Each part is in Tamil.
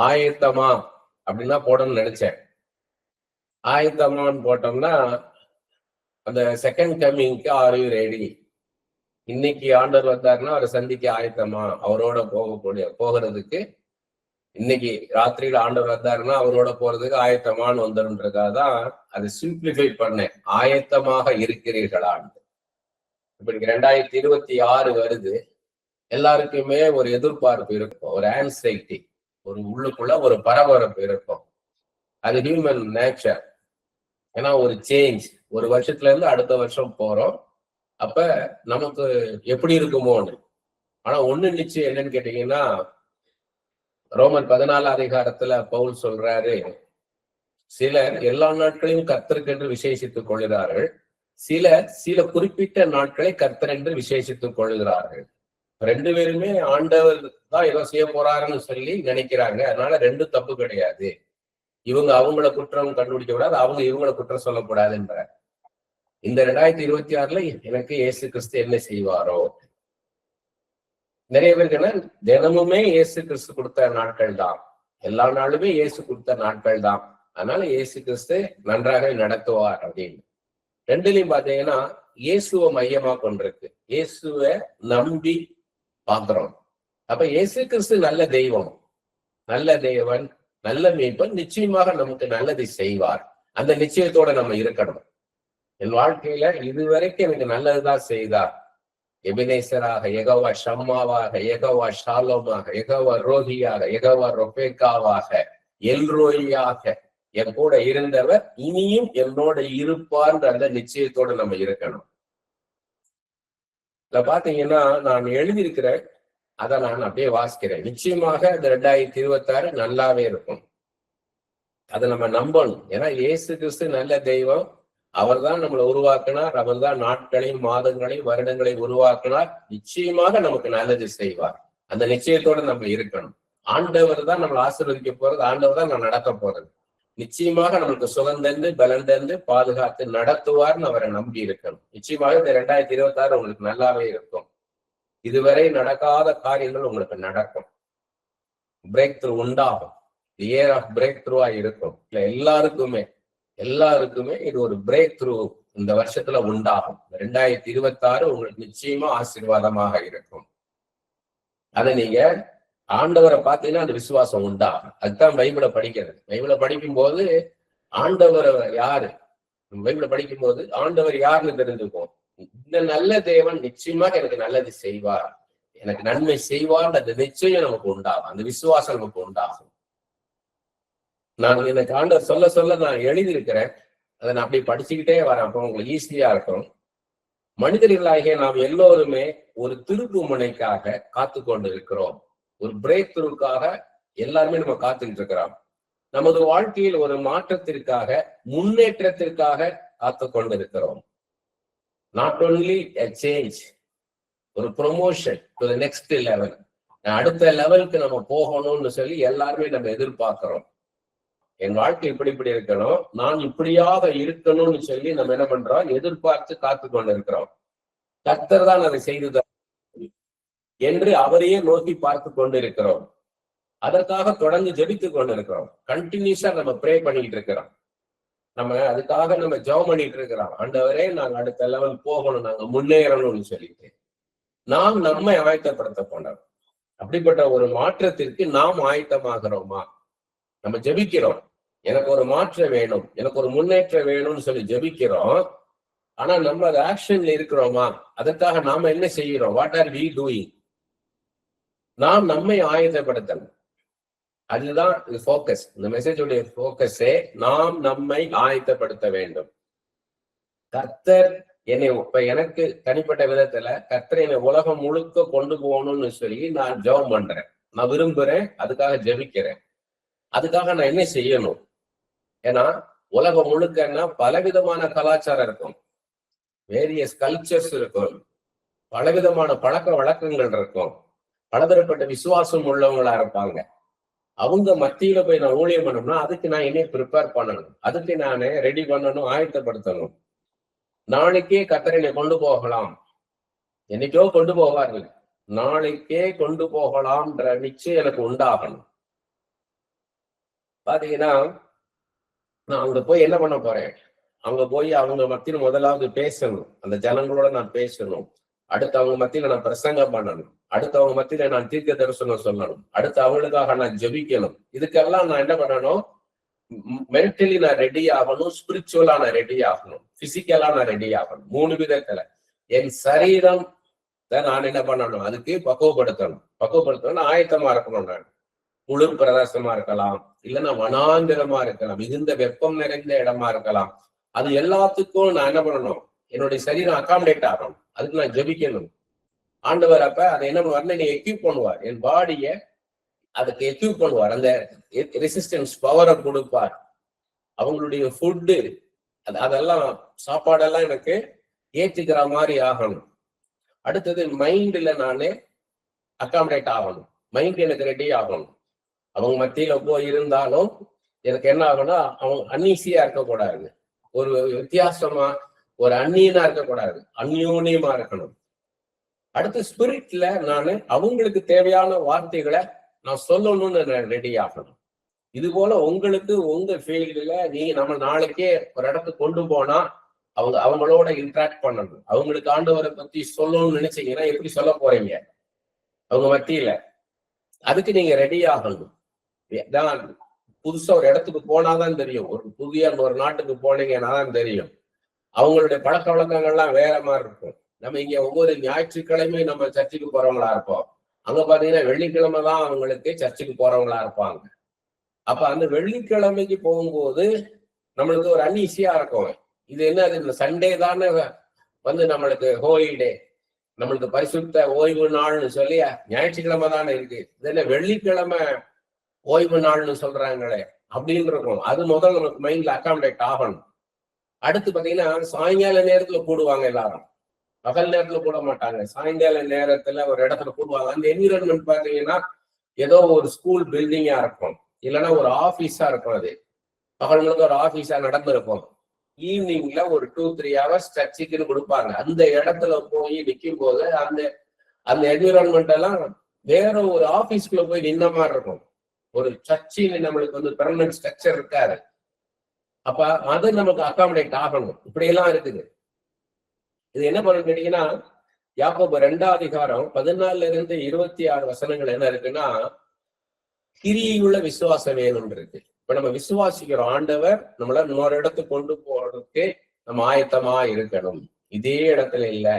ஆயத்தமா அப்படின்னா போடணும்னு நினைச்சேன். ஆயத்தமான்னு போட்டோம்னா அந்த செகண்ட் கம்மிங்க்கு ஆர் யூ ரெடி, இன்னைக்கு ஆண்டவர் வந்தாருன்னா அவரை சந்திக்க ஆயத்தமா, அவரோட போகிறதுக்கு இன்னைக்கு ராத்திரியில ஆண்டவர் வந்தாருன்னா அவரோட போறதுக்கு ஆயத்தமானு வந்துருன்றதுக்காக தான் அதை சிம்பிளிஃபை பண்ணேன். ஆயத்தமாக இருக்கிறீர்களான்னு. இப்ப 2026 வருது. எல்லாருக்குமே ஒரு எதிர்பார்ப்பு இருக்கும், ஒரு ஆன்சைட்டி, ஒரு உள்ளுக்குள்ள ஒரு பரபரப்பு இருக்கும். அது ஹியூமன் நேச்சர். ஏன்னா ஒரு சேஞ்ச், ஒரு வருஷத்துல இருந்து அடுத்த வருஷம் போறோம். அப்ப நமக்கு எப்படி இருக்குமோன்னு. ஆனா ஒண்ணு நிச்சயம் என்னன்னு கேட்டீங்கன்னா, ரோமர் 14 அதிகாரத்துல பவுல் சொல்றாரு, சிலர் எல்லா நாட்களையும் கர்த்தருக்கென்று விசேஷித்துக் கொள்கிறார்கள், சிலர் சில குறிப்பிட்ட நாட்களை கர்த்தர் என்று விசேஷித்துக் கொள்கிறார்கள். ரெண்டு பேருமே ஆண்டவர் தான் ஏதோ செய்ய போறாருன்னு சொல்லி நினைக்கிறாங்க. அதனால ரெண்டும் தப்பு கிடையாது. இவங்க அவங்கள குற்றம் கண்டுபிடிக்க கூடாது, அவங்க இவங்கள குற்றம் சொல்லக்கூடாதுன்ற. இந்த 2026ல எனக்கு இயேசு கிறிஸ்து என்ன செய்வாரோ. நிறைய பேருக்கு தினமுமே இயேசு கிறிஸ்து கொடுத்த நாட்கள் தான், எல்லா நாளுமே இயேசு கொடுத்த நாட்கள் தான், அதனால இயேசு கிறிஸ்து நன்றாக நடத்துவார் அப்படின்னு. ரெண்டுலையும் பாத்தீங்கன்னா இயேசுவை மையமா கொண்டிருக்கு. இயேசுவை நம்பி பாக்குறோம். அப்ப இயேசு கிறிஸ்து நல்ல தெய்வம், நல்ல தேவன், நல்ல மீட்பன், நிச்சயமாக நமக்கு நல்லதை செய்வார். அந்த நிச்சயத்தோட நம்ம இருக்கணும். என் வாழ்க்கையில இதுவரைக்கும் எனக்கு நல்லதுதான் செய்தார். எபினேசராக, யெகோவா ஷம்மாவாக, யெகோவா ஷாலோமாக, யெகோவா ரோகியாக, யெகோவா ரொபேக்காவாக, எல்ரோயாக என் கூட இருந்தவர் இனியும் என்னோட இருப்பார்ன்ற அந்த நிச்சயத்தோட நம்ம இருக்கணும். இத பாத்தீங்கன்னா நான் எழுதியிருக்கிறேன், அதை நான் அப்படியே வாசிக்கிறேன். நிச்சயமாக இந்த 2026 நல்லாவே இருக்கும். அதை நம்ம நம்பணும். ஏன்னா இயேசு கிறிஸ்து நல்ல தெய்வம். அவர் தான் நம்மளை உருவாக்கினார். அவர் தான் நாட்களையும் மாதங்களையும் வருடங்களையும் உருவாக்கினார். நிச்சயமாக நமக்கு நல்லது செய்வார். அந்த நிச்சயத்தோட நம்ம இருக்கணும். ஆண்டவர் தான் நம்மளை ஆசீர்வதிக்க போறது, ஆண்டவர் தான் நான் நடத்த போறது. நிச்சயமாக நமக்கு சுகம் தந்து பலன் தந்து பாதுகாத்து நடத்துவார்னு அவரை நம்பி இருக்கணும். நிச்சயமாக இந்த 2026 உங்களுக்கு நல்லாவே இருக்கும். இதுவரை நடக்காத காரியங்கள் உங்களுக்கு நடக்கும். பிரேக் த்ரூ உண்டாகும். இயர் ஆஃப் பிரேக் த்ரூவா இருக்கும். எல்லாருக்குமே இது ஒரு பிரேக் த்ரூ இந்த வருஷத்துல உண்டாகும். 2026 உங்களுக்கு நிச்சயமா ஆசீர்வாதமாக இருக்கும். அதை நீங்க ஆண்டவரை பார்த்தீங்கன்னா அந்த விசுவாசம் உண்டாகும். அதுதான் பைபிளை படிக்கிறது. பைபிளை படிக்கும் போது ஆண்டவர் யாரு, பைபிளை படிக்கும் போது ஆண்டவர் யாருன்னு தெரிஞ்சுக்கும். இந்த நல்ல தேவன் நிச்சயமாக எனக்கு நல்லது செய்வார், எனக்கு நன்மை செய்வார், அந்த நிச்சயம் நமக்கு உண்டாகும், அந்த விசுவாசம் நமக்கு உண்டாகும். நான் எனக்கு ஆண்டவர் சொல்ல சொல்ல நான் எழுதியிருக்கிறேன், அதை நான் அப்படி படிச்சுக்கிட்டே வரேன். அப்போ உங்களுக்கு ஈஸியா இருக்கும். மனிதர்களாகிய நாம் எல்லோருமே ஒரு திருப்பு முனைக்காக காத்து கொண்டு இருக்கிறோம். ஒரு பிரேக் த்ரூக்காக எல்லாருமே நம்ம காத்துக்கிட்டு இருக்கிறோம். நமது வாழ்க்கையில் ஒரு மாற்றத்திற்காக, முன்னேற்றத்திற்காக காத்து கொண்டு இருக்கிறோம். நாட் ஓன்லி a சேஞ்ச், ஒரு promotion to the next level. அடுத்த லெவலுக்கு நம்ம போகணும்னு சொல்லி எல்லாருமே நம்ம எதிர்பார்க்கிறோம். என் வாழ்க்கை இப்படி இருக்கணும், நான் இப்படியாக இருக்கணும்னு சொல்லி நம்ம என்ன பண்றோம், எதிர்பார்த்து காத்து கொண்டு இருக்கிறோம். கர்த்தர் தான் அதை செய்து என்று அவரையே நோக்கி பார்த்து கொண்டு இருக்கிறோம். அதற்காக தொடர்ந்து ஜெபித்து கொண்டு இருக்கிறோம். கண்டினியூஸா நம்ம ப்ரே பண்ணிட்டு இருக்கிறோம். நம்ம அதுக்காக நம்ம ஜெபம் பண்ணிட்டு இருக்கிறோம். ஆண்டவரே நாங்க அடுத்த லெவல் போகணும், நாங்க முன்னேறணும்னு சொல்லிட்டு நாம் நம்மை ஆயத்தப்படுத்த போனோம். அப்படிப்பட்ட ஒரு மாற்றத்திற்கு நாம் ஆயத்தமாகிறோமா? நம்ம ஜெபிக்கிறோம், எனக்கு ஒரு மாற்றம் வேணும், எனக்கு ஒரு முன்னேற்றம் வேணும்னு சொல்லி ஜெபிக்கிறோம். ஆனா நம்ம அது ஆக்ஷன்ல இருக்கிறோமா? அதற்காக நாம என்ன செய்கிறோம்? What are we doing? நாம் நம்மை ஆயத்தப்படுத்தணும். அதுதான் இது ஃபோக்கஸ். இந்த மெசேஜோடைய ஃபோக்கஸே நாம் நம்மை ஆயத்தப்படுத்த வேண்டும். கர்த்தர் என்னை இப்ப எனக்கு தனிப்பட்ட விதத்துல கர்த்தர் என்னை உலகம் முழுக்க கொண்டு போகணும்னு சொல்லி நான் ஜெபம் பண்றேன், நான் விரும்புறேன், அதுக்காக ஜெபிக்கிறேன். அதுக்காக நான் என்ன செய்யணும்? ஏன்னா உலகம் முழுக்கன்னா பலவிதமான கலாச்சாரம் இருக்கும், வேரியஸ் கல்ச்சர்ஸ் இருக்கும், பலவிதமான பழக்க வழக்கங்கள் இருக்கும், பலதரப்பட்ட விசுவாசம் உள்ளவங்களா இருப்பாங்க. அவங்க மத்தியில போய் நான் ஊழியம் பண்ணணும்னா அதுக்கு நான் என்னைய ப்ரிப்பேர் பண்ணணும், அதுக்கு நானே ரெடி பண்ணணும், ஆயத்தப்படுத்தணும். நாளைக்கே கர்த்தர் என்னை கொண்டு போகலாம், என்னைக்கோ கொண்டு போவார்கள், நாளைக்கே கொண்டு போகலாம்ன்ற நிச்சயம் எனக்கு உண்டாகணும். பாத்தீங்கன்னா நான் அங்க போய் என்ன பண்ண போறேன், அங்க போய் அவங்க மத்தியில முதலாவது பேசணும், அந்த ஜனங்களோட நான் பேசணும். அடுத்து அவங்க மத்தியில நான் பிரசங்கம் பண்ணணும், அடுத்து அவங்க மத்தியில நான் தீர்க்க தரிசனம் சொல்லணும், அடுத்து அவங்களுக்காக நான் ஜெபிக்கணும். இதுக்கெல்லாம் நான் என்ன பண்ணணும், மென்டலி நான் ரெடி ஆகணும், ஸ்பிரிச்சுவலா நான் ரெடி ஆகணும், பிசிக்கலா நான் ரெடி ஆகணும். 3 விதத்துல என் சரீரம் நான் என்ன பண்ணணும், அதுக்கு பக்குவப்படுத்தணும், ஆயத்தமா இருக்கணும். நான் குளிர் பிரதேசமா இருக்கலாம், இல்லைன்னா வனாந்திரமா இருக்கலாம், மிகுந்த வெப்பம் நிறைந்த இடமா இருக்கலாம். அது எல்லாத்துக்கும் நான் என்ன பண்ணணும், என்னுடைய சரீரம் அகாமடேட் ஆகணும், அதுக்கு நான் ஜெபிக்கணும். ஆண்டவர் அப்ப அதை என்ன பண்ணுவார், என்னை எக்யூப் பண்ணுவார், என் பாடியை அதுக்கு எக்யூப் பண்ணுவார், அந்த ரெசிஸ்டன்ஸ் பவரை கொடுப்பார். அவங்களுடைய ஃபுட்டு அதெல்லாம் சாப்பாடெல்லாம் எனக்கு ஏற்றுக்கிற மாதிரி ஆகணும். அடுத்தது மைண்ட்ல நானே அகாமடேட் ஆகணும், மைண்ட் எனக்கு ரெடி ஆகணும். அவங்க மத்தியில போய் இருந்தாலும் எனக்கு என்ன ஆகும்னா, அவங்க அன்னீசியா இருக்கக்கூடாது, ஒரு வித்தியாசமா ஒரு அந்நியனா இருக்கக்கூடாது, அந்யோன்யமா இருக்கணும். அடுத்து ஸ்பிரிட்ல நான் அவங்களுக்கு தேவையான வார்த்தைகளை நான் சொல்லணும்னு ரெடி ஆகணும். இது போல உங்களுக்கு உங்க ஃபீல்டுல நீங்க நம்ம நாளைக்கே ஒரு இடத்துக்கு கொண்டு போனா அவங்களோட இன்ட்ராக்ட் பண்ணணும், அவங்களுக்கு ஆண்டவரை பத்தி சொல்லணும்னு நினைச்சீங்கன்னா எப்படி சொல்ல போறீங்க அவங்க மத்தியில, அதுக்கு நீங்க ரெடி ஆகணும். தான் புதுசா ஒரு இடத்துக்கு போனாதான் தெரியும், ஒரு புதிய ஒரு நாட்டுக்கு போனீங்கன்னா தான் தெரியும். அவங்களுடைய பழக்க வழக்கங்கள்லாம் வேற மாதிரி இருக்கும். நம்ம இங்க ஒவ்வொரு ஞாயிற்றுக்கிழமை நம்ம சர்ச்சுக்கு போறவங்களா இருப்போம், அங்க பாத்தீங்கன்னா வெள்ளிக்கிழமை தான் அவங்களுக்கு சர்ச்சுக்கு போறவங்களா இருப்பாங்க. அப்ப அந்த வெள்ளிக்கிழமைக்கு போகும்போது நம்மளுக்கு ஒரு அன்ஈஸியா இருக்கும். இது என்ன, இந்த சண்டே தானே வந்து நம்மளுக்கு ஹோலிடே, நம்மளுக்கு பரிசுத்த ஓய்வு நாள்னு சொல்லி ஞாயிற்றுக்கிழமை தானே இருக்கு, இது என்ன வெள்ளிக்கிழமை ஓய்வு நாள்னு சொல்றாங்களே அப்படின்னு இருக்கும். அது முதல்ல நமக்கு மைண்ட்ல அகாமடேட் ஆகணும். அடுத்து பாத்தீங்கன்னா சாயங்கால நேரத்துல கூடுவாங்க எல்லாரும், பகல் நேரத்துல கூட மாட்டாங்க, சாயங்கால நேரத்துல ஒரு இடத்துல கூடுவாங்க. அந்த என்விரான்மெண்ட் பாத்தீங்கன்னா ஏதோ ஒரு ஸ்கூல் பில்டிங்கா இருக்கும், இல்லைன்னா ஒரு ஆபீஸா இருக்கும். அது பகல் முழுக்க ஒரு ஆபீஸா நடந்திருக்கும். ஈவினிங்ல ஒரு 2-3 ஹவர்ஸ் சர்ச்சுக்குன்னு கொடுப்பாங்க. அந்த இடத்துல போய் நிற்கும் போது அந்த என்விரான்மெண்ட் எல்லாம் வேற ஒரு ஆபீஸ்க்குள்ள போய் நின்ன மாதிரி இருக்கும். ஒரு சர்ச்சில் நம்மளுக்கு வந்து பெர்மனன்ட் ஸ்ட்ரக்சர் இருக்காது. அப்ப அது நமக்கு அகாமடேட் ஆகணும். இப்படி எல்லாம் இருக்குது. இது என்ன பண்ணு கேட்டீங்கன்னா, யாக்கோபு 2ஆம் அதிகாரம் 14-26 வசனங்கள் என்ன இருக்குன்னா, கிரியுள்ள விசுவாசம் வேணும்னு இருக்கு. இப்ப நம்ம விசுவாசிக்கிறோம், ஆண்டவர் நம்மள இன்னொரு இடத்துக்கு கொண்டு போறதுக்கு நம்ம ஆயத்தமா இருக்கணும். இதே இடத்துல இல்ல,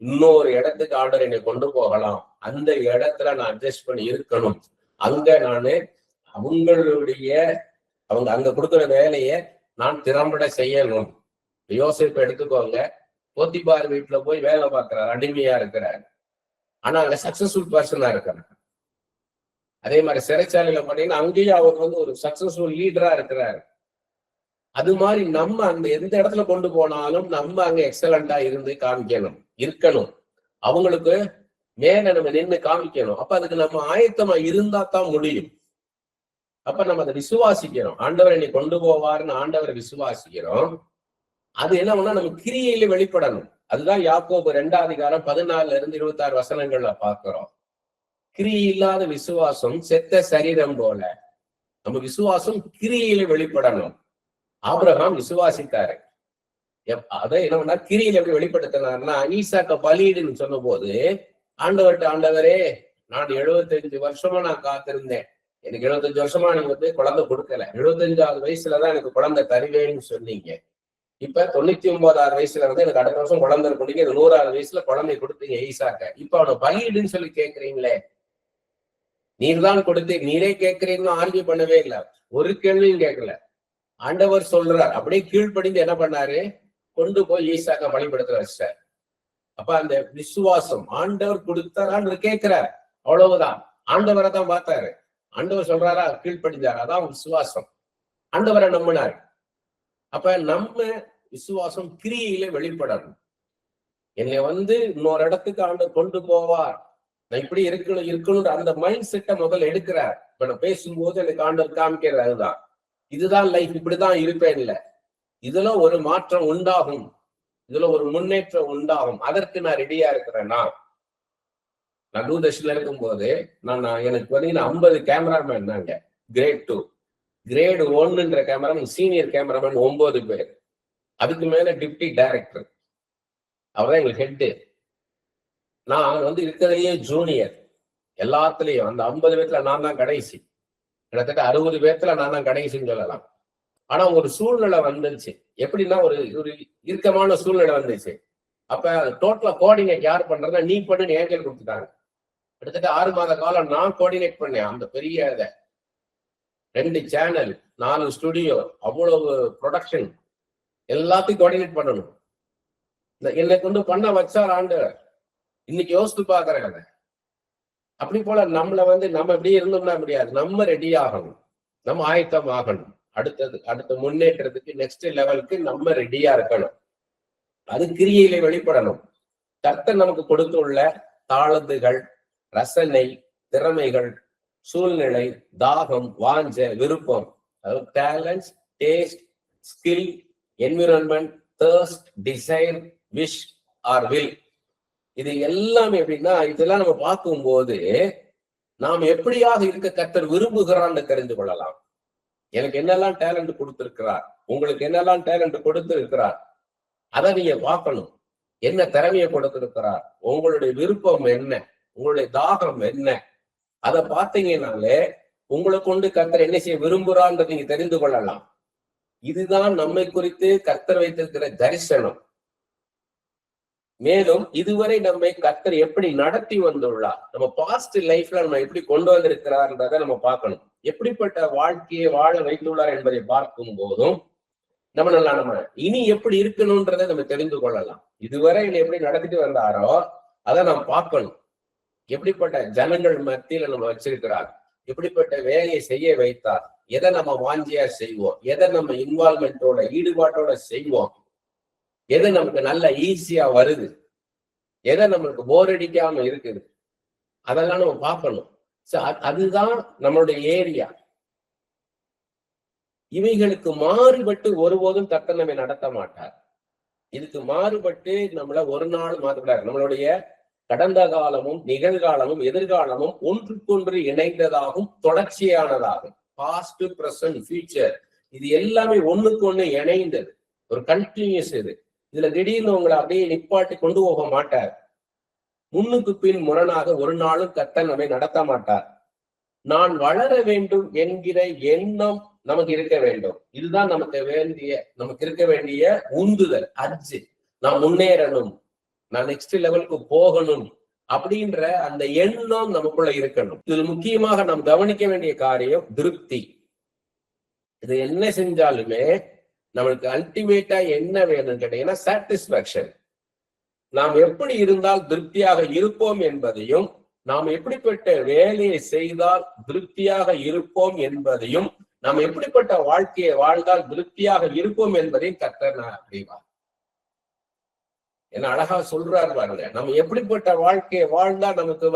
இன்னொரு இடத்துக்கு ஆண்டவர் என்னை கொண்டு போகலாம், அந்த இடத்துல நான் அட்ஜஸ்ட் பண்ணி இருக்கணும். அங்க நானு அவங்களுடைய அங்க கொடுக்குற வேலையை நான் திறம்பட செய்யணும். யோசேப்பு எடுத்துக்கோங்க, போத்திபார் வீட்டுல போய் வேலை பார்க்கிறார், அடிமையா இருக்கிறார், ஆனா அங்க சக்சஸ்ஃபுல் பர்சனா இருக்கிறார். அதே மாதிரி சிறைச்சாலையில பாத்தீங்கன்னா அங்கேயும் அவர் வந்து ஒரு சக்சஸ்ஃபுல் லீடரா இருக்கிறார். அது மாதிரி நம்ம அந்த எந்த இடத்துல கொண்டு போனாலும் நம்ம அங்க எக்ஸலண்டா இருந்து இருக்கணும். அவங்களுக்கு மேல நம்ம நின்று காமிக்கணும். அப்ப அதுக்கு நம்ம ஆயத்தமா இருந்தா தான் முடியும். அப்ப நம்ம அதை விசுவாசிக்கிறோம், ஆண்டவர் என்னை கொண்டு போவார்னு ஆண்டவரை விசுவாசிக்கிறோம். அது என்ன பண்ணா நம்ம கிரியையில வெளிப்படணும். அதுதான் யாக்கோபு 2ஆம் அதிகாரம் 14-26 வசனங்கள்ல பாக்குறோம். கிரியை இல்லாத விசுவாசம் செத்த சரீரம் போல. நம்ம விசுவாசம் கிரியையில வெளிப்படணும். ஆபிரகாம் விசுவாசித்தாரு. அதை என்ன பண்ணா கிரியில எப்படி வெளிப்படுத்தினார்னா, ஈசாக்க பலியிடுன்னு சொன்ன போது ஆண்டவரே நான் 75 வருஷமா நான் காத்திருந்தேன், எனக்கு 75 வருஷமா நீங்க வந்து குழந்தை கொடுக்கல, 75வது வயசுலதான் எனக்கு குழந்தை தருவேன்னு சொன்னீங்க. இப்ப 99வது வயசுல வந்து எனக்கு அடுத்த வருஷம் குழந்தை கொடுங்க, 100வது வயசுல குழந்தை கொடுத்தீங்க ஈசாக்க. இப்ப அவனை பலியிடுன்னு சொல்லி கேட்கறீங்களே, நீர் தான் கொடுத்து நீரே கேட்கறீங்கன்னு ஆர்கியூ பண்ணவே இல்லை, ஒரு கேள்வியும் கேட்கல. ஆண்டவர் சொல்றார், அப்படியே கீழ்ப்படிந்து என்ன பண்ணாரு, கொண்டு போய் ஈசாக்க பலிபடுத்த வச்சார். அப்ப அந்த விசுவாசம் ஆண்டவர் கொடுத்தாரான்னு கேட்கிறார், அவ்வளவுதான். ஆண்டவரை தான் பார்த்தாரு, ஆண்டவர் சொல்றாரா, கீழ்ப்படிந்தார், அதான் விசுவாசம். ஆண்டவரை நம்பினார். அப்ப நம்ம விசுவாசம் கிரியில வெளிப்படணும். என்னை வந்து இன்னொரு இடத்துக்கு ஆண்டவர் கொண்டு போவார், நான் இப்படி இருக்கணும் அந்த மைண்ட் செட்டை முதல்ல எடுக்கிறார். இப்ப நான் பேசும்போது எனக்கு ஆண்டவர் காமிக்கிறது அதுதான், இதுதான் லைஃப், இப்படிதான் இருப்பேன் இல்ல, இதுல ஒரு மாற்றம் உண்டாகும், இதுல ஒரு முன்னேற்றம் உண்டாகும். அதற்கு நான் ரெடியா இருக்கிறேன்னா, நான் தூர்தர்ஷன்ல இருக்கும்போது எனக்கு பார்த்தீங்கன்னா 50 கேமராமேன் நாங்க, கிரேட் 2 கிரேடு 1ன்ற கேமராமேன், சீனியர் கேமராமேன் 9 பேர், அதுக்கு மேல டிப்டி டைரக்டர், அவர்தான் எங்களுக்கு ஹெட்டு. நான் வந்து இருக்கிறதையே ஜூனியர் எல்லாத்துலயும். அந்த 50 பேர்த்துல நான் தான் கடைசி, கிட்டத்தட்ட 60 பேர்த்துல நான் தான் கடைசின்னு சொல்லலாம். ஆனா ஒரு சூழ்நிலை வந்துச்சு, எப்படின்னா ஒரு ஒரு இறுக்கமான சூழ்நிலை வந்துச்சு. அப்ப டோட்டலா கோஆர்டினேட் யார் பண்றதா, நீ பண்ணு ஏஞ்சல் கொடுத்துட்டாங்க. கிட்டத்தட்ட 6 மாத காலம் நான் கோஆர்டினேட் பண்ணேன். அந்த பெரிய 2 சேனல், 4 ஸ்டுடியோ, அவ்வளவு ப்ரொடக்ஷன், எல்லாத்தையும் கோஆர்டினேட் பண்ணணும். என்னை கொண்டு பண்ண வச்சார் ஆண்டவர். இன்னைக்கு யோசித்து பாக்குறேன் அதை. அப்படி போல நம்மள வந்து நம்ம எப்படி இருந்தோம்னா முடியாது. நம்ம ரெடி ஆகணும், நம்ம ஆயத்தம் ஆகணும். அடுத்த முன்னேற்றத்துக்கு, நெக்ஸ்ட் லெவலுக்கு நம்ம ரெடியா இருக்கணும். அது கிரியையில வெளிப்படணும். கர்த்தர் நமக்கு கொடுத்துள்ள தாளந்துகள், ரசனை, திறமைகள், சூழ்நிலை, தாகம், வாஞ்ச, விருப்பம், அதாவது talents, taste, skill, environment, thirst, desire, wish or will, இது எல்லாமே எப்படின்னா இதெல்லாம் நம்ம பார்க்கும்போது நாம் எப்படியாக இருக்க கர்த்தர் விரும்புகிறான்னு தெரிந்து கொள்ளலாம். எனக்கு என்னெல்லாம் டேலண்ட் கொடுத்திருக்கிறார், உங்களுக்கு என்னெல்லாம் டேலண்ட் கொடுத்திருக்கிறார், அதை நீங்க பார்க்கணும். என்ன திறமையை கொடுத்திருக்கிறார், உங்களுடைய விருப்பம் என்ன, உங்களுடைய தாகம் என்ன, அதை பார்த்தீங்கன்னாலே உங்களை கொண்டு கர்த்தர் என்ன செய்ய விரும்புறான்னு நீங்க தெரிந்து கொள்ளலாம். இதுதான் நம்மை குறித்து கர்த்தர் வைத்திருக்கிற தரிசனம். மேலும் இதுவரை நம்மை கர்த்தர் எப்படி நடத்தி வந்துள்ளார், நம்ம பாஸ்ட் லைஃப்ல நம்ம எப்படி கொண்டு வந்திருக்கிறார்ன்றதை நம்ம பார்க்கணும். எப்படிப்பட்ட வாழ்க்கையை வாழ வைத்துள்ளார் என்பதை பார்க்கும் போதும் நம்ம இனி எப்படி இருக்கணும்ன்றதை நம்ம தெரிந்து கொள்ளலாம். இதுவரை எப்படி நடத்திட்டு வந்தாரோ அதை நம்ம பார்க்கணும். எப்படிப்பட்ட ஜனங்கள் மத்தியில நம்ம வச்சிருக்கிறார், எப்படிப்பட்ட வேலையை செய்ய வைத்தார், எதை நம்ம வாஞ்சியா செய்வோம், எதை நம்ம இன்வால்மெண்டோட ஈடுபாட்டோட செய்வோம், எது நமக்கு நல்ல ஈஸியா வருது, எதை நம்மளுக்கு போர் அடிக்காம இருக்குது, அதெல்லாம் நம்ம பார்க்கணும். அதுதான் நம்மளுடைய ஏரியா. இவைகளுக்கு மாறுபட்டு ஒருபோதும் கர்த்தர் நம்மை நடத்த மாட்டார். இதுக்கு மாறுபட்டு நம்மள ஒரு நாள் மாற்றக்கூடாது. நம்மளுடைய கடந்த காலமும் நிகழ்காலமும் எதிர்காலமும் ஒன்றுக்கொன்று இணைந்ததாகும், தொடர்ச்சியானதாகும். பாஸ்ட், பிரசன்ட், ஃபியூச்சர், இது எல்லாமே ஒண்ணுக்கு ஒண்ணு இணைந்தது, ஒரு கண்டினியூஸ். இதுல திடீர்னு உங்களை அப்படியே நிப்பாட்டி கொண்டு போக மாட்டார். முன்னுக்கு பின் முரணாக ஒரு நாளும் கர்த்தர் நம்மை நடத்த மாட்டார். நான் வளர வேண்டும் என்கிற எண்ணம் நமக்கு இருக்க வேண்டும். இதுதான் நமக்கு இருக்க வேண்டிய உந்துதல், அர்ஜு. நான் முன்னேறணும், நான் நெக்ஸ்ட் லெவலுக்கு போகணும் அப்படின்ற அந்த எண்ணம் நமக்குள்ள இருக்கணும். இது முக்கியமாக நாம் கவனிக்க வேண்டிய காரியம் திருப்தி. இது என்ன செஞ்சாலுமே நம்மளுக்கு அல்டிமேட்டா என்ன வேணும்னு கேட்டீங்கன்னா சாட்டிஸ்பாக்சன். நாம் எப்படி இருந்தால் திருப்தியாக இருப்போம் என்பதையும், நாம் எப்படிப்பட்ட வேலையை செய்தால் திருப்தியாக இருப்போம் என்பதையும், நாம் எப்படிப்பட்ட வாழ்க்கையை வாழ்ந்தால் திருப்தியாக இருப்போம் என்பதையும் கர்த்தர் அறிவார். என்ன அழகா சொல்றாரு பாருங்க. நம்ம எப்படிப்பட்ட வாழ்க்கையை வாழ்ந்தா நமக்கு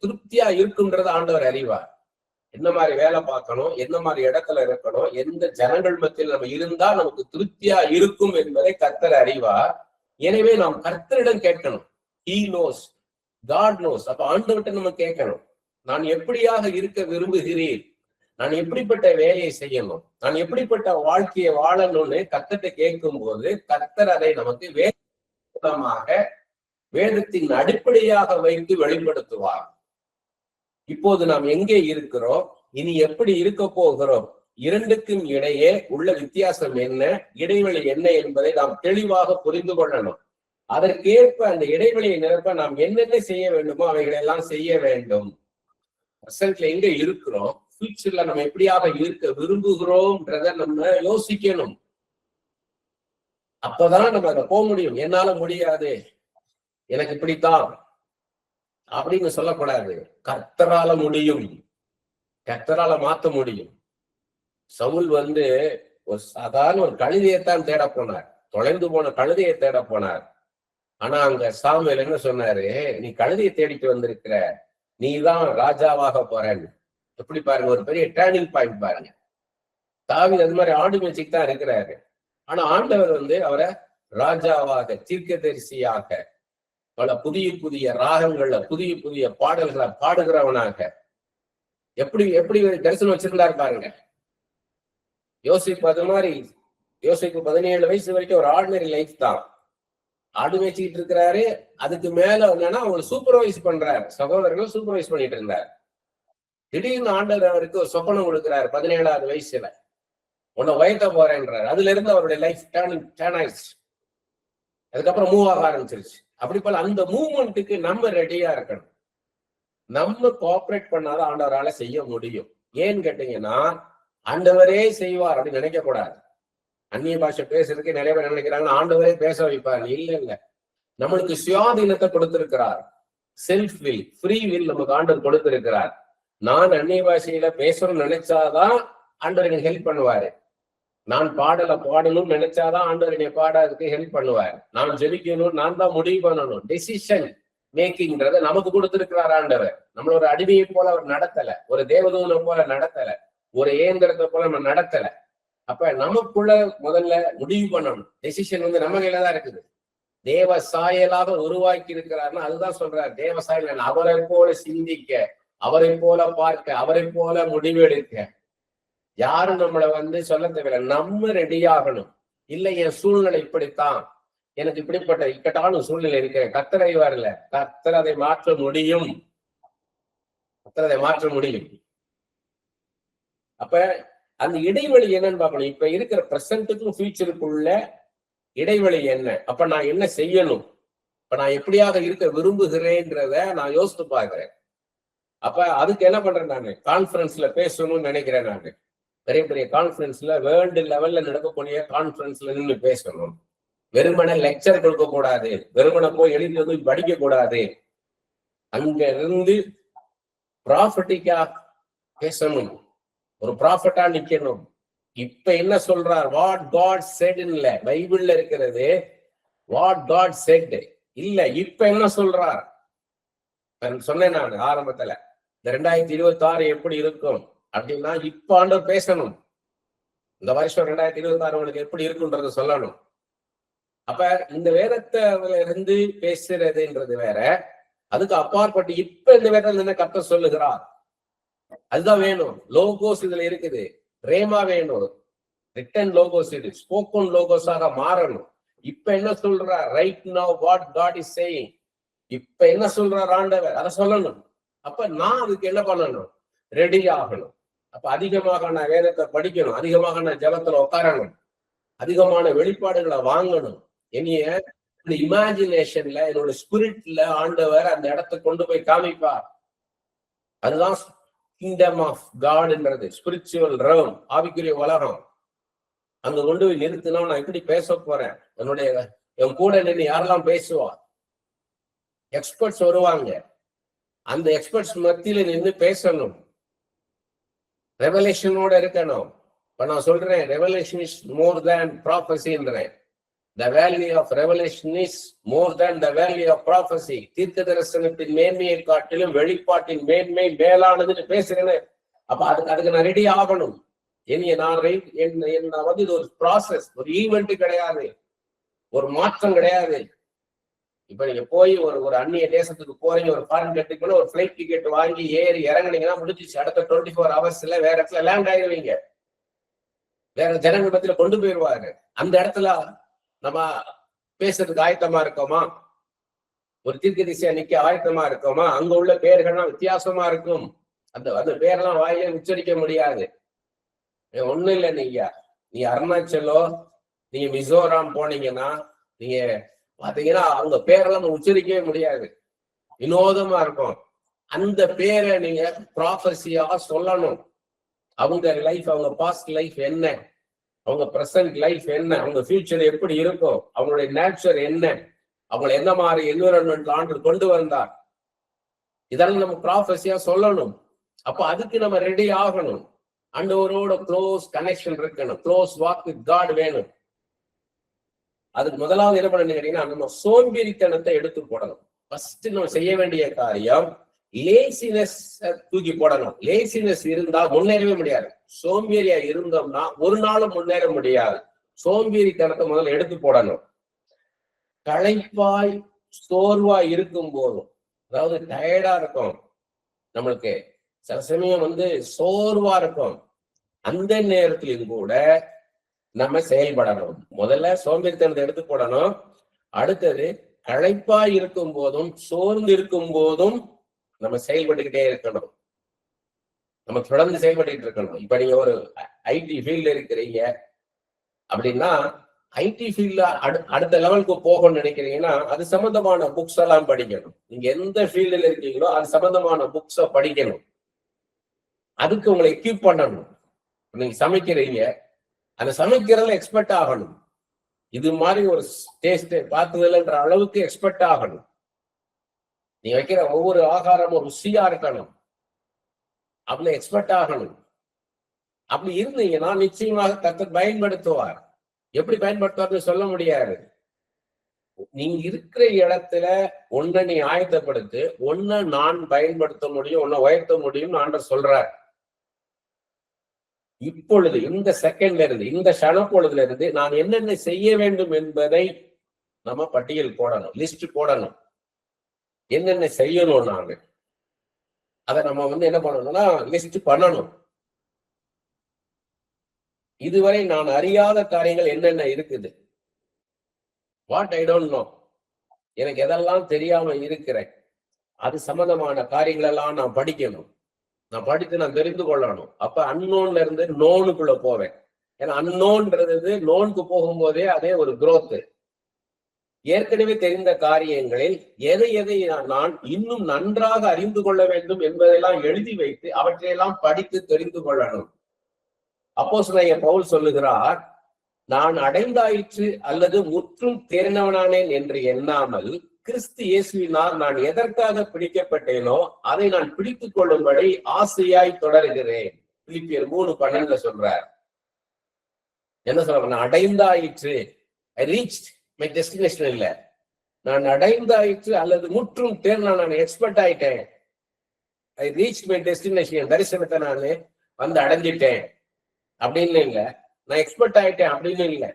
திருப்தியா இருக்குன்றது ஆண்டவர் அறிவார். என்ன மாதிரி வேலை பார்க்கணும், என்ன மாதிரி இடத்துல இருக்கணும், எந்த ஜனங்கள் மத்தியில் நம்ம இருந்தா நமக்கு திருப்தியா இருக்கும் என்பதை கர்த்தர் அறிவார். எனவே நாம் கர்த்தரிடம் கேட்கணும். He knows, God knows. அப்ப ஆண்டவர்கிட்ட நம்ம கேட்கணும், நான் எப்படியாக இருக்க விரும்புகிறேன், நான் எப்படிப்பட்ட வேலையை செய்யணும், நான் எப்படிப்பட்ட வாழ்க்கையை வாழணும்னு கர்த்தர்கிட்ட கேட்கும் போது கர்த்தர் அதை நமக்கு வேதத்தின் அடிப்படையாக வைத்து வெளிப்படுத்துவார். இப்போது நாம் எங்கே இருக்கிறோம், இனி எப்படி இருக்க போகிறோம், இரண்டுக்கும் இடையே உள்ள வித்தியாசம் என்ன, இடைவெளி என்ன என்பதை நாம் தெளிவாக புரிந்து கொள்ளணும். அதற்கேற்ப அந்த இடைவெளியை நிரப்ப நாம் என்னென்ன செய்ய வேண்டுமோ அவைகளை எல்லாம் செய்ய வேண்டும். பிரசன்ட்ல எங்க இருக்கிறோம், ஃபியூச்சர்ல நம்ம எப்படியாக இருக்க விரும்புகிறோம்ன்றத நம்ம யோசிக்கணும். அப்பதான் நம்ம அதை போக முடியும். என்னால முடியாது, எனக்கு இப்படித்தான் அப்படின்னு சொல்லக்கூடாது. கர்த்தரால முடியும், கர்த்தரால மாத்த முடியும். சவுல் ஒரு சாதாரண ஒரு கழுதையைத்தான் தேட போனார், தொலைந்து போன கழுதையை தேட போனார். ஆனா அங்க சாமுவேல் என்ன சொன்னாரு, நீ கழுதையை தேடிட்டு வந்திருக்கிற, நீதான் ராஜாவாக போறன்னு. எப்படி பாருங்க, ஒரு பெரிய டேர்னிங் பாயிண்ட் பாருங்க. தாவீது அது மாதிரி ஆடு மேய்ச்சிக்கு தான் இருக்கிறாரு. ஆனா ஆண்டவர் அவரை ராஜாவாக, தீர்க்கதரிசியாக, பல புதிய புதிய ராகங்கள்ல புதிய புதிய பாடல்களை பாடுகிறவனாக எப்படி எப்படி தரிசனம் வச்சிருந்தாரு பாருங்க. யோசிப்பு அது மாதிரி, யோசிப்பு 17 வயசு வரைக்கும் ஒரு ஆர்டினரி லைஃப் தான். ஆடு மேய்ச்சிட்டு இருக்கிறாரு. அதுக்கு மேல என்னன்னா அவங்க சூப்பர்வைஸ் பண்றாரு, சகோதரர்கள் சூப்பர்வைஸ் பண்ணிட்டு இருந்தார். திடீர்னு ஆண்டவர் அவருக்கு ஒரு சொப்பனம் கொடுக்கிறாரு 17வது வயசுல, உன்னை உயர்த்த போறேன்றாரு. அதுல இருந்து அவருடைய லைஃப் டர்ன் ஆயிடுச்சு. அதுக்கப்புறம் மூவ் ஆக ஆரம்பிச்சிருச்சு. அப்படி போல அந்த மூவ்மெண்ட்டுக்கு நம்ம ரெடியா இருக்கணும். நம்ம கோஆபரேட் பண்ணாதான் ஆண்டவரால செய்ய முடியும். ஏன்னு கேட்டீங்கன்னா, ஆண்டவரே செய்வார் அப்படின்னு நினைக்க கூடாது. அந்நிய பாஷை பேசுறதுக்கு நிறைய பேர் நினைக்கிறாங்க ஆண்டவரே பேச வைப்பார். இல்ல இல்ல, நம்மளுக்கு சுயாதீனத்தை கொடுத்திருக்கிறார். செல்ஃப் வில், ஃப்ரீ வில் நமக்கு ஆண்டவர் கொடுத்திருக்கிறார். நான் அந்நிய பாஷையில பேசணும்னு நினைச்சாதான் ஆண்டவர் எனக்கு ஹெல்ப் பண்ணுவாரு. நான் பாடணும்னு நினைச்சாதான் ஆண்டவர் என்னை பாடறதுக்கு ஹெல்ப் பண்ணுவார். நான் ஜெபிக்கணும், நான் தான் முடிவு பண்ணணும். டெசிஷன் மேக்கிங்கிறத நமக்கு கொடுத்திருக்கிறார் ஆண்டவர். நம்மள ஒரு அடிமையை போல அவர் நடத்தல, ஒரு தேவதூதனை போல நடத்தல, ஒரு இயந்திரத்தை போல நம்ம நடத்தல. அப்ப நமக்குள்ள முதல்ல முடிவு பண்ணணும். டெசிஷன் நம்ம கையில தான் இருக்குது. தேவ சாயலாக உருவாக்கி இருக்கிறார்னா அதுதான் சொல்றாரு. தேவ சாயல், அவரை போல சிந்திக்க, அவரை போல பார்க்க, அவரை போல முடிவெடுக்க. யாரும் நம்மளை சொல்ல தேவையில்லை, நம்ம ரெடியாகணும். இல்லை என் சூழ்நிலை இப்படித்தான், எனக்கு இப்படிப்பட்ட இக்கட்டான சூழ்நிலை இருக்கிறேன், கர்த்தரை வரல, கர்த்தர் அதை மாற்ற முடியும், கர்த்தர் அதை மாற்ற முடியும். அப்ப அந்த இடைவெளி என்னன்னு பார்க்கணும். இப்ப இருக்கிற பிரசன்ட்டுக்கும் ஃபியூச்சருக்குள்ள இடைவெளி என்ன? அப்ப நான் என்ன செய்யணும்? இப்ப நான் எப்படியாக இருக்க விரும்புகிறேன்றத நான் யோசித்து பார்க்கிறேன். அப்ப அதுக்கு என்ன பண்றேன்? நான் கான்ஃபரன்ஸ்ல பேசணும்னு நினைக்கிறேன். நான் பெரிய பெரிய கான்ஃபரன்ஸ்ல, வேர்ல்டு லெவல்ல நடக்கக்கூடிய கான்ஃபரன்ஸ்ல நின்று பேசணும். வெறுமனை லெக்சர் கொடுக்க கூடாது, வெறுமனை போய் எழுதி வந்து படிக்க கூடாது. அங்க இருந்து ப்ராஃபட்டிக்கா பேசணும், ஒரு ப்ராஃபட்டா நிக்கணும். இப்ப என்ன சொல்றார்? வாட் காட் செட் இல்ல, பைபிள்ல இருக்கிறது வாட் காட் செட் இல்ல. இப்ப என்ன சொல்றார்? சொன்னேன் நான் ஆரம்பத்துல, இந்த 2026 எப்படி இருக்கும் அப்படின்னா, இப்ப ஆண்டவர் பேசணும். இந்த வருஷம் 2026 உங்களுக்கு எப்படி இருக்குன்றத சொல்லணும். அப்ப இந்த வேதத்துல இருந்து பேசுறதுன்றது வேற, அதுக்கு அப்பாற்பட்டு இப்ப இந்த வேதத்துல என்ன கர்த்தர் சொல்லுகிறார் அதுதான் வேணும். லோகோஸ் இதுல இருக்குது, ரேமா வேணும், ரிட்டன் லோகோஸ், இது ஸ்போக்கன் லோகோஸாக மாறணும். இப்ப என்ன சொல்றார்? Right now what God is saying. இப்ப என்ன சொல்றார் ஆண்டவர், அதை சொல்லணும். அப்ப நான் அதுக்கு என்ன பண்ணணும்? ரெடி ஆகணும். அப்ப அதிகமாக நான் வேதத்தை படிக்கணும், அதிகமாக நான் ஜபத்துல உட்காரணும், அதிகமான வெளிப்பாடுகளை வாங்கணும். என்னைய இந்த இமேஜினேஷன்ல, என்னோட ஸ்பிரிட்ல ஆண்டவர் அந்த இடத்தை கொண்டு போய் காமிப்பார். அதுதான் கிங்டம் ஆஃப் காட்ன்றது, ஸ்பிரிச்சுவல் ரெல்ம், ஆவிக்குரிய உலகம். அங்க கொண்டு போய் நிறுத்தினா நான் எப்படி பேச போறேன்? என் கூட நின்று யாரெல்லாம் பேசுவா? எக்ஸ்பர்ட்ஸ் வருவாங்க. அந்த எக்ஸ்பர்ட்ஸ் மத்தியில நின்று பேசணும், ரெவலேஷனோட இருக்கணும். இப்ப நான் சொல்றேன், ரெவலேஷன் இஸ் மோர் தேன் ப்ராபசின்றேன். The value of revelation is more than the value of prophecy. தீர்க்க தரிசனத்தின் மேன்மையை காட்டிலும் வெளிப்பாட்டின் மேன்மை மேலானதுன்னு பேசுறேன்னு. அப்ப அதுக்கு நான் ரெடி ஆகணும். நான் இது ஒரு ப்ராசஸ், ஒரு ஈவெண்ட் கிடையாது, ஒரு மாற்றம் கிடையாது. இப்ப நீங்க போய் ஒரு அந்நிய தேசத்துக்கு போறீங்க, ஒரு ஃபாரின் கண்ட்ரிக்கு ஒரு ஃபிளைட் டிக்கெட் வாங்கி ஏறி இறங்குனீங்கன்னா முடிஞ்சிச்சு. அடுத்த 24 ஹவர்ஸ்ல வேற இடத்துல லேண்ட் ஆயிடுவீங்க. வேற ஜனங்கள் பத்தியில கொண்டு போயிடுவாரு. அந்த இடத்துல நம்ம பேசுறதுக்கு ஆயத்தமா இருக்கோமா? ஒரு தீர்க்கதரிசியா நிக்க ஆயத்தமா இருக்கோமா? அங்க உள்ள பேர்கள்லாம் வித்தியாசமா இருக்கும். அந்த பேரெல்லாம் வாயிலே உச்சரிக்க முடியாது. ஒண்ணும் இல்லை, நீ அருணாச்சலோ, நீங்க மிசோராம் போனீங்கன்னா நீங்க பாத்தீங்கன்னா அவங்க பேரெல்லாம் உச்சரிக்கவே முடியாது, வினோதமா இருக்கும். அந்த பேரை நீங்க ப்ராஃபஸியா சொல்லணும். அவங்க லைஃப், அவங்க பாஸ்ட் லைஃப் என்ன, அவங்க பிரசன்ட் லைஃப் என்ன, அவங்க ஃபியூச்சர் எப்படி இருக்கும், அவங்களுடைய நேச்சர் என்ன, அவங்களை என்ன மாதிரி என்விரான்மெண்ட் ஆண்டு கொண்டு வந்தார், இதெல்லாம் நம்ம ப்ராஃபஸியா சொல்லணும். அப்ப அதுக்கு நம்ம ரெடி ஆகணும். ஆண்டவரோட க்ளோஸ் கனெக்ஷன் இருக்கணும், க்ளோஸ் வாக் வித் காட் வேணும். அதுக்கு முதலாவது என்ன பண்ண கேட்டீங்கன்னா, நம்ம சோம்பேறித்தனத்தை எடுத்து போடணும். ஃபர்ஸ்ட் நம்ம செய்ய வேண்டிய காரியம் லேசினஸ் தூக்கி போடணும். லேசினஸ் இருந்தா முன்னேறவே முடியாது. சோம்பேறியா இருந்தோம்னா ஒரு நாளும் முன்னேற முடியாது. சோம்பேறித்தனத்தை முதல்ல எடுத்து போடணும். களைப்பாய் சோர்வாய் இருக்கும் போதும், அதாவது டயர்டா இருக்கும், நம்மளுக்கு சில சமயம் சோர்வா இருக்கும், அந்த நேரத்திலும் கூட நம்ம செயல்படணும். முதல்ல சோம்பேறித்தனத்தை எடுத்து போடணும். அடுத்தது களைப்பா இருக்கும் போதும் சோர்ந்து இருக்கும் போதும் நம்ம செயல்பட்டுக்கிட்டே இருக்கணும். நம்ம தொடர்ந்து செயல்பட்டு இருக்கணும். இப்ப நீங்க ஒரு ஐடி ஃபீல்ட்ல இருக்கிறீங்க அப்படின்னா, ஐடி ஃபீல்ட்ல அடுத்த லெவலுக்கு போகணும்னு நினைக்கிறீங்கன்னா அது சம்பந்தமான புக்ஸ் எல்லாம் படிக்கணும். நீங்க எந்த ஃபீல்டுல இருக்கீங்களோ அது சம்பந்தமான புக்ஸ படிக்கணும். அதுக்கு உங்களை எக்யூப் பண்ணணும். நீங்க சமைக்கிறீங்க, அந்த சமைக்கிறதுல எக்ஸ்பர்ட் ஆகணும். இது மாதிரி ஒரு டேஸ்ட் பார்த்ததுலன்ற அளவுக்கு எக்ஸ்பர்ட் ஆகணும். நீ வைக்கிற ஒவ்வொரு ஆகாரமும் ருசியா இருக்கணும், அதுல எக்ஸ்பர்ட் ஆகணும். அப்படி இருந்தீங்கன்னா நிச்சயமாக கர்த்தர் பயன்படுத்துவார். எப்படி பயன்படுத்துவார்னு சொல்ல முடியாது. நீங்க இருக்கிற இடத்துல ஒன்ன நீ ஆயத்தப்படுத்து, ஒன்ன நான் பயன்படுத்த முடியும், ஒன்ன உயர்த்த முடியும் ஆண்டவர் சொல்றார். இப்பொழுது இந்த செகண்ட்ல இருந்து, இந்த க்ஷணப்பொழுதுல இருந்து நான் என்னென்ன செய்ய வேண்டும் என்பதை நம்ம பட்டியல் போடணும், லிஸ்ட் போடணும். என்னென்ன செய்யணும் நாங்க அதை நம்ம என்ன பண்ணணும்னா லிஸ்ட் பண்ணணும். இதுவரை நான் அறியாத காரியங்கள் என்னென்ன இருக்குது, வாட் ஐ டோன்ட் நோ, எனக்கு எதெல்லாம் தெரியாம இருக்கிறேன், அது சம்பந்தமான காரியங்கள் எல்லாம் நான் படிக்கணும். நான் படித்து நான் தெரிந்து கொள்ளணும். அப்ப அன்னோன்ல இருந்து நோனுக்குள்ள போவேன். ஏன்னா அன்னோன்றது நோனுக்கு போகும்போதே அதே ஒரு குரோத். ஏற்கனவே தெரிந்த காரியங்களில் எதை எதை நான் இன்னும் நன்றாக அறிந்து கொள்ள வேண்டும் என்பதெல்லாம் எழுதி வைத்து அவற்றையெல்லாம் படித்து தெரிந்து கொள்ளணும். அப்போஸ்தலனாகிய பவுல் சொல்லுகிறார், நான் அடைந்தாயிற்று அல்லது முற்றும் தேறினவனானேன் என்று எண்ணாமல் கிறிஸ்து இயேசுவினால் நான் எதற்காக பிடிக்கப்பட்டேனோ அதை நான் பிடித்துக் கொள்ளும்படி ஆசையாய் தொடர்கிறேன். பிலிப்பியர் 3:12 சொல்றார். என்ன சொல்ற, நான் அடைந்தாயிற்று, ஐ ரீச்ட் மை டெஸ்டினேஷன் இல்ல, நான் அடைந்தாயிற்று அல்லது முற்றும் தேர்னா நான் எக்ஸ்பர்ட் ஆயிட்டேன், ஐ ரீச் மை டெஸ்டினேஷன், தரிசனத்தை நான் வந்து அடைஞ்சிட்டேன் அப்படின்னு இல்லை, நான் எக்ஸ்பர்ட் ஆயிட்டேன் அப்படின்னு இல்லை.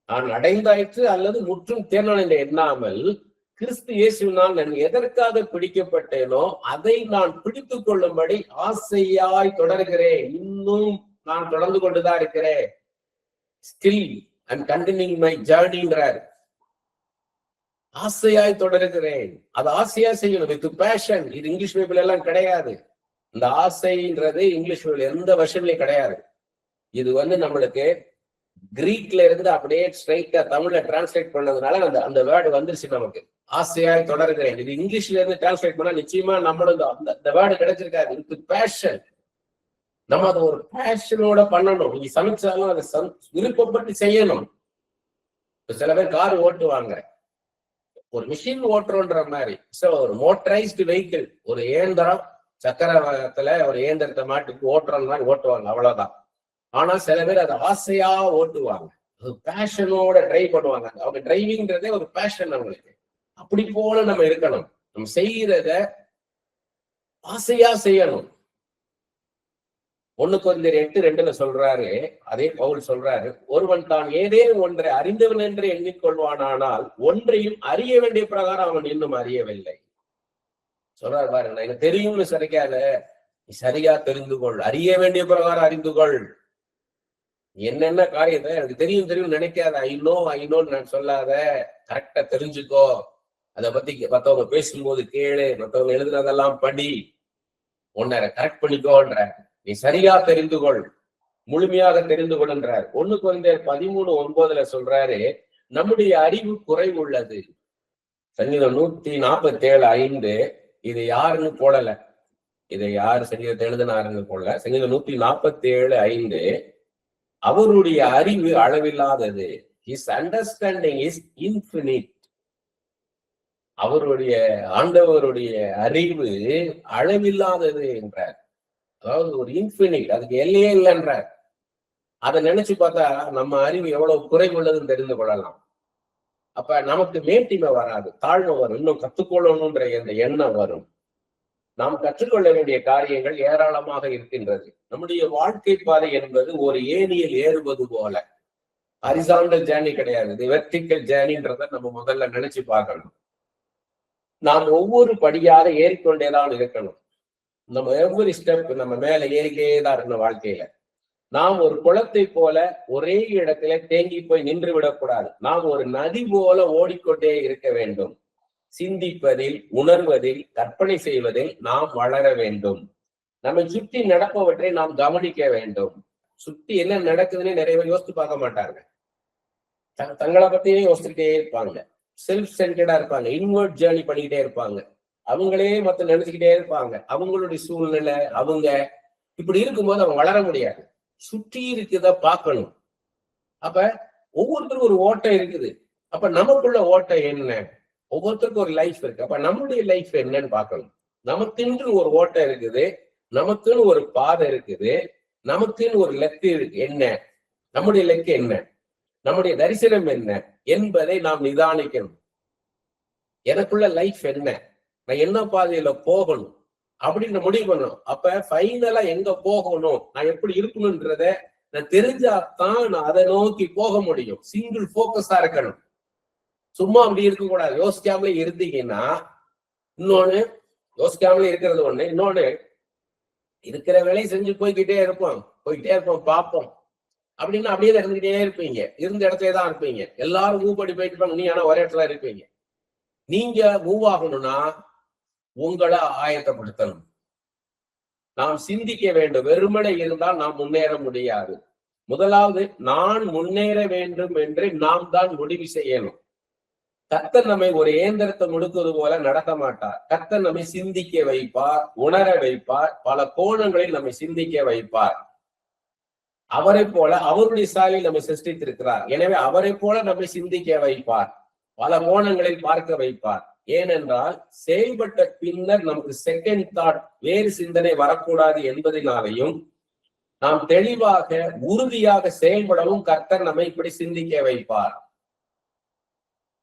நான் அடைந்தாயிற்று அல்லது முற்றும் தேர்னான் என்று எண்ணாமல் கிறிஸ்து இயேசுவினால் நான் எதற்காக பிடிக்கப்பட்டேனோ அதை நான் பிடித்துக் கொள்ளும்படி ஆசையாய் தொடர்கிறேன். இன்னும் நான் தொடர்ந்து கொண்டுதான் இருக்கிறேன். ஸ்டில் ஐம் கண்டினியூங் மை ஜர்னின்றார். ஆசையாய் தொடர்கிறேன். அது ஆசையா செய்யணும், வித் பேஷன். இது இங்கிலீஷ் பைபிள் எல்லாம் கிடையாது. இந்த ஆசைன்றது இங்கிலீஷ் பைபிள் எந்த வருஷன்லயும் கிடையாது. இது நம்மளுக்கு கிரீக்ல இருந்து அப்படியே ஸ்ட்ரைட்டா தமிழ்ல டிரான்ஸ்லேட் பண்ணதுனால அந்த வேர்டு வந்துருச்சு நமக்கு. ஆசையாய் தொடர்கிறேன். இது இங்கிலீஷ்ல இருந்து டிரான்ஸ்லேட் பண்ணா நிச்சயமா நம்மளுக்கு அந்த வேர்டு கிடைச்சிருக்காது. With fashion. நம்ம அதை ஒரு பேஷனோட பண்ணணும். நீங்க சமைச்சாலும் அதை விருப்பப்பட்டு செய்யணும். சில பேர் கார் ஓட்டுவாங்க, ஒரு மிஷின் ஓட்டுறோன்ற மாதிரி. ஒரு மோட்டரைஸ்டு வெஹிக்கிள், ஒரு இயந்திரம், சக்கரத்துல ஒரு இயந்திரத்தை மாட்டுக்கு ஓட்டுறோம் மாதிரி ஓட்டுவாங்க, அவ்வளவுதான். ஆனா சில பேர் அதை ஆசையா ஓட்டுவாங்க, பேஷனோட டிரைவ் பண்ணுவாங்க. அவங்க டிரைவிங்கிறதே ஒரு பேஷன் அவங்களுக்கு. அப்படி போல நம்ம இருக்கணும். நம்ம செய்யறத ஆசையா செய்யணும். 1 கொரிந்தியர் 8:2 சொல்றாரு, அதே பவுல் சொல்றாரு, ஒருவன் தான் ஏதேனும் ஒன்றை அறிந்தவன் என்று எண்ணிக்கொள்வானால் ஒன்றையும் அறிய வேண்டிய பிரகாரம் அவன் இன்னும் அறியவில்லை. சொல்றாரு பாருங்க, எனக்கு தெரியும்னு சரிக்காத, நீ சரியா தெரிந்து கொள், அறிய வேண்டிய பிரகாரம் அறிந்து கொள். என்னென்ன காரியத்தை எனக்கு தெரியும் நினைக்காத, ஐநோன்னு நான் சொல்லாத, கரெக்டா தெரிஞ்சுக்கோ. அதை பத்தி மத்தவங்க பேசும்போது கேளு, மத்தவங்க எழுதுனதெல்லாம் படி, உன்னை கரெக்ட் பண்ணிக்கோன்ற. நீ சரியா தெரிந்து கொள், முழுமையாக தெரிந்து கொள்ன்றார். 1 கொரிந்தியர் 13:9 சொல்றாரு, நம்முடைய அறிவு குறைவுள்ளது. சங்கீதம் 147:5 இது யாருன்னு போடல, இதை யாரு சங்கீதத்தை எழுதினாருன்னு போடல. சங்கீதம் 147:5 அவருடைய அறிவு அளவில்லாதது. His understanding is infinite. அவருடைய ஆண்டவருடைய அறிவு அளவில்லாதது என்றார். அதாவது ஒரு இன்ஃபினிட், அதுக்கு எல்லையே இல்லைன்றார். அதை நினைச்சு பார்த்தா நம்ம அறிவு எவ்வளவு குறைவுள்ளதுன்னு தெரிந்து கொள்ளலாம். அப்ப நமக்கு மேட்டிமை வராது, தாழ்வு வரும், இன்னும் கத்துக்கொள்ளணும்ன்ற இந்த எண்ணம் வரும். நாம் கற்றுக்கொள்ள வேண்டிய காரியங்கள் ஏராளமாக இருக்கின்றது. நம்முடைய வாழ்க்கை பாதை என்பது ஒரு ஏணியில் ஏறுவது போல, ஹரிசாண்டல் ஜேர்னி கிடையாது, இது வெர்டிக்கல் ஜேர்னின்றத நம்ம முதல்ல நினைச்சு பார்க்கணும். நாம் ஒவ்வொரு படியாக ஏறிக்கொண்டேதான் இருக்கணும். நம்ம ஒவ்வொரு ஸ்டெப் நம்ம மேல ஏறிக்கிட்டே தான் இருக்கணும் வாழ்க்கையில. நாம் ஒரு குளத்தை போல ஒரே இடத்துல தேங்கி போய் நின்று விடக்கூடாது. நாம் ஒரு நதி போல ஓடிக்கொண்டே இருக்க வேண்டும். சிந்திப்பதில், உணர்வதில், கற்பனை செய்வதில் நாம் வளர வேண்டும். நம்மை சுற்றி நடப்பவற்றை நாம் கவனிக்க வேண்டும். சுற்றி என்ன நடக்குதுன்னு நிறைய பேர் யோசித்து பார்க்க மாட்டாங்க. தங்களை பத்தியே யோசிச்சுக்கிட்டே இருப்பாங்க. செல்ஃப் சென்டர்டா இருப்பாங்க. இன்வெர்ட் ஜேர்னி பண்ணிக்கிட்டே இருப்பாங்க. அவங்களே மொத்தம் நினைச்சுக்கிட்டே இருப்பாங்க. அவங்களுடைய சூழ்நிலை, அவங்க இப்படி இருக்கும்போது அவங்க வளர முடியாது. சுற்றி இருக்குத பார்க்கணும். அப்ப ஒவ்வொருத்தருக்கும் ஒரு ஓட்டம் இருக்குது. அப்ப நமக்குள்ள ஓட்டம் என்ன? ஒவ்வொருத்தருக்கும் ஒரு லைஃப் இருக்கு. அப்ப நம்முடைய லைஃப் என்னன்னு பார்க்கணும். நமக்குன்னு ஒரு ஓட்டம் இருக்குது, நமக்குன்னு ஒரு பாதை இருக்குது, நமக்குன்னு ஒரு லக்கு இருக்கு. என்ன நம்முடைய லக்கு என்ன, நம்முடைய தரிசனம் என்ன என்பதை நாம் நிதானிக்கணும். எனக்குள்ள லைஃப் என்ன, நான் என்ன பாதையில போகணும் அப்படின்னு முடிவு பண்ணணும். அப்ப ஃபைனலா எங்க போகணும், நான் எப்படி இருக்கணும்ன்றத நான் தெரிஞ்சாதான் நான் அதை நோக்கி போக முடியும். சிங்கிள் போக்கஸா இருக்கணும். சும்மா அப்படி இருக்கக்கூடாது. யோசிக்காமலே இருந்தீங்கன்னா, இன்னொன்னு யோசிக்காமலே இருக்கிறது ஒண்ணு, இன்னொன்னு இருக்கிற வேலையை செஞ்சு போய்கிட்டே இருப்போம் பார்ப்போம் அப்படின்னா அப்படியே தான் இருந்துகிட்டே இருப்பீங்க. இருந்த இடத்துல தான் இருப்பீங்க. எல்லாரும் மூவ் பண்ணி போயிட்டு இருப்பாங்க, நீ ஆனா ஒரே இடத்துல இருப்பீங்க. நீங்க மூவ் ஆகணும்னா உங்களை ஆயத்தப்படுத்தணும். நாம் சிந்திக்க வேண்டும். வெறுமனை இருந்தால் நாம் முன்னேற முடியாது. முதலாவது நான் முன்னேற வேண்டும் என்று நாம் தான் முடிவு செய்யணும். கர்த்தர் நம்மை ஒரு இயந்திரத்தை முடுக்குவது போல நடத்த மாட்டார். கர்த்தர் நம்மை சிந்திக்க வைப்பார், உணர வைப்பார், பல கோணங்களில் நம்மை சிந்திக்க வைப்பார். அவரை போல அவருடைய சாயலில் நம்மை சிருஷ்டித்திருக்கிறார். எனவே அவரை போல நம்மை சிந்திக்க வைப்பார், பல கோணங்களில் பார்க்க வைப்பார். ஏனென்றால் செயல்பட்ட பின்னர் நமக்கு செகண்ட் தாட், வேறு சிந்தனை வரக்கூடாது என்பதனாலையும் நாம் தெளிவாக உறுதியாக செயல்படவும் கர்த்தர் நம்மை இப்படி சிந்திக்க வைப்பார்.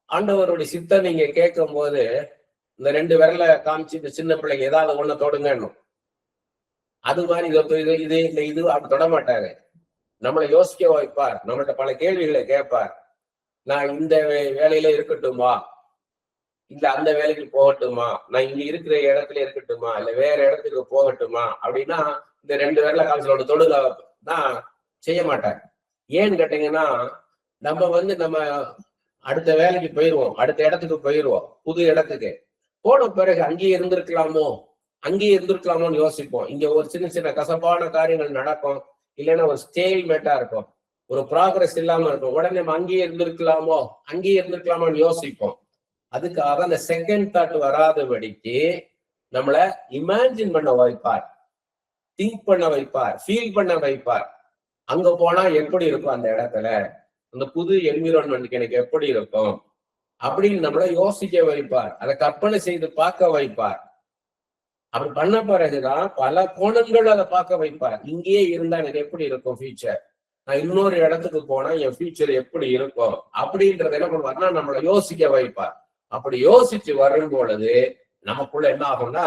ஆண்டவருடைய சித்தம் நீங்க கேட்கும் போது இந்த 2 விரலை காமிச்சு இந்த சின்ன பிள்ளைங்க ஏதாவது ஒண்ணு தொடுங்கணும். அது மாதிரி இது அப்படி தொட மாட்டாரு. நம்மளை யோசிக்க வைப்பார். நம்மள்ட்ட பல கேள்விகளை கேட்பார். நான் இந்த வேலையில இருக்கட்டுமா, இல்ல அந்த வேலைக்கு போகட்டுமா, நான் இங்க இருக்கிற இடத்துல இருக்கட்டுமா, இல்ல வேற இடத்துக்கு போகட்டுமா அப்படின்னா இந்த 2 விரல காமிச்சலோட தொடுனா செய்ய மாட்டார். ஏன்னு கேட்டீங்கன்னா, நம்ம அடுத்த வேலைக்கு போயிடுவோம், அடுத்த இடத்துக்கு போயிடுவோம், புது இடத்துக்கு போன பிறகு அங்கேயே இருந்திருக்கலாமோன்னு யோசிப்போம். இங்க ஒரு சின்ன சின்ன கசப்பான காரியங்கள் நடக்கும், இல்லைன்னா ஒரு ஸ்டேல்மேட்டா இருக்கும், ஒரு ப்ராக்ரஸ் இல்லாம இருக்கும். உடனே நம்ம அங்கேயே இருந்திருக்கலாமோன்னு யோசிப்போம். அதுக்காக அந்த செகண்ட் தாட் வராதபடிக்கு நம்மள இமேஜின் பண்ண வைப்பார், திங்க் பண்ண வைப்பார், ஃபீல் பண்ண வைப்பார். அங்க போனா எப்படி இருக்கும் அந்த இடத்துல, அந்த புது என்விரான்மெண்ட் எனக்கு எப்படி இருக்கும் அப்படின்னு நம்மள யோசிக்க வைப்பார். அதை கற்பனை செய்து பார்க்க வைப்பார். அப்படி பண்ண பிறகுதான் பல கோணங்கள் அதை பார்க்க வைப்பார். இங்கேயே இருந்தா எனக்கு எப்படி இருக்கும் ஃபியூச்சர், நான் இன்னொரு இடத்துக்கு போனா என் ஃபியூச்சர் எப்படி இருக்கும் அப்படின்றத என்ன பண்ணுவார்னா நம்மளை யோசிக்க வைப்பார். அப்படி யோசிச்சு வரும் பொழுது நமக்குள்ள என்ன ஆகும்னா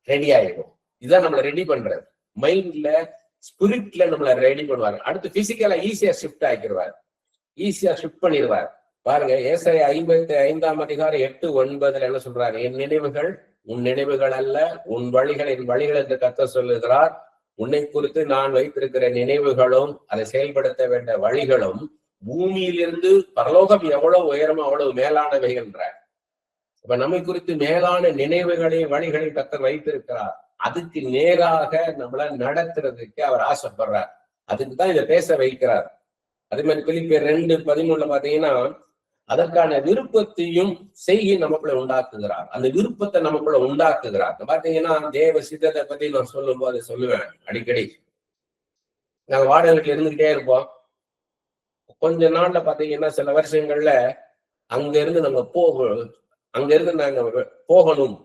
ரெடி ஆயிடும். இதுதான் நம்மளை ரெடி பண்றது. மைண்ட்ல ஸ்பிரிட்ல நம்மளை ரெடி பண்ணுவாரு. அடுத்து பிசிக்கலா ஈஸியா ஷிஃப்ட் பண்ணிடுவார். பாருங்க, ஏசாயா 55ஆம் அதிகாரம் 8-9 என்ன சொல்றாரு? என் நினைவுகள் உன் நினைவுகள் அல்ல, உன் வழிகள் என் வழிகள் என்று கர்த்தர் சொல்லுகிறார். உன்னை குறித்து நான் வைத்திருக்கிற நினைவுகளும் அதை செயல்படுத்த வேண்டிய வழிகளும் பூமியிலிருந்து பரலோகம் எவ்வளவு உயரமோ அவ்வளவு மேலானவைகின்றார். அப்ப நம்மை குறித்து மேலான நினைவுகளையும் வழிகளையும் கர்த்தர் வைத்திருக்கிறார். அதுக்கு நேராக நம்மள நடத்துறதுக்கு அவர் ஆசைப்படுறார். அதுக்குதான் இதை பேச வைக்கிறார். அதே மாதிரி பிலிப்பியர் 2:13 பாத்தீங்கன்னா, அதற்கான விருப்பத்தையும் செய்கை நமக்குள்ள உண்டாக்குகிறார். அந்த விருப்பத்தை நமக்குள்ள உண்டாக்குகிறார். பாத்தீங்கன்னா, தேவ சித்தத்தை பத்தி நான் சொல்லும் போது சொல்லுவேன் அடிக்கடி. நாங்க வாடகை வீட்டுல இருந்துகிட்டே இருப்போம். கொஞ்ச நாள்ல பாத்தீங்கன்னா சில வருஷங்கள்ல அங்க இருந்து நாங்க போகணும்,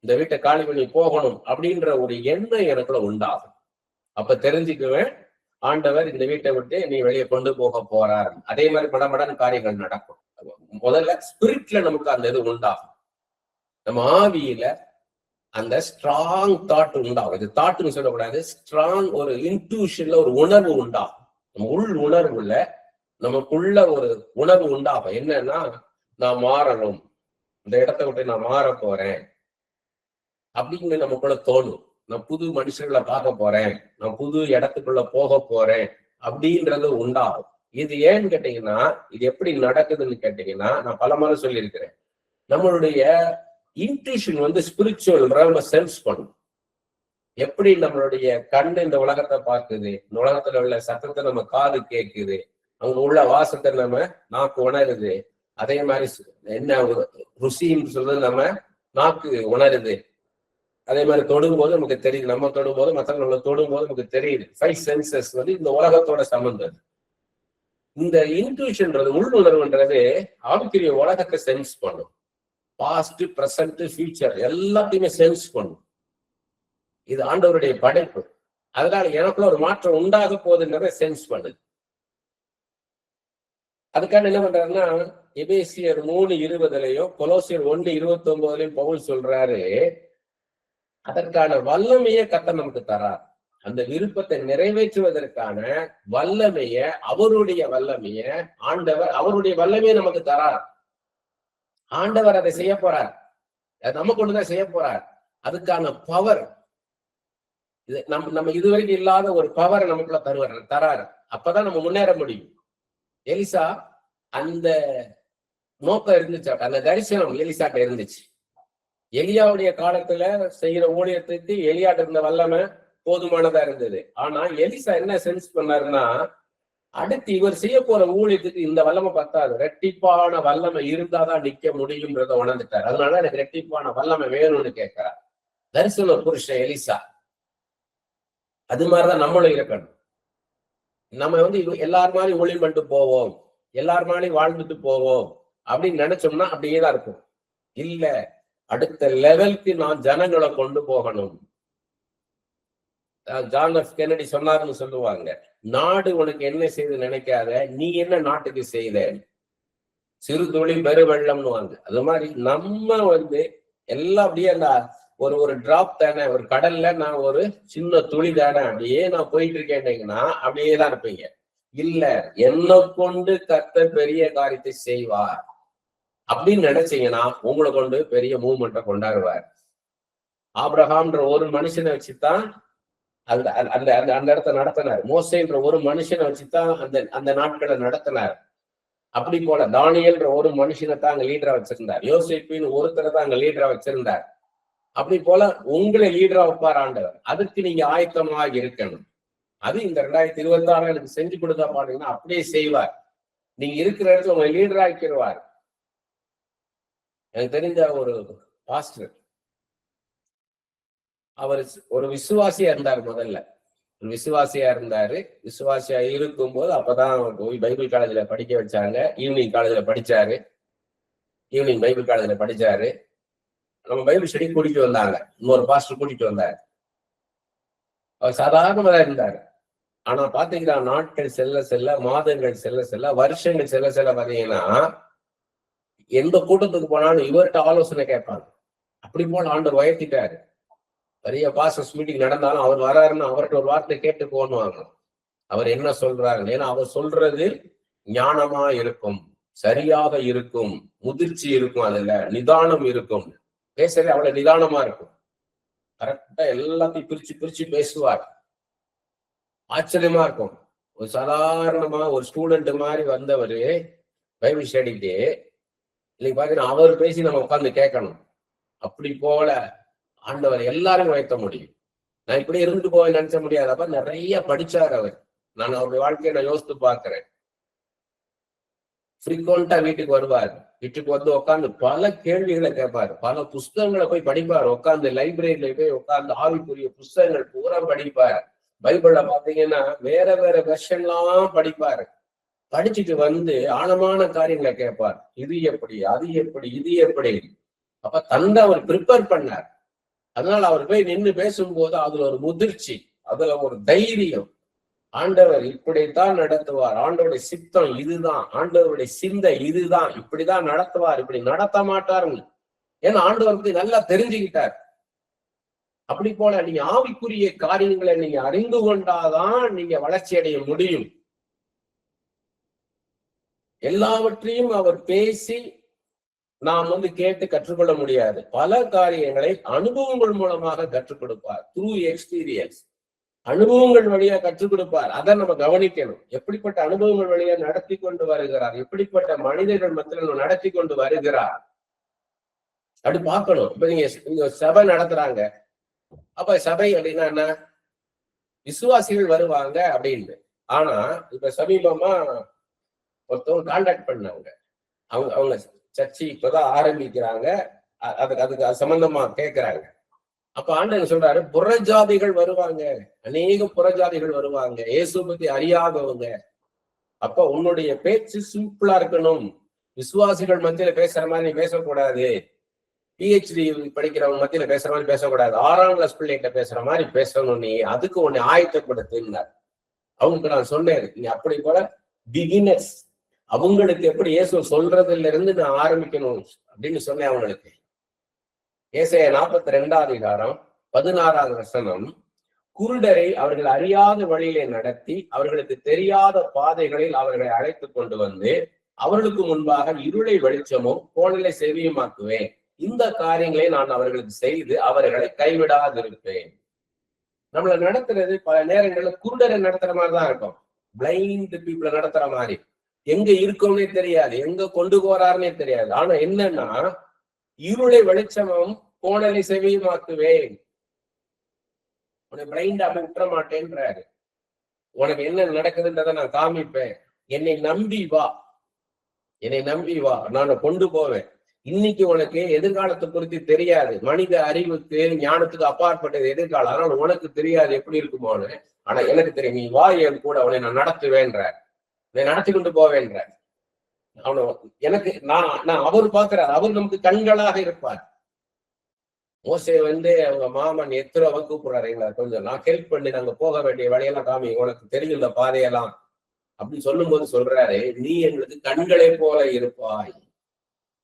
இந்த வீட்டை காலி பண்ணி போகணும் அப்படின்ற ஒரு எண்ணம் எனக்குள்ள உண்டாகும். அப்ப தெரிஞ்சுக்குவேன், ஆண்டவர் இந்த வீட்டை விட்டு நீ வெளியே கொண்டு போக போறாரு. அதே மாதிரி மடமடன் காரியங்கள் நடக்கும். முதல்ல ஸ்பிரிட்ல நமக்கு அந்த இது உண்டாகும். நம்ம ஆவியில அந்த ஸ்ட்ராங் தாட் உண்டாகும். இது தாட்டுன்னு சொல்லக்கூடாது, ஸ்ட்ராங் ஒரு இன்ட்யூஷன்ல ஒரு உணர்வு உண்டாகும். நம்ம உள் உணர்வுல நமக்குள்ள ஒரு உணர்வு உண்டாகும். என்னன்னா, நான் மாறணும், இந்த இடத்தை விட்டு நான் மாற போறேன் அப்படின்னு நமக்குள்ள தோணும். நான் புது மனுஷர்களை பார்க்க போறேன், நான் புது இடத்துக்குள்ள போக போறேன் அப்படின்றது உண்டாகும். இது ஏன்னு கேட்டீங்கன்னா, இது எப்படி நடக்குதுன்னு கேட்டீங்கன்னா, நான் பல முறை சொல்லியிருக்கிறேன், நம்மளுடைய இன்ட்யூஷன் ஸ்பிரிச்சுவல் சென்ஸ் பண்ணும். எப்படி நம்மளுடைய கண் இந்த உலகத்தை பார்க்குது, இந்த உலகத்துல உள்ள சத்தத்தை நம்ம காது கேட்குது, அங்க உள்ள வாசத்தை நம்ம நாக்கு உணருது, அதே மாதிரி என்ன ருசின்னு சொல்றது நம்ம நாக்கு உணருது, அதே மாதிரி தொடும்போது நமக்கு தெரியுது, நம்ம தொடும்போது மற்றவங்களை தொடும்போது நமக்கு தெரியுது. 5 சென்சஸ் இந்த உலகத்தோட சம்பந்தம். இந்த இன்ட்யூஷன்றது உள்ளுணர்வுன்றது ஆவிக்குரிய உலகத்தை சென்ஸ் பண்ணும். பாஸ்ட், பிரசன்ட், ஃபியூச்சர் எல்லாத்தையுமே சென்ஸ் பண்ணும். இது ஆண்டவருடைய படைப்பு. அதனால எனக்குள்ள ஒரு மாற்றம் உண்டாக போகுதுன்றத சென்ஸ் பண்ணுது. அதுக்காக என்ன பண்றாருன்னா, எபேசியர் 3:20 கொலோசியர் 1:29 பவுல் சொல்றாரு, அதற்கான வல்லமையை கர்த்தர் நமக்கு தரார். அந்த விருப்பத்தை நிறைவேற்றுவதற்கான வல்லமைய, அவருடைய வல்லமைய ஆண்டவர், அவருடைய வல்லமையை நமக்கு தரார். ஆண்டவர் அதை செய்ய போறார், நம்ம கொண்டுதான் செய்ய போறார். அதுக்கான பவர், இது நம்ம இதுவரைக்கும் இல்லாத ஒரு பவரை நமக்குள்ள தராரு. அப்பதான் நம்ம முன்னேற முடியும். எலிசா அந்த நோக்கம் இருந்துச்சு, அந்த தரிசனம் எலிசாட்ட இருந்துச்சு. எலியாவுடைய காலத்துல செய்யற ஊழியத்துக்கு எலியாட்ட இருந்த வல்லமை போதுமானதா இருந்தது. ஆனா எலிசா என்ன சென்ஸ் பண்ணாருன்னா, அடுத்து இவர் செய்ய போற ஊழியத்துக்கு இந்த வல்லமை பத்தாது, ரெட்டிப்பான வல்லமை இருந்தாதான் நிக்க முடியும்ன்றத உணர்ந்துட்டார். அதனால எனக்கு ரெட்டிப்பான வல்லமை வேணும்னு கேட்கிறார் தரிசன புருஷன் எலிசா. அது மாதிரிதான் நம்மளும் இருக்கணும். நம்ம எல்லார் மாதிரி ஒளி பண்ணிட்டு போவோம், எல்லார் மாதிரி வாழ்ந்துட்டு போவோம் அப்படின்னு நினைச்சோம்னா அப்படியேதான் இருக்கும். இல்ல, அடுத்த லெவலுக்கு நான் ஜனங்களை கொண்டு போகணும். ஜான் எஃப் கென்னடி சொன்னாருன்னு சொல்லுவாங்க, நாடு உனக்கு என்ன செய்து நினைக்காத, நீ என்ன நாட்டுக்கு செய்த, சிறு துளி பெருவெள்ளம்னு வாங்க. அது மாதிரி நம்ம எல்லாம் அப்படியே ஒரு டிராப் தானே, ஒரு கடல்ல நான் ஒரு சின்ன துளி தானே, அப்படியே நான் போயிட்டு இருக்கேன்னா அப்படியே தான் இருப்பீங்க. இல்ல, என்னை கொண்டு கர்த்தர் பெரிய காரியத்தை செய்வார் அப்படின்னு நினைச்சீங்கன்னா உங்களை கொண்டு பெரிய மூவ்மெண்ட்டை கொண்டாடுவார். ஆபிரகாம்ன்ற ஒரு மனுஷனை வச்சுதான் அந்த அந்த அந்த இடத்த நடத்தினார். மோசேன்ற ஒரு மனுஷனை வச்சுதான் அந்த நாட்களை நடத்தினார். அப்படி போல தானியல்ன்ற ஒரு மனுஷனை தான் அங்க லீடரா வச்சிருந்தார். யோசேப்பின்னு ஒருத்தரை தான் அங்க லீடரா வச்சிருந்தார். அப்படி போல உங்களை லீடரா வைப்பார் ஆண்டவர். அதுக்கு நீங்க ஆயத்தமாக இருக்கணும். அது இந்த 2026 எனக்கு செஞ்சு கொடுத்தா பாத்தீங்கன்னா அப்படியே செய்வார். நீங்க இருக்கிற இடத்துல உங்க லீடரா ஆக்கிடுவார். எனக்கு தெரிஞ்ச ஒரு பாஸ்டர், அவர் ஒரு விசுவாசியா இருந்தார். முதல்ல விசுவாசியா இருந்தாரு. விசுவாசியா இருக்கும்போது அப்பதான் போய் பைபிள் காலேஜ்ல படிக்க வச்சாங்க. ஈவினிங் காலேஜ்ல படிச்சாரு. ஈவினிங் பைபிள் காலேஜ்ல படிச்சாரு. நம்ம பைபிள் ஸ்டடி கூட்டிட்டு வந்தாங்க, இன்னொரு பாஸ்டர் கூட்டிட்டு வந்தாரு. அவர் சாதாரணமா இருந்தாரு. ஆனா பாத்தீங்கன்னா நாட்கள் செல்ல செல்ல, மாதங்கள் செல்ல செல்ல, வருஷங்கள் செல்ல செல்ல பாத்தீங்கன்னா எந்த கூட்டத்துக்கு போனாலும் இவர்கிட்ட ஆலோசனை கேட்பாங்க. அப்படி போல ஆண்டவர் உயர்த்திட்டாரு. பெரிய பாஸ்டர்ஸ் மீட்டிங் நடந்தாலும் அவர் வராருன்னு அவர்கிட்ட ஒரு வார்த்தை கேட்டு போனுவாங்க, அவர் என்ன சொல்றாரு. ஏன்னா அவர் சொல்றது ஞானமா இருக்கும், சரியாக இருக்கும், முதிர்ச்சி இருக்கும், அதுல நிதானம் இருக்கும். பேசுறது அவ்வளவு நிதானமா இருக்கும். கரெக்டா எல்லாத்தையும் பிரிச்சு பிரிச்சு பேசுவார். ஆச்சரியமா இருக்கும். ஒரு சாதாரணமா ஒரு ஸ்டூடெண்ட் மாதிரி வந்தவரு பைபிள் ஸ்டடிக்கு இன்னைக்கு பாத்தீங்கன்னா அவர் பேசி நம்ம உட்கார்ந்து கேட்கணும். அப்படி போல ஆண்டவர் எல்லாரும் உயர்த்த முடியும். நான் இப்படி இருந்துட்டு போய் நினைச்ச முடியாதப்ப நிறைய படிச்சார் அவர். நான் அவருடைய வாழ்க்கையை நான் யோசித்து பார்க்கிறேன். ஃப்ரீக்வெண்டா வீட்டுக்கு வருவார். வீட்டுக்கு உட்காந்து பல கேள்விகளை கேட்பாரு, பல புஸ்தகங்களை போய் படிப்பார். உட்காந்து லைப்ரரியில போய் உட்காந்து ஆவிக்குரிய புஸ்தகங்கள் பூரா படிப்பார். பைபிள்ல பாத்தீங்கன்னா வேற வேற வெர்ஷன்லாம் படிப்பாரு. படிச்சுட்டு ஆழமான காரியங்களை கேட்பார். இது எப்படி, அது எப்படி, இது எப்படி. அப்ப தந்தை அவர் ப்ரிப்பேர் பண்ணார். அதனால அவர் போய் நின்று பேசும்போது அதுல ஒரு முதிர்ச்சி, அதுல ஒரு தைரியம். ஆண்டவர் இப்படித்தான் நடத்துவார், ஆண்டவருடைய சித்தம் இதுதான், ஆண்டவருடைய சிந்தை இதுதான், இப்படிதான் நடத்துவார், இப்படி நடத்த மாட்டாருன்னு. ஏன்னா ஆண்டவர் பத்தி நல்லா தெரிஞ்சுக்கிட்டார். அப்படி போல நீங்க ஆவிக்குரிய காரியங்களை நீங்க அறிந்து கொண்டாதான் நீங்க வளர்ச்சி அடைய முடியும். எல்லாவற்றையும் அவர் பேசி நாம் கேட்டு கற்றுக்கொள்ள முடியாது. பல காரியங்களை அனுபவங்கள் மூலமாக கற்றுக் கொடுப்பார். த்ரூ எக்ஸ்பீரியன்ஸ், அனுபவங்கள் வழியா கற்றுக் கொடுப்பார். அதை நம்ம கவனிக்கணும். எப்படிப்பட்ட அனுபவங்கள் வழியா நடத்தி கொண்டு வருகிறார், எப்படிப்பட்ட மனிதர்கள் மத்தியில் நடத்தி கொண்டு வருகிறார் அப்படி பார்க்கணும். இப்ப நீங்க சபை நடத்துறாங்க, அப்ப சபை அப்படின்னா என்ன? விசுவாசிகள் வருவாங்க அப்படின்னு. ஆனா இப்ப சமீபமா ஒருத்தவங்க கான்டாக்ட் பண்ணாங்க. அவங்க சர்ச்சை இப்பதான் ஆரம்பிக்கிறாங்க, அதுக்கு சம்பந்தமா கேட்கிறாங்க. அப்ப ஆண்டவர் சொல்றாரு, புறஜாதிகள் வருவாங்க, அநேக புறஜாதிகள் வருவாங்க, இயேசு பத்தி அறியாதவங்க. அப்ப உன்னுடைய பேச்சு சிம்பிளா இருக்கணும். விசுவாசிகள் மத்தியில பேசுற மாதிரி நீ பேசக்கூடாது. PhD படிக்கிறவங்க மத்தியில பேசுற மாதிரி பேசக்கூடாது. 6ஆம் கிளாஸ் பிள்ளைகிட்ட பேசுற மாதிரி பேசணும். நீ அதுக்கு உன்னை ஆயத்தப்படுத்தினார். அவங்களுக்கு நான் சொன்னேன், நீ அப்படி போல பிகினர்ஸ், அவங்களுக்கு எப்படி இயேசு சொல்றதுல இருந்து நான் ஆரம்பிக்கணும் அப்படின்னு சொன்னேன் அவங்களுக்கு. ஏசாயா 42:16 வசனம், குருடரை அவர்கள் அறியாத வழியிலே நடத்தி அவர்களுக்கு தெரியாத பாதைகளில் அவர்களை அழைத்து கொண்டு வந்து அவர்களுக்கு முன்பாக இருளை வெளிச்சமும் கோணலை செவியுமாக்குவேன். இந்த காரியங்களை நான் அவர்களுக்கு செய்து அவர்களை கைவிடாதிருப்பேன். நம்மள நடத்துறது பல நேரங்கள்ல குருடரை நடத்துற மாதிரிதான் இருக்கும். பிளைண்ட் பீப்புளை நடத்துற மாதிரி. எங்க இருக்கோம்னே தெரியாது, எங்க கொண்டு போறாருன்னே தெரியாது. ஆனா என்னன்னா, இருளை வெளிச்சமும் கோணலை செவியுமாக்குவேன். உன்னை பிளைண்டாக விட்டுற மாட்டேன்றாரு. உனக்கு என்ன நடக்குதுன்றதை நான் காமிப்பேன். என்னை நம்பி வா, என்னை நம்பி வா, நான் கொண்டு போவேன். இன்னைக்கு உனக்கு எதிர்காலத்தை குறித்து தெரியாது. மனித அறிவுக்கு ஞானத்துக்கு அப்பாற்பட்டது எதிர்காலம். அதனால உனக்கு தெரியாது எப்படி இருக்குமோன்னு. ஆனா எனக்கு தெரியும், நீ வா என் கூட, அவனை நான் நடத்துவேன்ற, நான் நடத்தி கொண்டு போவேன்ற. அவனை எனக்கு நான் அவர் பார்க்கிறார். அவர் நமக்கு கண்களாக இருப்பார். மோசே அவங்க மாமன் எத்திரவ கூப்பிடுறாரு, எங்களை கொஞ்சம் நான் ஹெல்ப் பண்ணி நாங்க போக வேண்டிய வழியெல்லாம் காமி, உனக்கு தெரியுள்ள பாதையெல்லாம் அப்படின்னு சொல்லும் போது சொல்றாரு, நீ எங்களுக்கு கண்களை போல இருப்பாய்.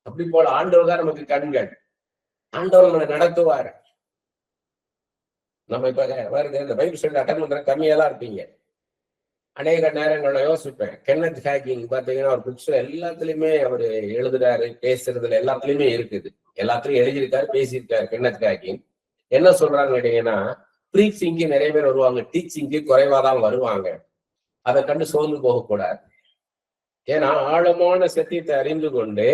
அப்படி போல ஆண்டவர் தான் நமக்கு கண்கள். ஆண்டவர் நம்மளை நடத்துவார். நம்ம இப்ப வருது இந்த பைபிள் ஸ்டடி அட்டன் பண்ற கம்மியாதான் இருப்பீங்க. அநேக நேரங்கள்ல யோசிப்பேன், கென்னத் ஹேகிங் பாத்தீங்கன்னா அவர் புக்ஸ் எல்லாத்துலயுமே அவரு எழுதுறாரு, பேசுறதுல எல்லாத்துலயுமே இருக்குது. எல்லாத்துலயும் எழுதியிருக்காரு, பேசியிருக்காரு. கென்னத் ஹேகிங் என்ன சொல்றாங்க கேட்டீங்கன்னா, ப்ரீச்சிங்கு நிறைய பேர் வருவாங்க, டீச்சிங்கு குறைவாதான் வருவாங்க. அதை கண்டு சோர்ந்து போகக்கூடாது. ஏன்னா ஆழமான சத்தியத்தை அறிந்து கொண்டு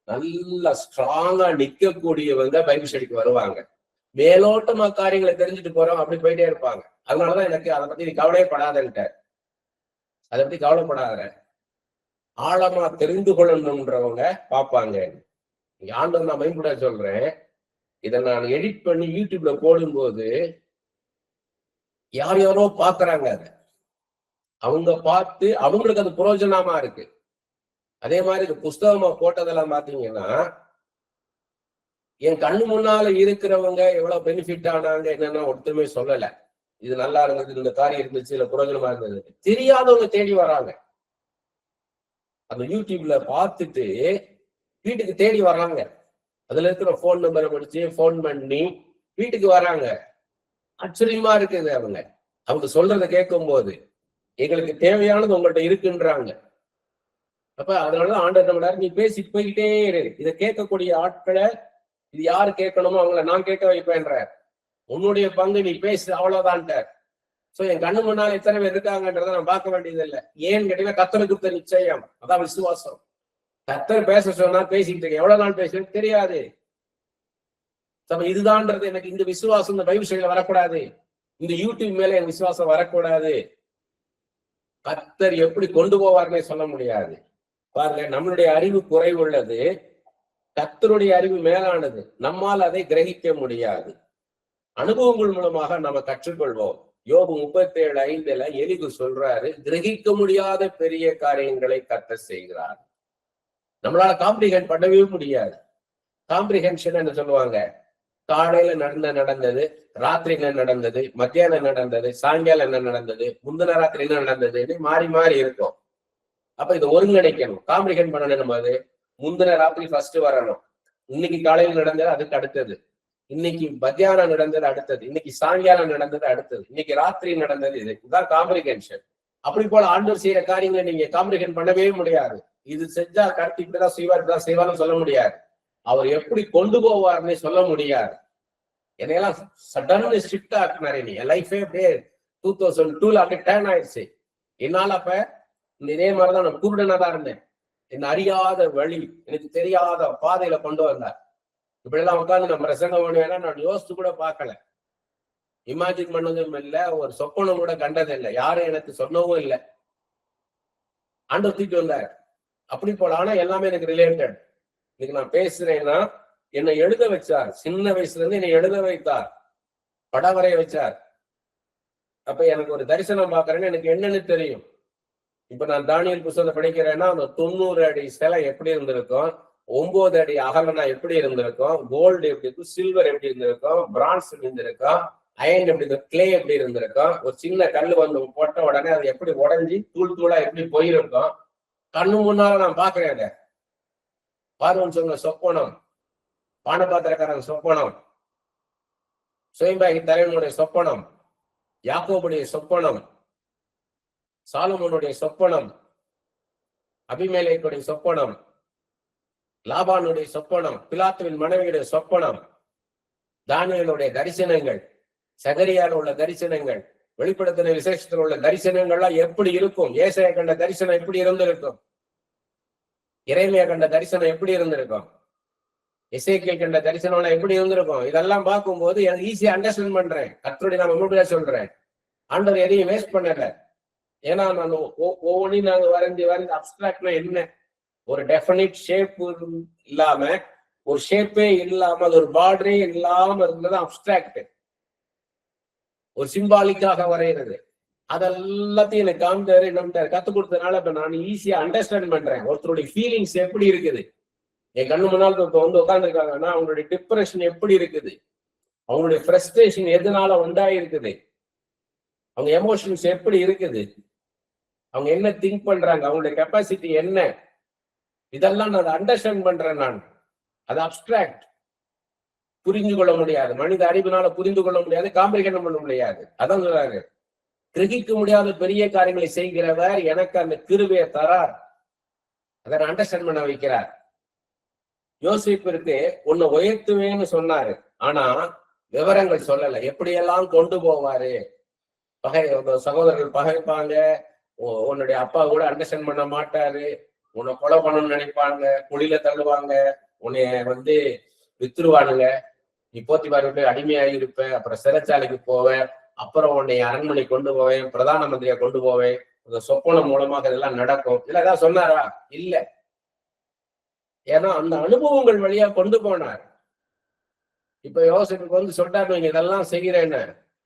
நல்லா ஸ்ட்ராங்கா நிக்கக்கூடியவங்க பைபிள் ஸ்டடிக்கு வருவாங்க. மேலோட்டமா காரியங்களை தெரிஞ்சுட்டு போறோம் அப்படி போயிட்டே இருப்பாங்க. அதனாலதான் எனக்கு அதை பத்தி நீ கவலைப்படாதன்ட்டார். அதை பத்தி கவலைப்படாத, ஆழமா தெரிந்து கொள்ளணும்ன்றவங்க பார்ப்பாங்க. ஆண்டவர் நான் மைம்புட சொல்றேன், இதை நான் எடிட் பண்ணி யூடியூப்ல போடும்போது யார் யாரோ பாக்குறாங்க. அதை அவங்க பார்த்து அவங்களுக்கு அது புரோஜனமா இருக்கு. அதே மாதிரி இந்த புஸ்தகமா போட்டதெல்லாம் பாத்தீங்கன்னா, என் கண்ணு முன்னால இருக்கிறவங்க எவ்வளவு பெனிஃபிட் ஆனாங்க என்னன்னா ஒருத்தருமே சொல்லல. இது நல்லா இருந்தது, இந்த காரியம் இருந்துச்சு, இல்ல புரோஜனமா இருந்தது. தெரியாதவங்க தேடி வராங்க. அந்த யூடியூப்ல பார்த்துட்டு வீட்டுக்கு தேடி வர்றாங்க. அதுல இருக்கிற போன் நம்பரை படிச்சு போன் பண்ணி வீட்டுக்கு வராங்க. ஆச்சரியமா இருக்குது. அவங்க சொல்றதை கேட்கும் போது எங்களுக்கு தேவையானது உங்கள்கிட்ட இருக்குன்றாங்க. அப்ப அதனாலதான் ஆண்டவர் நம்மளாரு, நீ பேசிட்டு போய்கிட்டே இரு. இதை கேட்கக்கூடிய ஆட்களை, இது யாரு கேட்கணுமோ அவங்கள நான் கேட்க வைப்பேன்ற. உன்னுடைய பங்கு நீ பேசு, அவ்வளவுதான்ட்ட. சோ என் கண்ணு முன்னால எத்தனை பேர் இருக்காங்கன்றத நான் பார்க்க வேண்டியது இல்லை. ஏன்னு கேட்டீங்கன்னா, கர்த்தருக்கு நிச்சயம், அதான் விசுவாசம். கர்த்தர் பேச சொன்னா பேசிக்கிட்டு இருக்கேன், எவ்வளவு நாள் பேசுறது தெரியாது. இதுதான்ன்றது எனக்கு இந்த விசுவாசம் இந்த பைபிள் ஸ்டடியில வரக்கூடாது. இந்த யூடியூப் மேல என் விசுவாசம் வரக்கூடாது. கர்த்தர் எப்படி கொண்டு போவார்னே சொல்ல முடியாது. பாருங்க, நம்மளுடைய அறிவு குறைவுள்ளது, கர்த்தருடைய அறிவு மேலானது. நம்மால் அதை கிரகிக்க முடியாது. அனுபவங்கள் மூலமாக நம்ம கற்றுக்கொள்வோம். யோபு 37:5 எலிகு சொல்றாரு, கிரகிக்க முடியாத பெரிய காரியங்களை கர்த்தர் செய்கிறார். நம்மளால காம்ப்ரிஹெண்ட் பண்ணவே முடியாது. காம்ப்ரிஹென்ஷன் என்ன சொல்லுவாங்க, காலையில நடந்தது, ராத்திரில நடந்தது, மத்தியானம் நடந்தது, சாயங்காலம் என்ன நடந்தது, முந்தின ராத்திரி என்ன நடந்ததுன்னு மாறி மாறி இருக்கும். அப்ப இதை ஒருங்கிணைக்கணும், காம்ப்ரிஹெண்ட் பண்ணணும். அது முந்தின ராத்திரி ஃபர்ஸ்ட் வரணும், இன்னைக்கு காலையில் நடந்தது அதுக்கு அடுத்தது, இன்னைக்கு மத்தியானம் நடந்தது அடுத்தது, இன்னைக்கு சாயங்காலம் நடந்தது அடுத்தது, இன்னைக்கு ராத்திரி நடந்தது. இதுதான் காம்ப்ரிஹென்ஷன். அப்படி போல ஆண்டவர் செய்யற காரியங்களை நீங்க காம்ப்ரிஹெண்ட் பண்ணவே முடியாது. இது செஞ்சா கருத்து இப்படிதான் செய்வார், இப்படிதான் செய்வார்னு சொல்ல முடியாது. அவர் எப்படி கொண்டு போவார்னு சொல்ல முடியாது. என்னையெல்லாம் சடன்லி ஷிஃப்ட் ஆக்குனாரு. நீ என் லைஃபே அப்படியே 2002 அப்படியே டேர்ன் ஆயிடுச்சு. என்னால அப்ப இதே மாதிரிதான் நான் குருடனா தான் இருந்தேன். என்ன அறியாத வழி, எனக்கு தெரியாத பாதையில கொண்டு வந்தார். இப்படி எல்லாம் உட்காந்து நம்ம பிரசங்கம் பண்ணுவேன்னா நான் யோசிச்சு கூட பார்க்கல, இமேஜின் பண்ணதும் இல்லை, ஒரு சொப்பனம் கூட கண்டது இல்லை, யாரும் எனக்கு சொன்னவும் இல்லை. ஆண்டவர் தூக்கிட்டு வந்தார். அப்படி போல ஆனா எல்லாமே எனக்கு ரிலேட்டட். இன்னைக்கு நான் பேசுறேன்னா என்னை எழுத வச்சார். சின்ன வயசுல இருந்து என்னை எழுத வைத்தார், படம் வரைய வச்சார். அப்ப எனக்கு ஒரு தரிசனம் பாக்குறேன்னு எனக்கு என்னன்னு தெரியும். இப்ப நான் தானியல் புத்தகத்தை படிக்கிறேன்னா அந்த 90 அடி சிலை எப்படி இருந்திருக்கும், 9 அடி அகலனா எப்படி இருந்திருக்கும், கோல்டு எப்படி இருக்கும், சில்வர் எப்படி இருந்திருக்கும், பிரான்ஸ் எப்படி இருந்திருக்கும், அயன் எப்படி இருக்கும், கிளே எப்படி இருந்திருக்கும், ஒரு சின்ன கல்லு வந்து போட்ட உடனே அது எப்படி உடஞ்சி தூள் தூளா எப்படி போயிருக்கும், கண்ணு முன்னால நான் பாக்குறேன். அதை பார்வன் சொன்ன சொப்பனம், பானபாத்திரக்காரன் சொப்பனம், சுயம்பாகி தலைவனுடைய சொப்பனம், யாக்கோபுடைய சொப்பனம், சாலமோனுடைய சொப்பனம், அபிமேலேக்குடைய சொப்பனம், லாபானுடைய சொப்பனம், பிலாத்துவின் மனைவியுடைய சொப்பனம், தானியேலுடைய தரிசனங்கள், சகரியால உள்ள தரிசனங்கள், வெளிப்படுத்தின விசேஷத்தில் உள்ள தரிசனங்கள்லாம் எப்படி இருக்கும், ஏசாயா கண்ட தரிசனம் எப்படி இருந்திருக்கும், எரேமியா கண்ட தரிசனம் எப்படி இருந்திருக்கும், எசேக்கியேல் கண்ட தரிசனம் எப்படி இருந்திருக்கும், இதெல்லாம் பார்க்கும்போது எனக்கு ஈஸியா அண்டர்ஸ்டாண்ட் பண்றேன். கர்த்தருடைய நான் முழுமையா சொல்றேன். ஆண்டவர் எதையும் வேஸ்ட் பண்ணல. ஏன்னா நான் ஒவ்வொன்றையும் நாங்க வரைஞ்சி அப்டிராக்ட்னா என்ன, ஒரு டெஃபினிட் ஷேப் இல்லாம, ஒரு ஷேப்பே இல்லாம, அது ஒரு பார்டரே இல்லாம இருந்தது அப்டிராக்ட். ஒரு சிம்பாலிக்காக வரைகிறது. அதெல்லாத்தையும் எனக்கு காமிட்டாரு, என்ன கத்துக் கொடுத்ததுனால இப்ப நான் ஈஸியா அண்டர்ஸ்டாண்ட் பண்றேன். ஒருத்தருடைய ஃபீலிங்ஸ் எப்படி இருக்குது, என் கண்ணு முன்னால் வந்து உட்காந்துருக்காங்கன்னா அவங்களுடைய டிப்ரெஷன் எப்படி இருக்குது, அவங்களுடைய ஃப்ரஸ்ட்ரேஷன் எதனால உண்டாயிருக்குது, அவங்க எமோஷன்ஸ் எப்படி இருக்குது, அவங்க என்ன திங்க் பண்றாங்க, அவங்களுடைய கெப்பாசிட்டி என்ன, இதெல்லாம் நான் அண்டர்ஸ்டாண்ட் பண்றேன். நான் அது அப்டிராக்ட், புரிந்து கொள்ள முடியாது, மனித அறிவினால புரிந்து கொள்ள முடியாது, காம்ப்ரிஹெண்ட் பண்ண முடியாது. அதான் சொல்றாரு, கிரகிக்க முடியாத பெரிய காரியங்களை செய்கிறவர் எனக்கு அந்த கிருபையை தரார், அதை அண்டர்ஸ்டாண்ட் பண்ண வைக்கிறார். யோசிப்பிற்கு உன்னை உயர்த்துவேன்னு சொன்னாரு, ஆனா விவரங்கள் சொல்லல, எப்படியெல்லாம் கொண்டு போவாரு. சகோதரர்கள் பகைப்பாங்க, உன்னுடைய அப்பா கூட அண்டர்ஸ்டாண்ட் பண்ண மாட்டாரு, உன்னை கொலை பண்ணணும்னு நினைப்பாங்க, குழியில தள்ளுவாங்க, உன்னைய வித்துருவானுங்க, நீ போத்திபார் விட்டு அடிமையாகி இருப்ப, அப்புறம் சிறைச்சாலைக்கு போவேன், அப்புறம் உன்னை அரண்மனை கொண்டு போவேன், பிரதான மந்திரியா கொண்டு போவேன், சொப்பனம் மூலமாக இதெல்லாம் நடக்கும். இல்ல ஏதாவது சொன்னாரா? இல்ல. ஏன்னா அந்த அனுபவங்கள் வழியா கொண்டு போனார். இப்ப யோசிப்புக்கு சொல்லிட்டாரு, நீங்க இதெல்லாம் செய்கிறேன்னு.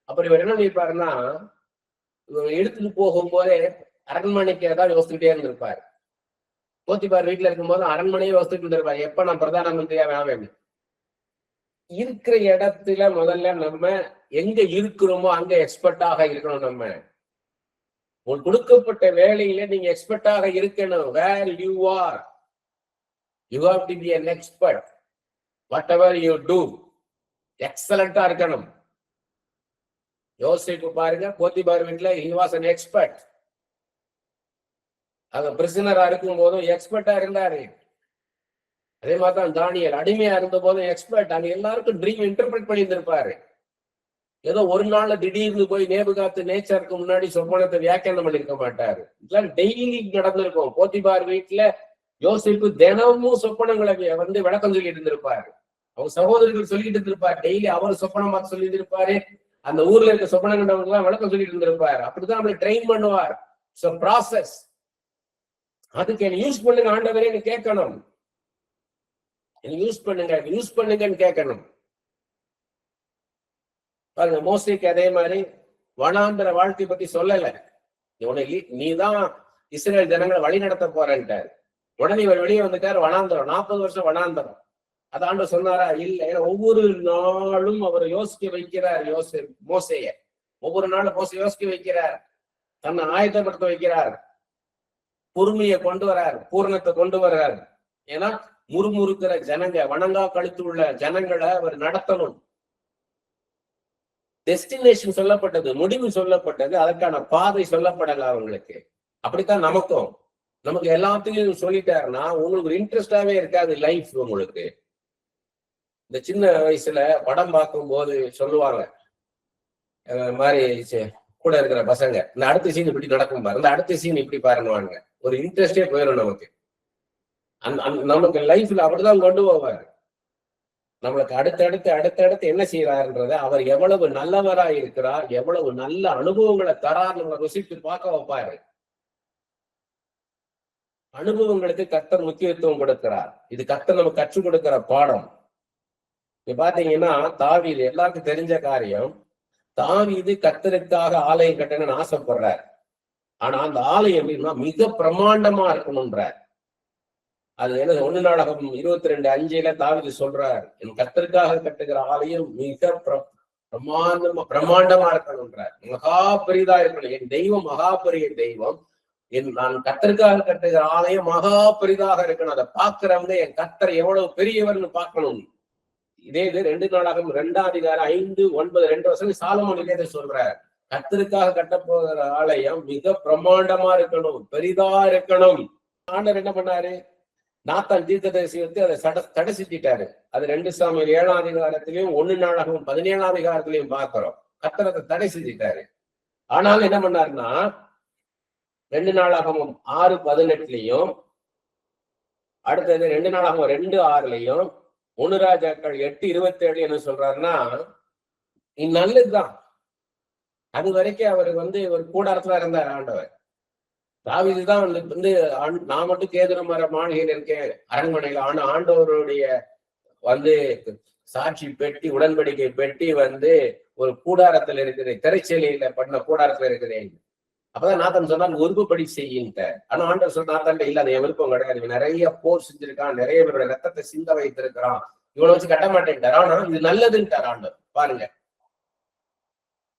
அப்புறம் இவர் என்ன நினைப்பாருன்னா, இவர் எடுத்துட்டு போகும்போதே அரண்மனைக்கு ஏதாவது யோசிச்சுக்கிட்டே இருந்திருப்பாரு. போத்திபார் வீட்டுல இருக்கும்போது அரண்மனையே யோசிச்சுட்டு இருந்திருப்பாரு, எப்ப நான் பிரதான மந்திரியா வேணும். இருக்கிற இடத்துல முதல்ல நம்ம எங்க இருக்கிறோமோ அங்க எக்ஸ்பர்ட்டாக இருக்கணும். நம்ம உங்களுக்கு கொடுக்கப்பட்ட வேலையில நீங்க எக்ஸ்பர்ட்டாக இருக்கணும். Where you are, you have to be an expert. whatever you do, எக்ஸலண்டா இருக்கணும். யோசிப்பு பாருங்க, போத்திபார் வீட்டுல he was an expert. அங்க பிரிசனரா இருக்கும் போதும் எக்ஸ்பர்ட்டா இருந்தாரு. அதே மாதிரிதான் தானியேல் அடிமையா இருந்த போதும் எக்ஸ்பர்ட். அங்க எல்லாருக்கும் ட்ரீம் இன்டர்பிரட் பண்ணி இருந்திருப்பாரு. ஏதோ ஒரு நாள்ல திடீர்னு போய் நேபுகாத்து நேச்சருக்கு முன்னாடி சொப்பனத்தை வியாக்கியானம் பண்ணிருக்க மாட்டாரு. இதெல்லாம் டெய்லி நடந்திருக்கும். போத்திபார் வீட்டுல யோசிப்பு தினமும் சொப்பனங்களை விளக்கம் சொல்லிட்டு இருந்திருப்பாரு. அவங்க சகோதரர்கள் சொல்லிட்டு இருந்திருப்பாரு. டெய்லி அவர் சொப்பனம் பார்த்து சொல்லிட்டு இருப்பாரு. அந்த ஊர்ல இருக்க சொப்பனம் கண்டவங்க எல்லாம் விளக்கம் சொல்லிட்டு இருந்திருப்பாரு. அப்படிதான் நம்மளை ட்ரெயின் பண்ணுவார். ப்ராசஸ். அதுக்கு என்ன யூஸ் பண்ணுங்க ஆண்டவரே கேட்கணும். யூஸ் பண்ணுங்கன்னு கேட்கணும். பாருங்க, மோசேக்கு அதே மாதிரி வனாந்தர வாழ்க்கை பத்தி சொல்லல. நீதான் இஸ்ரேல் ஜனங்களை வழி நடத்த போறேன்ட்டாரு. உடனே இவர் வெளியே வந்துட்டாரு. வனாந்தரம் 40 வருஷம் வனாந்தரம். அது ஆண்டவர் சொன்னாரா? இல்ல. ஏன்னா ஒவ்வொரு நாளும் அவரை யோசிக்க வைக்கிறார். மோசைய ஒவ்வொரு நாளும் யோசிக்க வைக்கிறார். தன்னை ஆயத்தப்படுத்த வைக்கிறார். பொறுமையை கொண்டு வர்றார், பூரணத்தை கொண்டு வர்றார். ஏன்னா முறுமுறுக்கிற ஜனங்க, வணங்கா கழுத்து உள்ள ஜனங்களை அவர் நடத்தணும். டெஸ்டினேஷன் சொல்லப்பட்டது, முடிவு சொல்லப்பட்டது, அதற்கான பாதை சொல்லப்படல அவங்களுக்கு. அப்படித்தான் நமக்கு எல்லாத்தையும் சொல்லிட்டாருன்னா உங்களுக்கு ஒரு இன்ட்ரெஸ்டாவே இருக்காது லைஃப். உங்களுக்கு இந்த சின்ன வயசுல படம் பார்க்கும் போது சொல்லுவாங்க மாதிரி கூட இருக்கிற பசங்க, இந்த அடுத்த சீன் இப்படி நடக்கும் பாரு, இந்த அடுத்த சீன் இப்படி பாருங்க, ஒரு இன்ட்ரெஸ்டே போயிடும் நமக்கு. நமக்கு லைஃப்ல அப்படிதான் கொண்டு போவாரு. நம்மளுக்கு அடுத்தடுத்து என்ன செய்யறாருன்றத, அவர் எவ்வளவு நல்லவரா இருக்கிறார், எவ்வளவு நல்ல அனுபவங்களை தரார் நம்மளை ருசித்து பார்க்க வைப்பாரு. அனுபவங்களுக்கு கர்த்தர் முக்கியத்துவம் கொடுக்கிறார். இது கர்த்தர் நமக்கு கற்றுக் கொடுக்கிற பாடம். இப்ப பாத்தீங்கன்னா தாவீது எல்லாருக்கும் தெரிஞ்ச காரியம், தாவீது கர்த்தருக்காக ஆலயம் கட்டணும்னு ஆசைப்படுறார். ஆனா அந்த ஆலயம் எப்படின்னா மிக பிரமாண்டமா இருக்கணும்ன்றார். அது என்ன 1 நாளாகமம் 22:5 தாவீது சொல்றார், என் கர்த்தருக்காக கட்டுகிற ஆலயம் மிக பிரமாண்டமா இருக்கணும்ன்றார். மகா பெரிதா இருக்கணும், என் தெய்வம் மகா பெரிய தெய்வம், நான் கர்த்தருக்காக கட்டுகிற ஆலயம் மகா பெரிதாக இருக்கணும், அதை பாக்குறவங்க என் கர்த்தர் எவ்வளவு பெரியவர்னு பார்க்கணும். இதே இது 2 நாளாகமம் 2:5-9 சாலமோன் இதே சொல்றார், கர்த்தருக்காக கட்டப்போகிற ஆலயம் மிக பிரமாண்டமா இருக்கணும், பெரிதா இருக்கணும். ஆண்டவர் என்ன பண்ணாரு, நாத்தான் தீர்க்கதரிசி வந்து அதை தடை செஞ்சிட்டாரு. அது 2 சாமுவேல் 7-ம் 1 நாளாகமம் 17-ம் பார்க்கிறோம். கர்த்தர் அதை தடை செஞ்சிட்டாரு. ஆனாலும் என்ன பண்ணாருன்னா 2 நாளாகமம் 6:18 அடுத்தது 2 நாளாகமம் 2:6 1 ராஜாக்கள் 8:27 என்ன சொல்றாருன்னா, இது நல்லதுதான். அது வரைக்கும் அவர் வந்து ஒரு கூடாரத்துல இருந்தார் ஆண்டவர். தாவீதுதான் வந்து நான் மட்டும் கேதுரு மர மாளிகையில் இருக்கேன் அரண்மனையில, ஆனா ஆண்டவருடைய வந்து சாட்சி பெட்டி, உடன்படிக்கை பெட்டி வந்து ஒரு கூடாரத்துல இருக்குது, திரைச்சேலையில பண்ண கூடாரத்துல இருக்குதேன். அப்பதான் நாத்தான் சொன்னா விருப்பப்படி செய்யின்ட்ட. ஆனா ஆண்டவர் சொன்ன நாத்தான் இல்ல, அது என் விருப்பம் கிடையாது, நிறைய போர் செஞ்சிருக்கான், நிறைய பேருடைய ரத்தத்தை சிந்த வைத்திருக்கிறான், இவனை வச்சு கட்ட மாட்டேன்ட்டார். ஆனா இது நல்லதுன்ட்டார் ஆண்டவர். பாருங்க,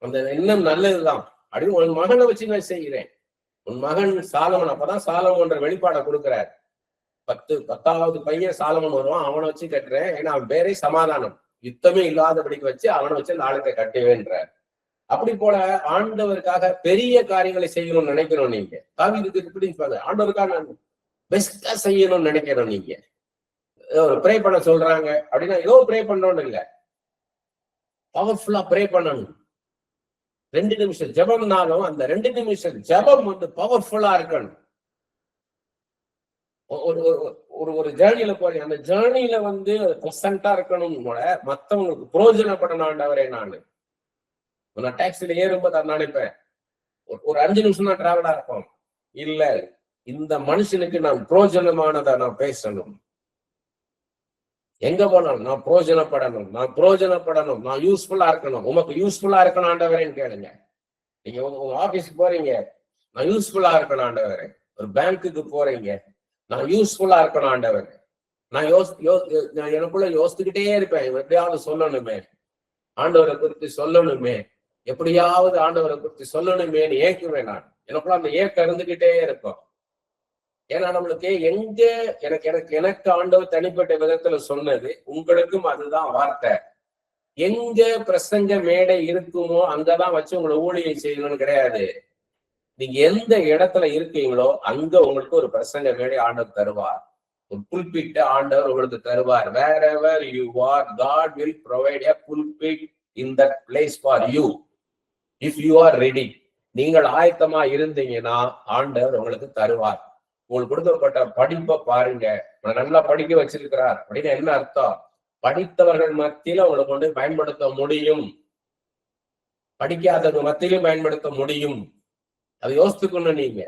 அந்த இன்னும் நல்லதுதான் அப்படின்னு, உன் மகனை வச்சு நான் செய்கிறேன், உன் மகன் சாலமன். அப்பதான் சாலமோன்ற வெளிப்பாடை கொடுக்கிறார். 10வது பையன் சாலமன் வருவான், அவனை வச்சு கட்டுறேன், ஏன்னா அவன் பேரே சமாதானம், யுத்தமே இல்லாதபடிக்கு வச்சு அவனை வச்சு அந்த ஆலயத்தை கட்டுவேன்றார். அப்படி போல ஆண்டவருக்காக பெரிய காரியங்களை செய்யணும்னு நினைக்கிறோம் நீங்க. தாவீதுக்கு இப்படி ஆண்டவருக்காக நான் பெஸ்டா செய்யணும்னு நினைக்கிறோம் நீங்க. ப்ரே பண்ண சொல்றாங்க அப்படின்னா ஏதோ ப்ரே பண்ணணும்னு இல்லை, பவர்ஃபுல்லா ப்ரே பண்ணணும். 2 நிமிஷம் ஜபம்னாலும் அந்த 2 நிமிஷம் ஜபம் வந்து பவர்ஃபுல்லா இருக்கணும். ஒரு ஜேர்னியில போறீங்க, அந்த ஜேர்னியில வந்து ப்ரெசண்டா இருக்கணும், கூட மத்தவங்களுக்கு புரோஜனப்படணும். ஆண்டவரே, நான் டாக்ஸில ஏறும்போது நான் நினைப்பேன், ஒரு 5 நிமிஷம் தான் டிராவலா இருக்கும், இல்ல இந்த மனுஷனுக்கு நான் புரோஜனமானதை நான் பேசணும். எங்க போனாலும் நான் புரோஜனப்படணும், நான் யூஸ்ஃபுல்லா இருக்கணும். உமக்கு யூஸ்ஃபுல்லா இருக்கணும் ஆண்டவரேன்னு கேளுங்க. நீங்க உங்க ஆபீஸ்க்கு போறீங்க, நான் யூஸ்ஃபுல்லா இருக்கணும் ஆண்டவரே. ஒரு பேங்க்குக்கு போறீங்க, நான் யூஸ்ஃபுல்லா இருக்கணும் ஆண்டவரே. நான் எனக்குள்ள யோசிச்சுக்கிட்டே இருப்பேன், எப்படியாவது சொல்லணுமே, ஆண்டவரை குறித்து சொல்லணுமே, எப்படியாவது ஆண்டவரை குறித்து சொல்லணுமேன்னு ஏக்குவேன் நான். எனக்குள்ள அந்த ஏக்கம் இருந்துகிட்டே இருக்கும். ஏன்னா நம்மளுக்கு எங்க எனக்கு ஆண்டவர் தனிப்பட்ட விதத்துல சொன்னது, உங்களுக்கும் அதுதான் வார்த்தை. எங்க பிரசங்க மேடை இருக்குமோ அங்கதான் வச்சு உங்களை ஊழியம் செய்யணும்னு கிடையாது. நீங்க எந்த இடத்துல இருக்கீங்களோ அங்க உங்களுக்கு ஒரு பிரசங்க மேடை ஆண்டவர் தருவார், ஒரு புல்பிட் ஆண்டவர் உங்களுக்கு தருவார். wherever you are, God will provide a pulpit in that place for you if you are ready. நீங்கள் ஆயத்தமா இருந்தீங்கன்னா ஆண்டவர் உங்களுக்கு தருவார். உங்களுக்கு கொடுக்கப்பட்ட படிப்பை பாருங்க, நல்லா படிக்க வச்சிருக்கிறார் அப்படின்னு என்ன அர்த்தம்? படித்தவர்கள் மத்தியில உங்களை கொண்டு பயன்படுத்த முடியும், படிக்காதவங்க மத்தியிலும் பயன்படுத்த முடியும். அதை யோசித்துக்கணும், நீங்க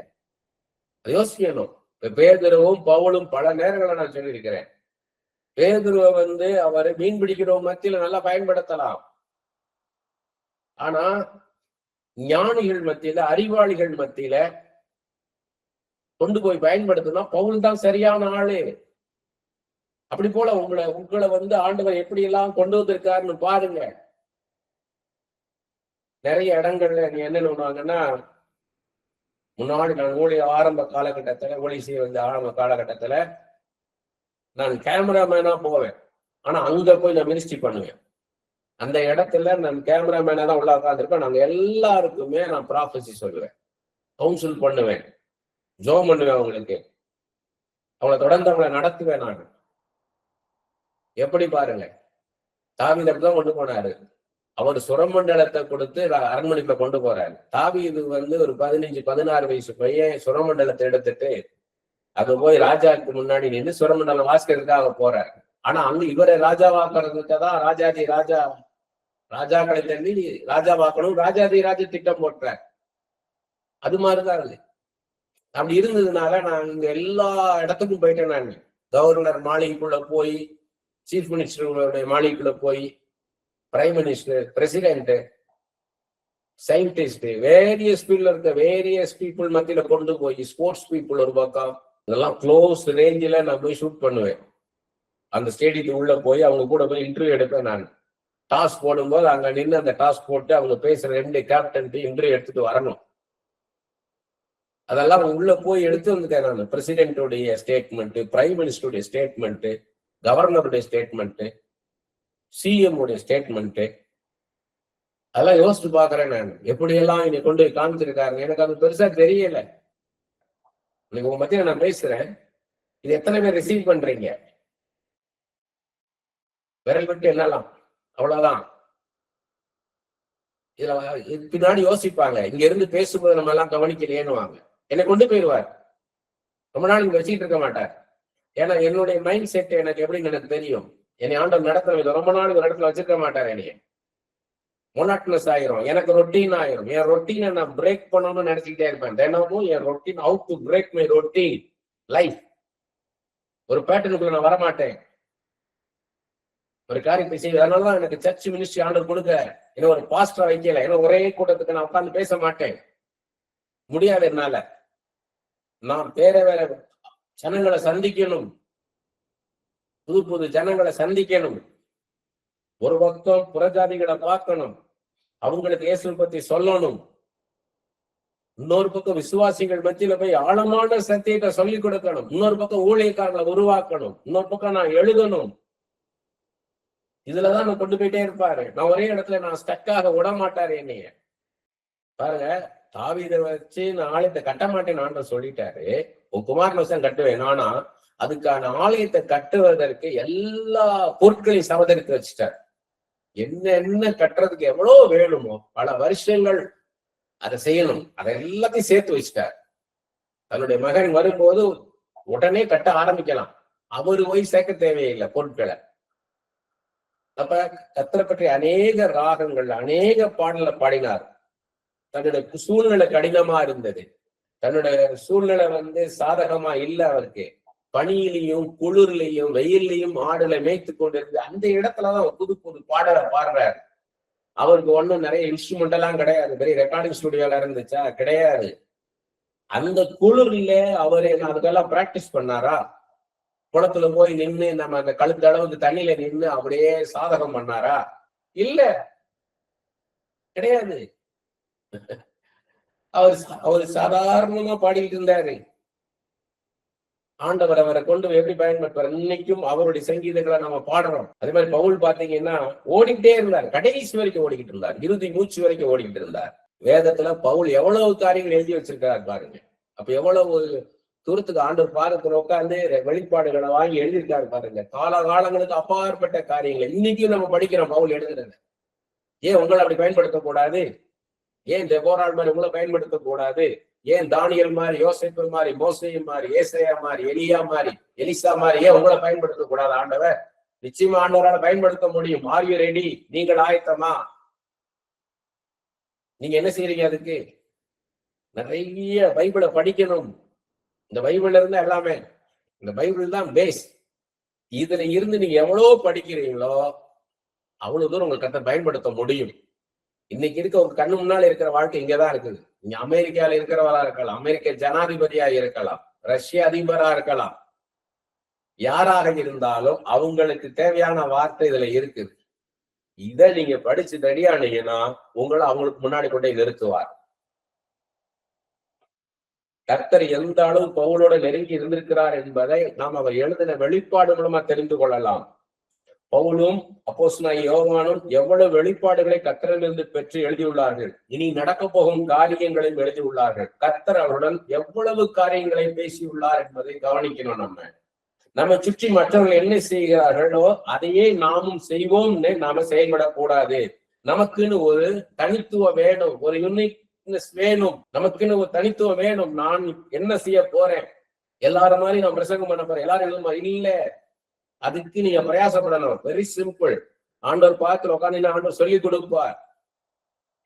அதை யோசிக்கணும். பேதுருவும் பவுலும் பல நேரங்களை நான் சொல்லியிருக்கிறேன். பேதுருவை வந்து அவர் மீன் பிடிக்கிறவங்க மத்தியில நல்லா பயன்படுத்தலாம், ஆனா ஞானிகள் மத்தியில, அறிவாளிகள் மத்தியில கொண்டு போய் பயன்படுத்தினா பவுல் தான் சரியான ஆளு. அப்படி போல உங்களை வந்து ஆண்டவர் எப்படி எல்லாம் கொண்டு வந்திருக்காருன்னு பாருங்க. நிறைய இடங்கள்ல நீ என்ன பண்ணுவாங்கன்னா, முன்னாடி நான் ஆரம்ப காலகட்டத்துல ஊழி செய்ய வந்த ஆரம்ப காலகட்டத்துல நான் கேமராமேனா போவேன், ஆனா அங்க போய் நான் மினிஸ்ட்ரி பண்ணுவேன். அந்த இடத்துல நான் கேமராமேனா தான் உள்ள உட்காந்துருப்பேன். நாங்க எல்லாருக்குமே நான் ப்ராஃபஸி சொல்லுவேன், கவுன்சில் பண்ணுவேன், ஜோம் பண்ணுவேன். அவங்களை தொடர்ந்து அவங்களை நடத்துவேன் நான். எப்படி பாருங்க, தாவீது அப்படிதான் கொண்டு போனாரு. அவர் சுரமண்டலத்தை கொடுத்து அரண்மனைக்குள்ள கொண்டு போறாரு. தாவீது ஒரு 15-16 வயசு பையன் சுரமண்டலத்தை எடுத்துட்டு அங்க போய் ராஜாவுக்கு முன்னாடி நின்று சுரமண்டலம் வாசிக்கிறதுக்காக போறாரு. ஆனா அங்க இவரை ராஜாவாக்குறதுக்குதான் ராஜாக்களை தள்ளி ராஜாவாக்கணும், ராஜாதி ராஜ திட்டம் போட்டார். அது மாதிரிதான் அது. அப்படி இருந்ததுனால நான் இங்க எல்லா இடத்துக்கும் போயிட்டேன். நான் கவர்னர் மாளிகைக்குள்ள போய், சீஃப் மினிஸ்டருடைய மாளிகைக்குள்ள போய், prime minister, president, scientist, various ஃபீல்ட்ல இருக்க வேரியஸ் பீப்புள் மத்தியில கொண்டு போய், ஸ்போர்ட்ஸ் பீப்புள் ஒரு பக்கம், இதெல்லாம் க்ளோஸ் ரேஞ்சில நான் போய் ஷூட் பண்ணுவேன். அந்த ஸ்டேடியத்துக்கு உள்ள போய் அவங்க கூட போய் இன்டர்வியூ எடுப்பேன். நான் டாஸ் போடும்போது அங்க நின்று அந்த டாஸ் போட்டு அவங்க பேசுற 2 கேப்டன் இன்டர்வியூ எடுத்துட்டு வரணும். அதெல்லாம் உள்ள போய் எடுத்து வந்துட்டேன் நான். பிரசிடென்ட்டுடைய ஸ்டேட்மெண்ட், பிரைம் மினிஸ்டருடைய ஸ்டேட்மெண்ட், கவர்னருடைய ஸ்டேட்மெண்ட், சிஎம் உடைய ஸ்டேட்மெண்ட், அதெல்லாம் யோசிச்சு பாக்குறேன் நான். எப்படியெல்லாம் இங்க கொண்டு போய் காமிச்சிருக்காங்க. எனக்கு அது பெருசா தெரியல. இன்னைக்கு உங்க மத்தியில நான் பேசுறேன். இது எத்தனை பேர் ரிசீவ் பண்றீங்க? விரல் விட்டு என்னலாம், அவ்வளவுதான். இதுல பின்னாடி யோசிப்பாங்க, இங்க இருந்து பேசும்போது நம்ம எல்லாம் கவனிக்கலையேன்னுவாங்க. என்னை கொண்டு போயிடுவார். ரொம்ப நாள் இங்க வச்சுக்கிட்டு இருக்க மாட்டார். ஏன்னா என்னுடைய மைண்ட் செட் எனக்கு எப்படின்னு எனக்கு தெரியும். என்னை ஆண்டவர் நடத்துற ரொம்ப நாள் இந்த இடத்துல வச்சிருக்க மாட்டார். என்னைய மொனாட்னஸ் ஆயிரும், எனக்கு ரொட்டீன் ஆயிரும். என் ரொட்டீனை நான் பிரேக் பண்ணணும்னு நினைச்சுக்கிட்டே இருப்பேன். தினமும் என் routine, how to break my routine life. ஒரு பேட்டர்னுக்குள்ள நான் வரமாட்டேன். ஒரு காரியத்தை செய்வது. அதனாலதான் எனக்கு சர்ச் மினிஸ்ட்ரி ஆண்டவர் கொடுக்க என்ன ஒரு பாஸ்டரா வைக்கல. ஏன்னா ஒரே கூட்டத்துக்கு நான் உட்கார்ந்து பேச மாட்டேன், முடியாது என்னால. நான் வேற ஜனங்களை சந்திக்கணும், புது புது ஜனங்களை சந்திக்கணும். ஒரு பக்கம் புறஜாதிகளை பார்க்கணும், அவங்களுக்கு இயேசு பத்தி சொல்லணும். இன்னொரு பக்கம் விசுவாசிகள் மத்தியில போய் ஆழமான சத்தியத்தை சொல்லிக் கொடுக்கணும். இன்னொரு பக்கம் ஊழியக்காரங்களை உருவாக்கணும். இன்னொரு பக்கம் நான் எழுதணும். இதுலதான் நான் கொண்டு போயிட்டே இருப்பாரு. நான் ஒரே இடத்துல நான் ஸ்டக்காக விட மாட்டாரு என்னைய. பாருங்க, தாவீதை வச்சு நான் ஆலயத்தை கட்ட மாட்டேன்னு ஆண்டவர் சொல்லிட்டாரு. உன் குமாரன் வசம் கட்டுவேன். ஆனா அதுக்கான ஆலயத்தை கட்டுவதற்கு எல்லா பொருட்களையும் சமதரித்து வச்சுட்டார். என்ன கட்டுறதுக்கு எவ்வளவு வேணுமோ பல வருஷங்கள் அதை செய்யணும், அதை எல்லாத்தையும் சேர்த்து வச்சுட்டார். தன்னுடைய மகன் வரும்போது உடனே கட்ட ஆரம்பிக்கலாம். அவரு போய் சேர்க்க தேவையில்லை பொருட்களை. அப்ப கர்த்தரை பற்றி அநேக ராகங்கள், அநேக பாடல பாடினார். தன்னுடைய சூழ்நிலை கடினமா இருந்தது. தன்னுடைய சூழ்நிலை சாதகமா இல்லை அவருக்கு. பனியிலையும் குளிர்லையும் வெயில்லையும் ஆடுல மேய்த்து கொண்டிருந்து அந்த இடத்துலதான் புது புது பாடலை பாடுறாரு. அவருக்கு ஒண்ணும் நிறைய இன்ஸ்ட்ருமெண்ட் எல்லாம் கிடையாது. பெரிய ரெக்கார்டிங் ஸ்டுடியோல இருந்துச்சா? கிடையாது. அந்த குளிர்ல அவரு அதுக்கெல்லாம் பிராக்டிஸ் பண்ணாரா? குளத்துல போய் நின்று நம்ம அந்த கழுத்து அளவுக்கு தண்ணியில நின்று அப்படியே சாதகம் பண்ணாரா? இல்ல, கிடையாது. அவர் சாதாரணமா பாடிக்கிட்டு இருந்தாரு. ஆண்டவர் அவரை கொண்டு எப்படி பயன்படுத்துவார்? இன்னைக்கும் அவருடைய சங்கீதங்களை நம்ம பாடுறோம். அதே மாதிரி பவுல் பாத்தீங்கன்னா ஓடிக்கிட்டே இருந்தார். கடைசி வரைக்கும் ஓடிக்கிட்டு இருந்தார். இறுதி மூச்சு வரைக்கும் ஓடிக்கிட்டு இருந்தார். வேதத்துல பவுல் எவ்வளவு காரியங்கள் எழுதி வச்சிருக்காரு பாருங்க. அப்ப எவ்வளவு தூரத்துக்கு ஆண்டவர் பாரத்துல உட்கார்ந்து வெளிப்பாடுகளை வாங்கி எழுதியிருக்காரு பாருங்க. காலங்களுக்கு அப்பாற்பட்ட காரியங்களை இன்னைக்கும் நம்ம படிக்கிறோம் பவுல் எழுதுறது. ஏன் உங்களை அப்படி பயன்படுத்தக்கூடாது? ஏன் தெபோராள் மாதிரி உங்களை பயன்படுத்தக்கூடாது? ஏன் தானியல் மாதிரி, யோசேப்பு மாதிரி, மோசேயும் மாதிரி, ஏசையா மாதிரி, எலியா மாதிரி, எலிசா மாதிரி ஏன் உங்களை பயன்படுத்தக்கூடாது? ஆண்டவர் நிச்சயமா ஆண்டவரால் பயன்படுத்த முடியும். R you ready? நீங்கள் ஆயத்தமா? நீங்க என்ன செய்றீங்க? அதுக்கு நிறைய பைபிளை படிக்கணும். இந்த பைபிள்ல இருந்து எல்லாமே, இந்த பைபிள் தான் பேஸ். இதுல இருந்து நீங்க எவ்வளவு படிக்கிறீங்களோ அவ்வளவு தூரம் உங்களுக்கு கத்தை பயன்படுத்த முடியும். இன்னைக்கு இருக்க உங்க கண்ணு முன்னால இருக்கிற வாழ்க்கை இங்கதான் இருக்குது. நீங்க அமெரிக்கால இருக்கிறவரா இருக்கலாம், அமெரிக்க ஜனாதிபதியா இருக்கலாம், ரஷ்ய அதிபரா இருக்கலாம், யாராக இருந்தாலும் அவங்களுக்கு தேவையான வார்த்தை இதுல இருக்குது. இதை நீங்க படிச்சு தடியானீங்கன்னா உங்களை அவங்களுக்கு முன்னாடி கொண்டே நிறுத்துவார். கர்த்தர் எந்த அளவு பவுலோட நெருங்கி இருந்திருக்கிறார் என்பதை நாம் அவர் எழுதின வெளிப்பாடு மூலமா தெரிந்து கொள்ளலாம். பவுலும் அப்போஸ்தலனாகிய யோவானும் எவ்வளவு வெளிப்பாடுகளை கர்த்தரிலிருந்து பெற்று எழுதியுள்ளார்கள். இனி நடக்க போகும் காரியங்களையும் எழுதியுள்ளார்கள். கர்த்தர் அவருடன் எவ்வளவு காரியங்களை பேசியுள்ளார் என்பதை கவனிக்கணும். நம்ம நம்ம சுற்றி மற்றவர்கள் என்ன செய்கிறார்களோ அதையே நாமும் செய்வோம்னு நாம செயல்படக்கூடாது. நமக்குன்னு ஒரு தனித்துவம் வேணும், ஒரு யூனிக்னஸ் வேணும், நமக்குன்னு ஒரு தனித்துவம் வேணும். நான் என்ன செய்ய போறேன், எல்லாரும் மாதிரி நான் பிரசங்கம் பண்ண போறேன், எல்லாரும் இல்ல. அதுக்கு நீங்க பிரயாசப்படணும். Very simple. ஆண்டவர் பார்த்து உட்காந்து ஆண்டவர் சொல்லி கொடுப்பார்.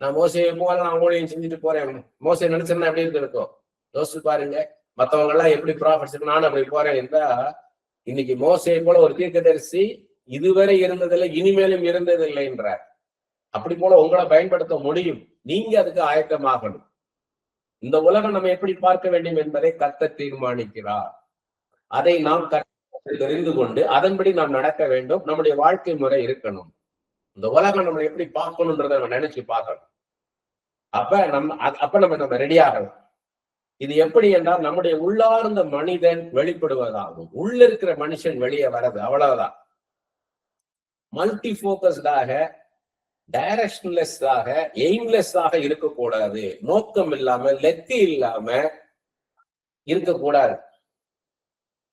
நான் மோசையை போல நான் ஊழியம் செஞ்சுட்டு போறேன், மோசை நினைச்சிருந்தா எப்படி இருக்கும் யோசிச்சு பாருங்க. மத்தவங்க எல்லாம் எப்படி ப்ராஃபிட்ஸ், நானும் அப்படி போறேன் என்றா, இன்னைக்கு மோசையை போல ஒரு தீர்க்கதரிசி இதுவரை இருந்ததில்லை, இனிமேலும் இருந்ததில்லை என்றார். அப்படி போல உங்களை பயன்படுத்த முடியும். நீங்க அதுக்கு ஆயத்தமாகணும். இந்த உலகம் நம்ம எப்படி பார்க்க வேண்டும் என்பதை கர்த்தர் தீர்மானிக்கிறார். அதை நாம் தெரிந்து கொண்டு அதன்படி நாம் நடக்க வேண்டும். நம்முடைய வாழ்க்கை முறை இருக்கணும். இந்த உலகம் நம்ம எப்படி பார்க்கணுன்றதை நம்ம நினைச்சு பார்க்கணும். அப்ப நம்ம ரெடி ஆகணும். இது எப்படி என்றால் நம்முடைய உள்ளார்ந்த மனிதன் வெளிப்படுவதாகும். உள்ள இருக்கிற மனுஷன் வெளியே வர்றது, அவ்வளவுதான். மல்டி போக்கஸ்டாக, டைரக்ஷன்லெஸ்ஸாக, எய்ம்லெஸ்ஸாக இருக்கக்கூடாது. நோக்கம் இல்லாம, லெத்தி இல்லாம இருக்கக்கூடாது.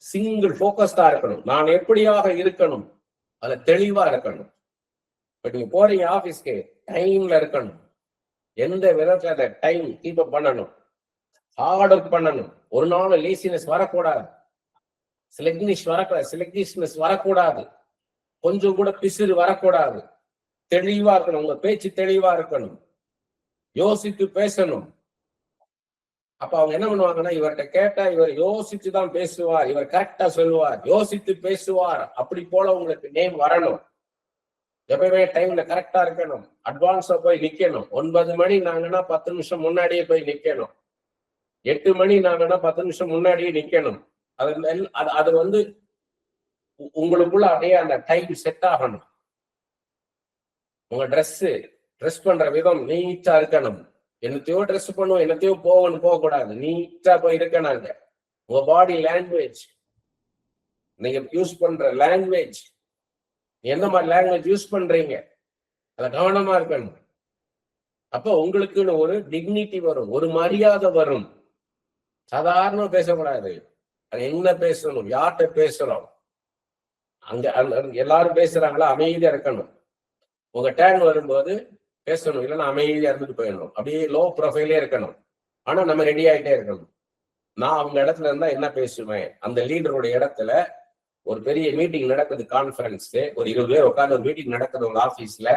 சிங்கிள் போக்கஸ்டா இருக்கணும். நான் எப்படியாக இருக்கணும், அதுல தெளிவா இருக்கணும். இப்ப நீங்க போறீங்க ஆபீஸ்க்கு, டைம்ல இருக்கணும். எந்த விதத்துல அந்த டைம் கீப் அப் பண்ணணும், ஹார்ட் ஒர்க் பண்ணணும். ஒரு நாள் லேசினஸ் வரக்கூடாது, செலக்டிவ்னஸ் வரக்கூடாது, கொஞ்சம் கூட பிசிறு வரக்கூடாது. தெளிவா இருக்கணும், உங்க பேச்சு தெளிவா இருக்கணும், யோசித்து பேசணும். அப்ப அவங்க என்ன பண்ணுவாங்கன்னா, இவர்கிட்ட கேட்டா இவர் யோசிச்சுதான் பேசுவார், இவர் கரெக்டா சொல்லுவார், யோசித்து பேசுவார். அப்படி போல உங்களுக்கு நேம் வரணும். எப்பவுமே டைம்ல கரெக்டா இருக்கணும். அட்வான்ஸா போய் நிக்கணும். 9 மணி நாங்கன்னா 10 நிமிஷம் முன்னாடியே போய் நிக்கணும். 8 மணி நாங்கன்னா 10 நிமிஷம் முன்னாடியே நிக்கணும். அது உங்களுக்குள்ள அப்படியே அந்த டைம் செட் ஆகணும். உங்க ட்ரெஸ் பண்ற விதம் நீட்டா இருக்கணும். என்னத்தையோ ட்ரெஸ் பண்ணுவோம், என்னத்தையோ போகக்கூடாது. நீட்டா போய் இருக்கணும். உங்க பாடி லாங்குவேஜ், நீங்க யூஸ் பண்ற லாங்குவேஜ், எந்த மாதிரி லாங்குவேஜ் யூஸ் பண்றீங்க, அத கவனமா இருக்கணும். அப்ப உங்களுக்குன்னு ஒரு டிக்னிட்டி வரும், ஒரு மரியாதை வரும். சாதாரண பேசக்கூடாது. அது என்ன பேசணும், யார்கிட்ட பேசுறோம், அங்க எல்லாரும் பேசுறாங்களா, அமைதியா இருக்கணும். உங்க டேர்ன் வரும்போது பேசணும், இல்லைன்னா அமைதியா இருந்துட்டு போயிடணும். அப்படியே லோ ப்ரொஃபைலே இருக்கணும். ஆனா நம்ம ரெடி ஆகிட்டே இருக்கணும். நான் அவங்க இடத்துல இருந்தா என்ன பேசுவேன், அந்த லீடருடைய இடத்துல ஒரு பெரிய மீட்டிங் நடக்குது, கான்ஃபரன்ஸ், ஒரு 20 பேர் உட்காந்து ஒரு மீட்டிங் நடக்குது உங்க ஆபீஸ்ல.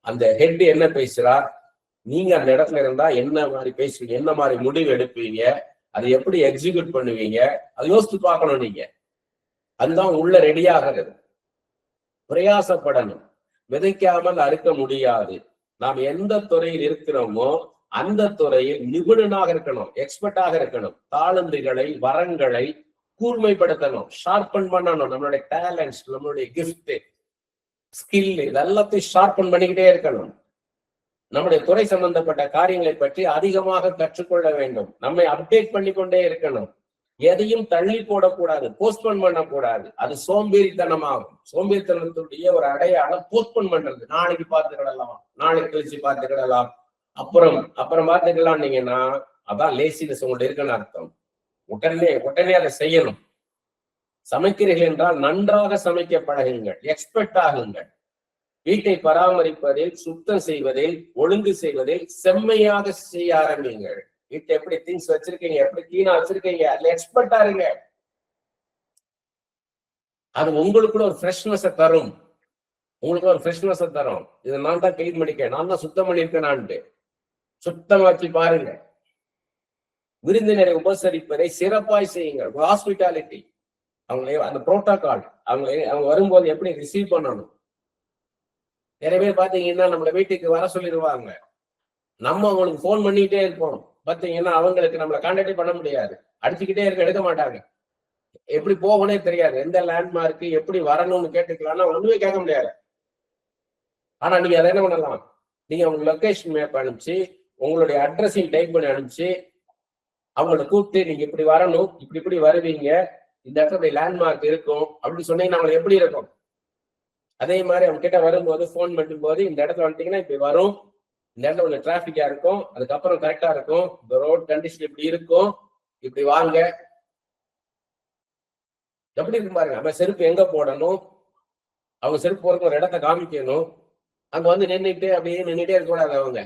அந்த ஹெட் என்ன பேசுறார், நீங்க அந்த இடத்துல இருந்தா என்ன மாதிரி பேசுவீங்க, என்ன மாதிரி முடிவு எடுப்பீங்க, அதை எப்படி எக்ஸிக்யூட் பண்ணுவீங்க, அதை யோசித்து பார்க்கணும். நீங்க அதுதான் உள்ள ரெடி ஆகிறது. பிரயாசப்படணும். விதைக்காமல் அறுக்க முடியாது. நாம் எந்த துறையில் இருக்கிறோமோ அந்த துறையில் நிபுணனாக இருக்கணும், எக்ஸ்பர்ட்டாக இருக்கணும். தாளந்துகளை, வரங்களை கூர்மைப்படுத்தணும், ஷார்பன் பண்ணணும். நம்மளுடைய டேலண்ட்ஸ், நம்மளுடைய கிஃப்ட், ஸ்கில், இதெல்லாத்தையும் ஷார்பன் பண்ணிக்கிட்டே இருக்கணும். நம்முடைய துறை சம்பந்தப்பட்ட காரியங்களை பற்றி அதிகமாக கற்றுக்கொள்ள வேண்டும். நம்மை அப்டேட் பண்ணிக்கொண்டே இருக்கணும். எதையும் தள்ளி போடக்கூடாது, போஸ்ட்போன் பண்ணக்கூடாது. அது சோம்பேறித்தனமாகும். சோம்பேறித்தனத்துடைய ஒரு அடையாளம் போஸ்ட்போன் பண்றது. நாளைக்கு பார்த்துக்கிடலாம், நாளைக்கு கழிச்சு பார்த்துக்கிடலாம், அப்புறம் பார்த்துக்கலாம். நீங்கன்னா அதான் லேசினஸ் உங்கள்ட்ட இருக்குன்னு அர்த்தம். உடனே அதை செய்யணும். சமைக்கிறீர்கள் என்றால் நன்றாக சமைக்க பழகுங்கள், எக்ஸ்பர்ட் ஆகுங்கள். வீட்டை பராமரிப்பதில், சுத்தம் செய்வதில், ஒழுங்கு செய்வதில் செம்மையாக செய்ய ஆரம்பிங்கள். வீட்டை எப்படி திங்ஸ் வச்சிருக்கீங்க, எப்படி கிளீனா வச்சிருக்கீங்க, அதுல எக்ஸ்பர்ட்டா இருங்க. அது உங்களுக்குள்ள ஒரு ஃப்ரெஷ்னஸை தரும். இதை நான் தான் கிளீன் பண்ணிக்க, நான் தான் சுத்தம் பண்ணிருக்கேன். சுத்தமாக்கி பாருங்க. விருந்தினரை உபசரிப்பதை சிறப்பாய் செய்யுங்கள். ஹாஸ்பிட்டாலிட்டி, அவங்களே அந்த புரோட்டோகால், அவங்க வரும்போது எப்படி ரிசீவ் பண்ணணும். நிறைய பேர் பாத்தீங்கன்னா நம்மள வீட்டுக்கு வர சொல்லிடுவாங்க, நம்ம அவங்களுக்கு போன் பண்ணிக்கிட்டே இருப்போம். பாத்தீங்கன்னா அவங்களுக்கு நம்மளை கான்டாக்டே பண்ண முடியாது, அடிச்சுக்கிட்டே எடுக்க மாட்டாங்க. எப்படி போகணும்னே தெரியாது, எந்த லேண்ட்மார்க் எப்படி வரணும்னு கேட்டுக்கலாம்னா ஒண்ணுமே கேட்க முடியாது. ஆனா நீங்க அதை என்ன பண்ணலாம், நீங்க அவங்க லொகேஷன் மேப் அனுப்பிச்சு, உங்களுடைய அட்ரஸையும் டைப் பண்ணி அனுப்பிச்சு, அவங்கள கூப்பிட்டு நீங்க இப்படி வரணும், இப்படி வருவீங்க, இந்த இடத்துல லேண்ட்மார்க் இருக்கும் அப்படின்னு சொன்னீங்கன்னா அவங்களுக்கு எப்படி இருக்கும். அதே மாதிரி அவங்க கிட்ட வரும்போது போன் பண்ணும் போது, இந்த இடத்துல வந்துட்டீங்கன்னா இப்படி வரும், இந்த இடத்துல கொஞ்சம் டிராபிக்கா இருக்கும், அதுக்கப்புறம் கரெக்டா இருக்கும், இந்த ரோட் கண்டிஷன் இப்படி இருக்கும், இப்படி வாங்க. எப்படி இருக்கு பாருங்க. நம்ம செருப்பு எங்க போடணும், அவங்க செருப்பு போறதுக்கு ஒரு இடத்த காமிக்கணும். அங்க வந்து நின்றுட்டு அப்படியே நின்றுட்டே இருக்கக்கூடாது. அவங்க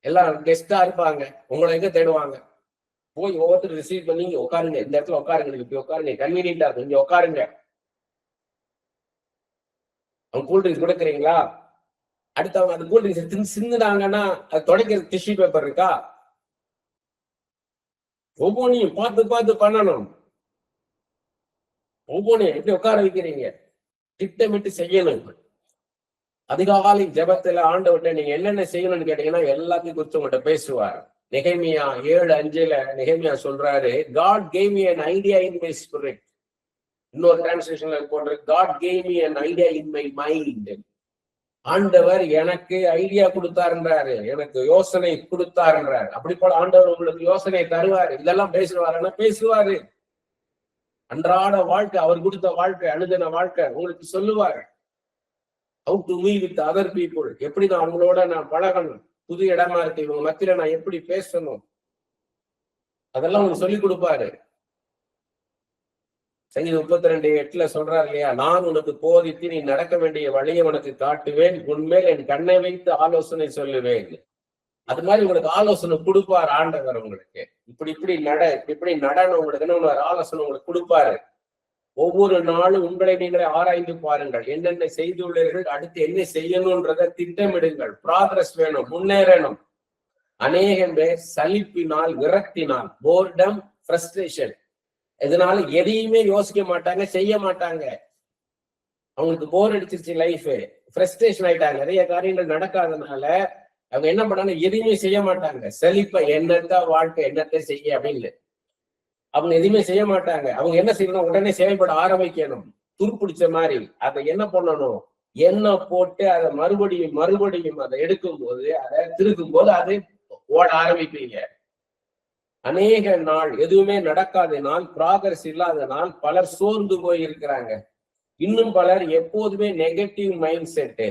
எல்லாம் கெஸ்டா இருப்பாங்க. உங்களை எங்க தேடுவாங்க? போய் ஒவ்வொருத்தரும் ரிசீவ் பண்ணி உட்காருங்க, இந்த இடத்துல உட்காருங்க, இப்படி உட்காருங்க, கன்வீனியன்டா இருக்கும், இங்க உட்காருங்க. அவங்க கூல்ட்ரிங்க்ஸ் கொடுக்குறீங்களா? அடுத்தவங்க அந்த கூல்ட்ரிங்க்ஸ் சிந்துனாங்கன்னா அது தொடக்கிறது டிஷ்யூ பேப்பர் இருக்கா? ஒவ்வொன்றையும் பார்த்து பார்த்து பண்ணணும். ஒவ்வொன்றையும் எப்படி உட்கார வைக்கிறீங்க, திட்டமிட்டு செய்யணும். அதிகாலை ஜபத்துல ஆண்டவர்கிட்ட நீங்க என்னென்ன செய்யணும்னு கேட்டீங்கன்னா எல்லாத்தையும் குறித்து உங்கள்கிட்ட பேசுவார். நெகேமியா 7:5 நெகேமியா சொல்றாரு, God gave me an idea in my spirit. இன்னொரு டிரான்ஸ்லேஷன்ல போடுற God gave me an idea in my mind. ஆண்டவர் எனக்கு ஐடியா கொடுத்தாருன்றாரு, எனக்கு யோசனை கொடுத்தாருன்றாரு. அப்படி போல ஆண்டவர் உங்களுக்கு யோசனை தருவாரு. இதெல்லாம் பேசுவாருன்னா பேசுவாரு. அன்றாட வாழ்க்கை, அவர் கொடுத்த வாழ்க்கை, அனுதின வாழ்க்கை உங்களுக்கு சொல்லுவாரு. How to meet with other people, எப்படி நான் அவங்களோட நான் பழகணும், புது இடமா இருக்கு இவங்க மத்தியில நான் எப்படி பேசணும், அதெல்லாம் உங்களுக்கு சொல்லி கொடுப்பாரு. சங்கீதம் 32:8 சொல்றாரு இல்லையா, நான் உனக்கு போதித்து நீ நடக்க வேண்டிய வழியை உனக்கு காட்டுவேன், உன்மேல் என் கண்ணை வைத்து ஆலோசனை சொல்லுவேன். அது மாதிரி உங்களுக்கு ஆலோசனை கொடுப்பார் ஆண்டவர். உங்களுக்கு இப்படி நடனம் உங்களுக்கு ஒரு ஆலோசனை உங்களுக்கு கொடுப்பாரு. ஒவ்வொரு நாளும் உங்களை நீங்களே ஆராய்ந்து பாருங்கள். என்னென்ன செய்துள்ளீர்கள், அடுத்து என்ன செய்யணும்ன்றத திட்டமிடுங்கள். ப்ராக்ரஸ் வேணும், முன்னேறணும். அநேகம் பேர் சலிப்பினால், விரக்தினால், போர்டம், ஃப்ரஸ்ட்ரேஷன், இதனால எதையுமே யோசிக்க மாட்டாங்க, செய்ய மாட்டாங்க. அவங்களுக்கு போர் அடிச்சிருச்சு லைஃப், ஃப்ரஸ்ட்ரேஷன் ஆயிட்டாங்க. நிறைய காரியங்கள் நடக்காதனால அவங்க என்ன பண்ணாங்க, எதையுமே செய்ய மாட்டாங்க. செழிப்ப என்னத்த வாழ்க்கை, என்னத்த செய்ய அப்படின்னு அவங்க எதுவுமே செய்ய மாட்டாங்க. அவங்க என்ன செய்யணும், உடனே செயல்பட ஆரம்பிக்கணும். துருப்பிடிச்ச மாதிரி அதை என்ன பண்ணணும், எண்ணெய் போட்டு அதை மறுபடியும் அதை எடுக்கும் போது, அதை திருக்கும் போது அது ஓட ஆரம்பிப்பீங்க. அநேக நாள் எதுவுமே நடக்காத நாள், ப்ராக்ரஸ் இல்லாத நாள், பலர் சோர்ந்து போய் இருக்கிறாங்க. இன்னும் பலர் எப்போதுமே நெகட்டிவ் மைண்ட் செட்டு,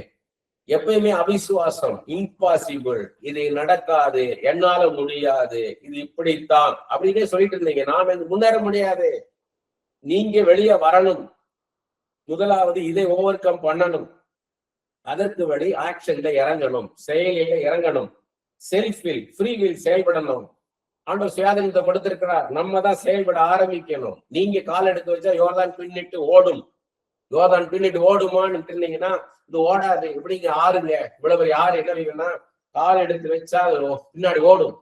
எப்பயுமே அவிசுவாசம், இம்பாசிபிள், இது நடக்காது, என்னால முடியாது, இது இப்படித்தான் அப்படின்னே சொல்லிட்டு இருந்தீங்க. நாம முன்னேற முடியாது. நீங்க வெளியே வரணும். முதலாவது இதை ஓவர் கம் பண்ணணும். அதற்கு வழி ஆக்ஷன்ல இறங்கணும், செயலில இறங்கணும். செல்ஃப் வில், ஃப்ரீ வில் செயல்படணும். ஆண்டவர் சுயாதீனத்தை கொடுத்திருக்கிறார். நம்ம தான் செயல்பட ஆரம்பிக்கணும். நீங்க கால் எடுத்து வச்சா யோர்தான் பின்னிட்டு ஓடும். யோர்தான் பின்னிட்டு ஓடுமான்னு இருந்தீங்கன்னா இது ஓடாது. இப்படிங்க ஆறுங்க, இவ்வளவு பெரிய ஆறு என்ன கால் எடுத்து வச்சா பின்னாடி ஓடும்.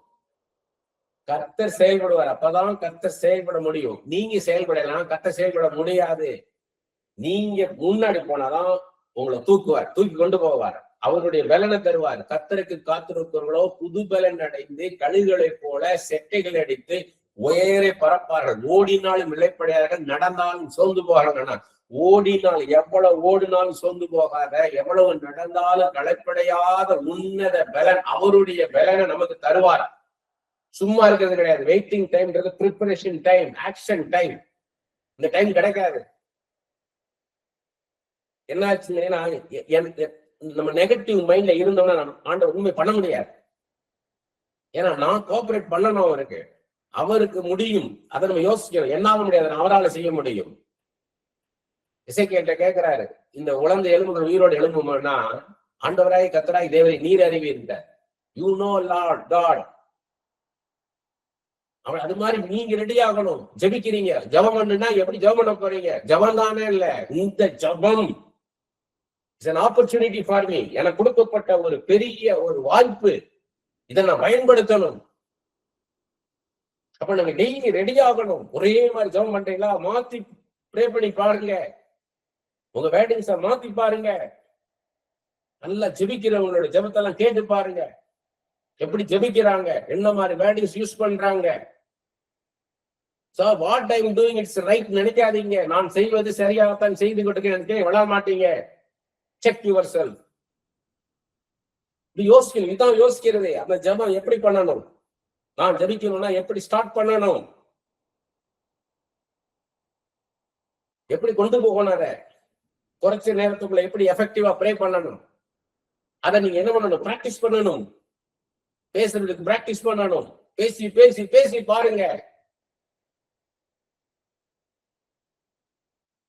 கர்த்தர் செயல்படுவார். அப்பதான் கர்த்தர் செயல்பட முடியும். நீங்க செயல்படலாம், கர்த்தர் செயல்பட முடியாது. நீங்க முன்னாடி போனாதான் உங்களை தூக்குவார், தூக்கி கொண்டு போவார். அவருடைய பலனை தருவார். கர்த்தருக்கு காத்திருக்கிறவர்களோ புது பலன் அடைந்து கழுகுகளை போல செட்டைகள் அடித்து உயரே பறப்பார்கள். ஓடினாலும் இழைப்படையார்கள், நடந்தாலும் சோர்ந்து போகிறாங்கன்னா, ஓடினால் எவ்வளவு ஓடினாலும் சோர்ந்து போகாத, எவ்வளவு நடந்தாலும் களைப்படையாத உன்னத பலன், அவருடைய பலனை நமக்கு தருவார். சும்மா இருக்கிறது கிடையாது. வெயிட்டிங் டைம்ன்றது ப்ரிப்பரேஷன் டைம், ஆக்ஷன் டைம். இந்த டைம் கிடைக்காது. என்ன ஆச்சுன்னா, நம்ம நெகட்டிவ் மைண்ட்ல இருந்தோம்னா ஆண்டவர் உண்மை பண்ண முடியாது. ஏன்னா நான் கோஆபரேட் பண்ணணும் அவருக்கு முடியும். அதை நம்ம யோசிக்கணும். என்னால முடியாது, அவரால் செய்ய முடியும். இசைக்கேட்ட கேட்கிறாரு, இந்த உலர்ந்த எலும்புகள் உயிரோடு எழும்பும்னா, ஆண்டவராய் கர்த்தராய் தேவரை நீர் அறிவீங்க, யூ நோ லார்ட் காட். அவன் அது மாதிரி நீங்க ரெடி ஆகணும். ஜெபிக்கிறீங்க, ஜபம் பண்ணுனா எப்படி ஜபம் பண்ண போறீங்க? ஜபம் தானே இல்ல, இந்த ஜபம் it's an opportunity for me. எனக்கு கொடுக்கப்பட்ட ஒரு பெரிய ஒரு வாய்ப்பு, இதை நான் பயன்படுத்தணும். அப்ப நம்ம டெய்லி ரெடி ஆகணும். ஒரே மாதிரி ஜபம் பண்றீங்களா? மாத்தி ப்ரே பண்ணி பாருங்க. உங்க வேர்டிங்ஸ மாத்தி பாருங்க. நல்லா ஜெபிக்கிறவங்களோட ஜெபத்தெல்லாம் கேட்டு பாருங்க. எப்படி ஜெபிக்கிறாங்க, என்ன மாதிரி வேர்டிங்ஸ் யூஸ் பண்றாங்க. So what I am doing it's right நினைக்காதீங்க. நான் செய்வது சரியாகத்தான் செய்து கொண்டிருக்கேன் விழ மாட்டீங்க. Check your self. யோசிக்கணும். இதான் யோசிக்கிறதே. அந்த ஜெபம் எப்படி பண்ணணும், நான் ஜெபிக்கணும்னா எப்படி ஸ்டார்ட் பண்ணணும், எப்படி கொண்டு போகணும், அதை குறைச்ச நேரத்துக்குள்ள எப்படி எஃபெக்டிவா ப்ரே பண்ணணும், அதை நீங்க என்ன பண்ணணும், பிராக்டிஸ் பண்ணணும். பேசுறதுக்கு பிராக்டிஸ் பண்ணணும். பேசி பேசி பேசி பாருங்க.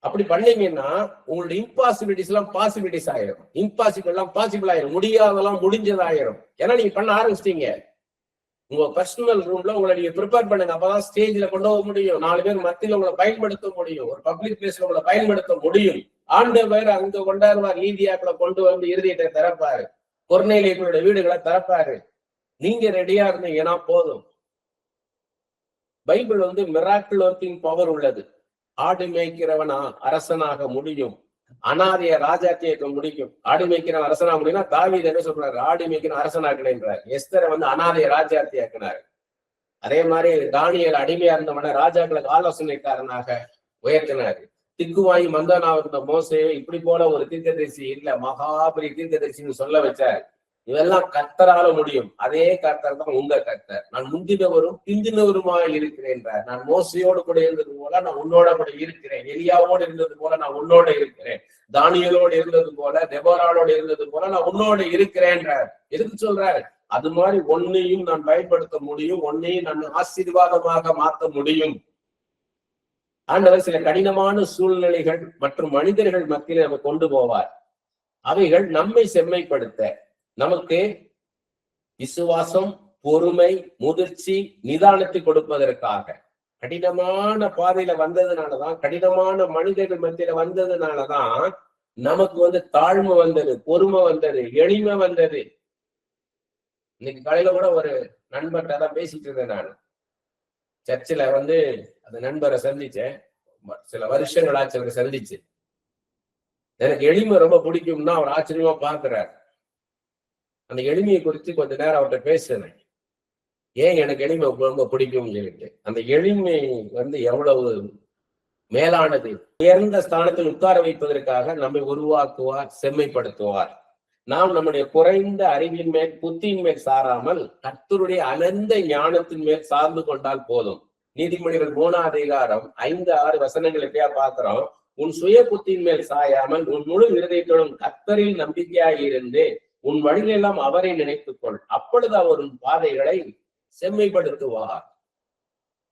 அப்படி பண்ணீங்கன்னா உங்களுடைய இம்பாசிபிலிட்டிஸ் எல்லாம் பாசிபிலிட்டிஸ் ஆயிரும், இம்பாசிபிள் எல்லாம் பாசிபிள் ஆயிரும், முடியாதெல்லாம் முடிஞ்சதாயிரும். ஏன்னா நீங்க பண்ண ஆரம்பிச்சிட்டீங்க. உங்க பர்சனல் ரூம்ல உங்களை நீங்க ப்ரிப்பேர் பண்ணுங்க. அப்பதான் ஸ்டேஜ்ல கொண்டு போக முடியும், 4 பேர் மத்தியில உங்களை பயன்படுத்த முடியும், ஒரு பப்ளிக் பிளேஸ்ல உங்களை பயன்படுத்த முடியும். ஆண்டவர் அங்க கொண்டாடுவார், ஈதியாக்களை கொண்டு வந்து இருதயத்தை திறப்பாரு, கொர்நேலியர்களுடைய வீடுகளை திறப்பாரு. நீங்க ரெடியா இருந்தீங்கன்னா போதும். பைபிள் வந்து மிராக்கிள் ஒர்க்கிங் பவர் உள்ளது. ஆடு மேய்க்கிறவனா அரசனாக முடியும், அனாதைய ராஜாத்தியக்க முடியும். ஆடு மேய்க்கிறவன் அரசனாக முடியும்னா தாவீது என்ன சொல்றாரு, ஆடு மேய்க்கிறவன் அரசனாக்குனார். எஸ்தரை வந்து அனாதைய ராஜாத்தியாக்குனாரு. அதே மாதிரி தானியேல் அடிமையா இருந்தவன ராஜாக்களுக்கு ஆலோசனைக்காரனாக உயர்த்தினாரு. திக்குவாயி மந்தனா இருந்த மோசே இப்படி போல ஒரு தீர்க்கதரிசி இல்ல, மகாபலி தீர்க்கதரிசின்னு சொல்ல வச்சார். இதெல்லாம் கர்த்தரால முடியும். அதே கர்த்தர் தான் உங்க கர்த்தர். நான் முந்தினவரும் பிந்தினவருமாய் இருக்கிறேன். நான் மோசையோடு கூட இருந்தது போல நான் உன்னோட கூட இருக்கிறேன், எலியாவோடு இருந்தது போல நான் உன்னோட இருக்கிறேன், தானியலோடு இருந்தது போல, தெபோராளோடு இருந்தது போல நான் உன்னோட இருக்கிறேன். எதுக்கு சொல்றாரு? அது மாதிரி ஒன்னையும் நான் பயன்படுத்த முடியும், ஒன்னையும் நான் ஆசீர்வாதமாக மாற்ற முடியும். ஆண்டவர் சில கடினமான சூழ்நிலைகள் மற்றும் மனிதர்கள் மத்தியில நம்ம கொண்டு போவார். அவைகள் நம்மை செம்மைப்படுத்த, நமக்கு விசுவாசம், பொறுமை, முதிர்ச்சி, நிதானத்தை கொடுப்பதற்காக. கடினமான பாதையில வந்ததுனாலதான், கடினமான மனிதர்கள் மத்தியில வந்ததுனாலதான் நமக்கு வந்து தாழ்மை வந்தது, பொறுமை வந்தது, எளிமை வந்தது. இன்னைக்கு காலையில கூட ஒரு நண்பர்கிட்ட தான் பேசிட்டு இருந்தேன். நான் சர்ச்சில் வந்து அந்த நண்பரை சந்திச்சேன். சில வருஷங்களாச்சு அவரை சந்திச்சு. எனக்கு எளிமை ரொம்ப பிடிக்கும்னா அவர் ஆச்சரியமா பார்க்கிறார். அந்த எளிமையை குறித்து கொஞ்ச நேரம் அவர்கிட்ட பேசுறேன். ஏன் எனக்கு எளிமை ரொம்ப பிடிக்கும்னு சொல்லிட்டு. அந்த எளிமை வந்து எவ்வளவு மேலானது. உயர்ந்த ஸ்தானத்தில் உட்கார வைப்பதற்காக நம்மை உருவாக்குவார், செம்மைப்படுத்துவார். நாம் நம்முடைய குறைந்த அறிவின் மேல், புத்தியின் மேல் சாராமல் கர்த்தருடைய அனந்த ஞானத்தின் மேல் சார்ந்து கொண்டால் போதும். நீதிமொழிகள் 3ஆம் அதிகாரம் 5-6 வசனங்கள் எப்படியா பார்க்கிறோம். உன் சுய புத்தியின் மேல் சாயாமல் உன் முழு இருதயத்தோடும் கர்த்தரில் நம்பிக்கையாய் இருந்து உன் வழிகளெல்லாம் அவரை நினைத்துக்கொள், அப்பொழுது அவர் உன் பாதைகளை செம்மைப்படுத்துவார்.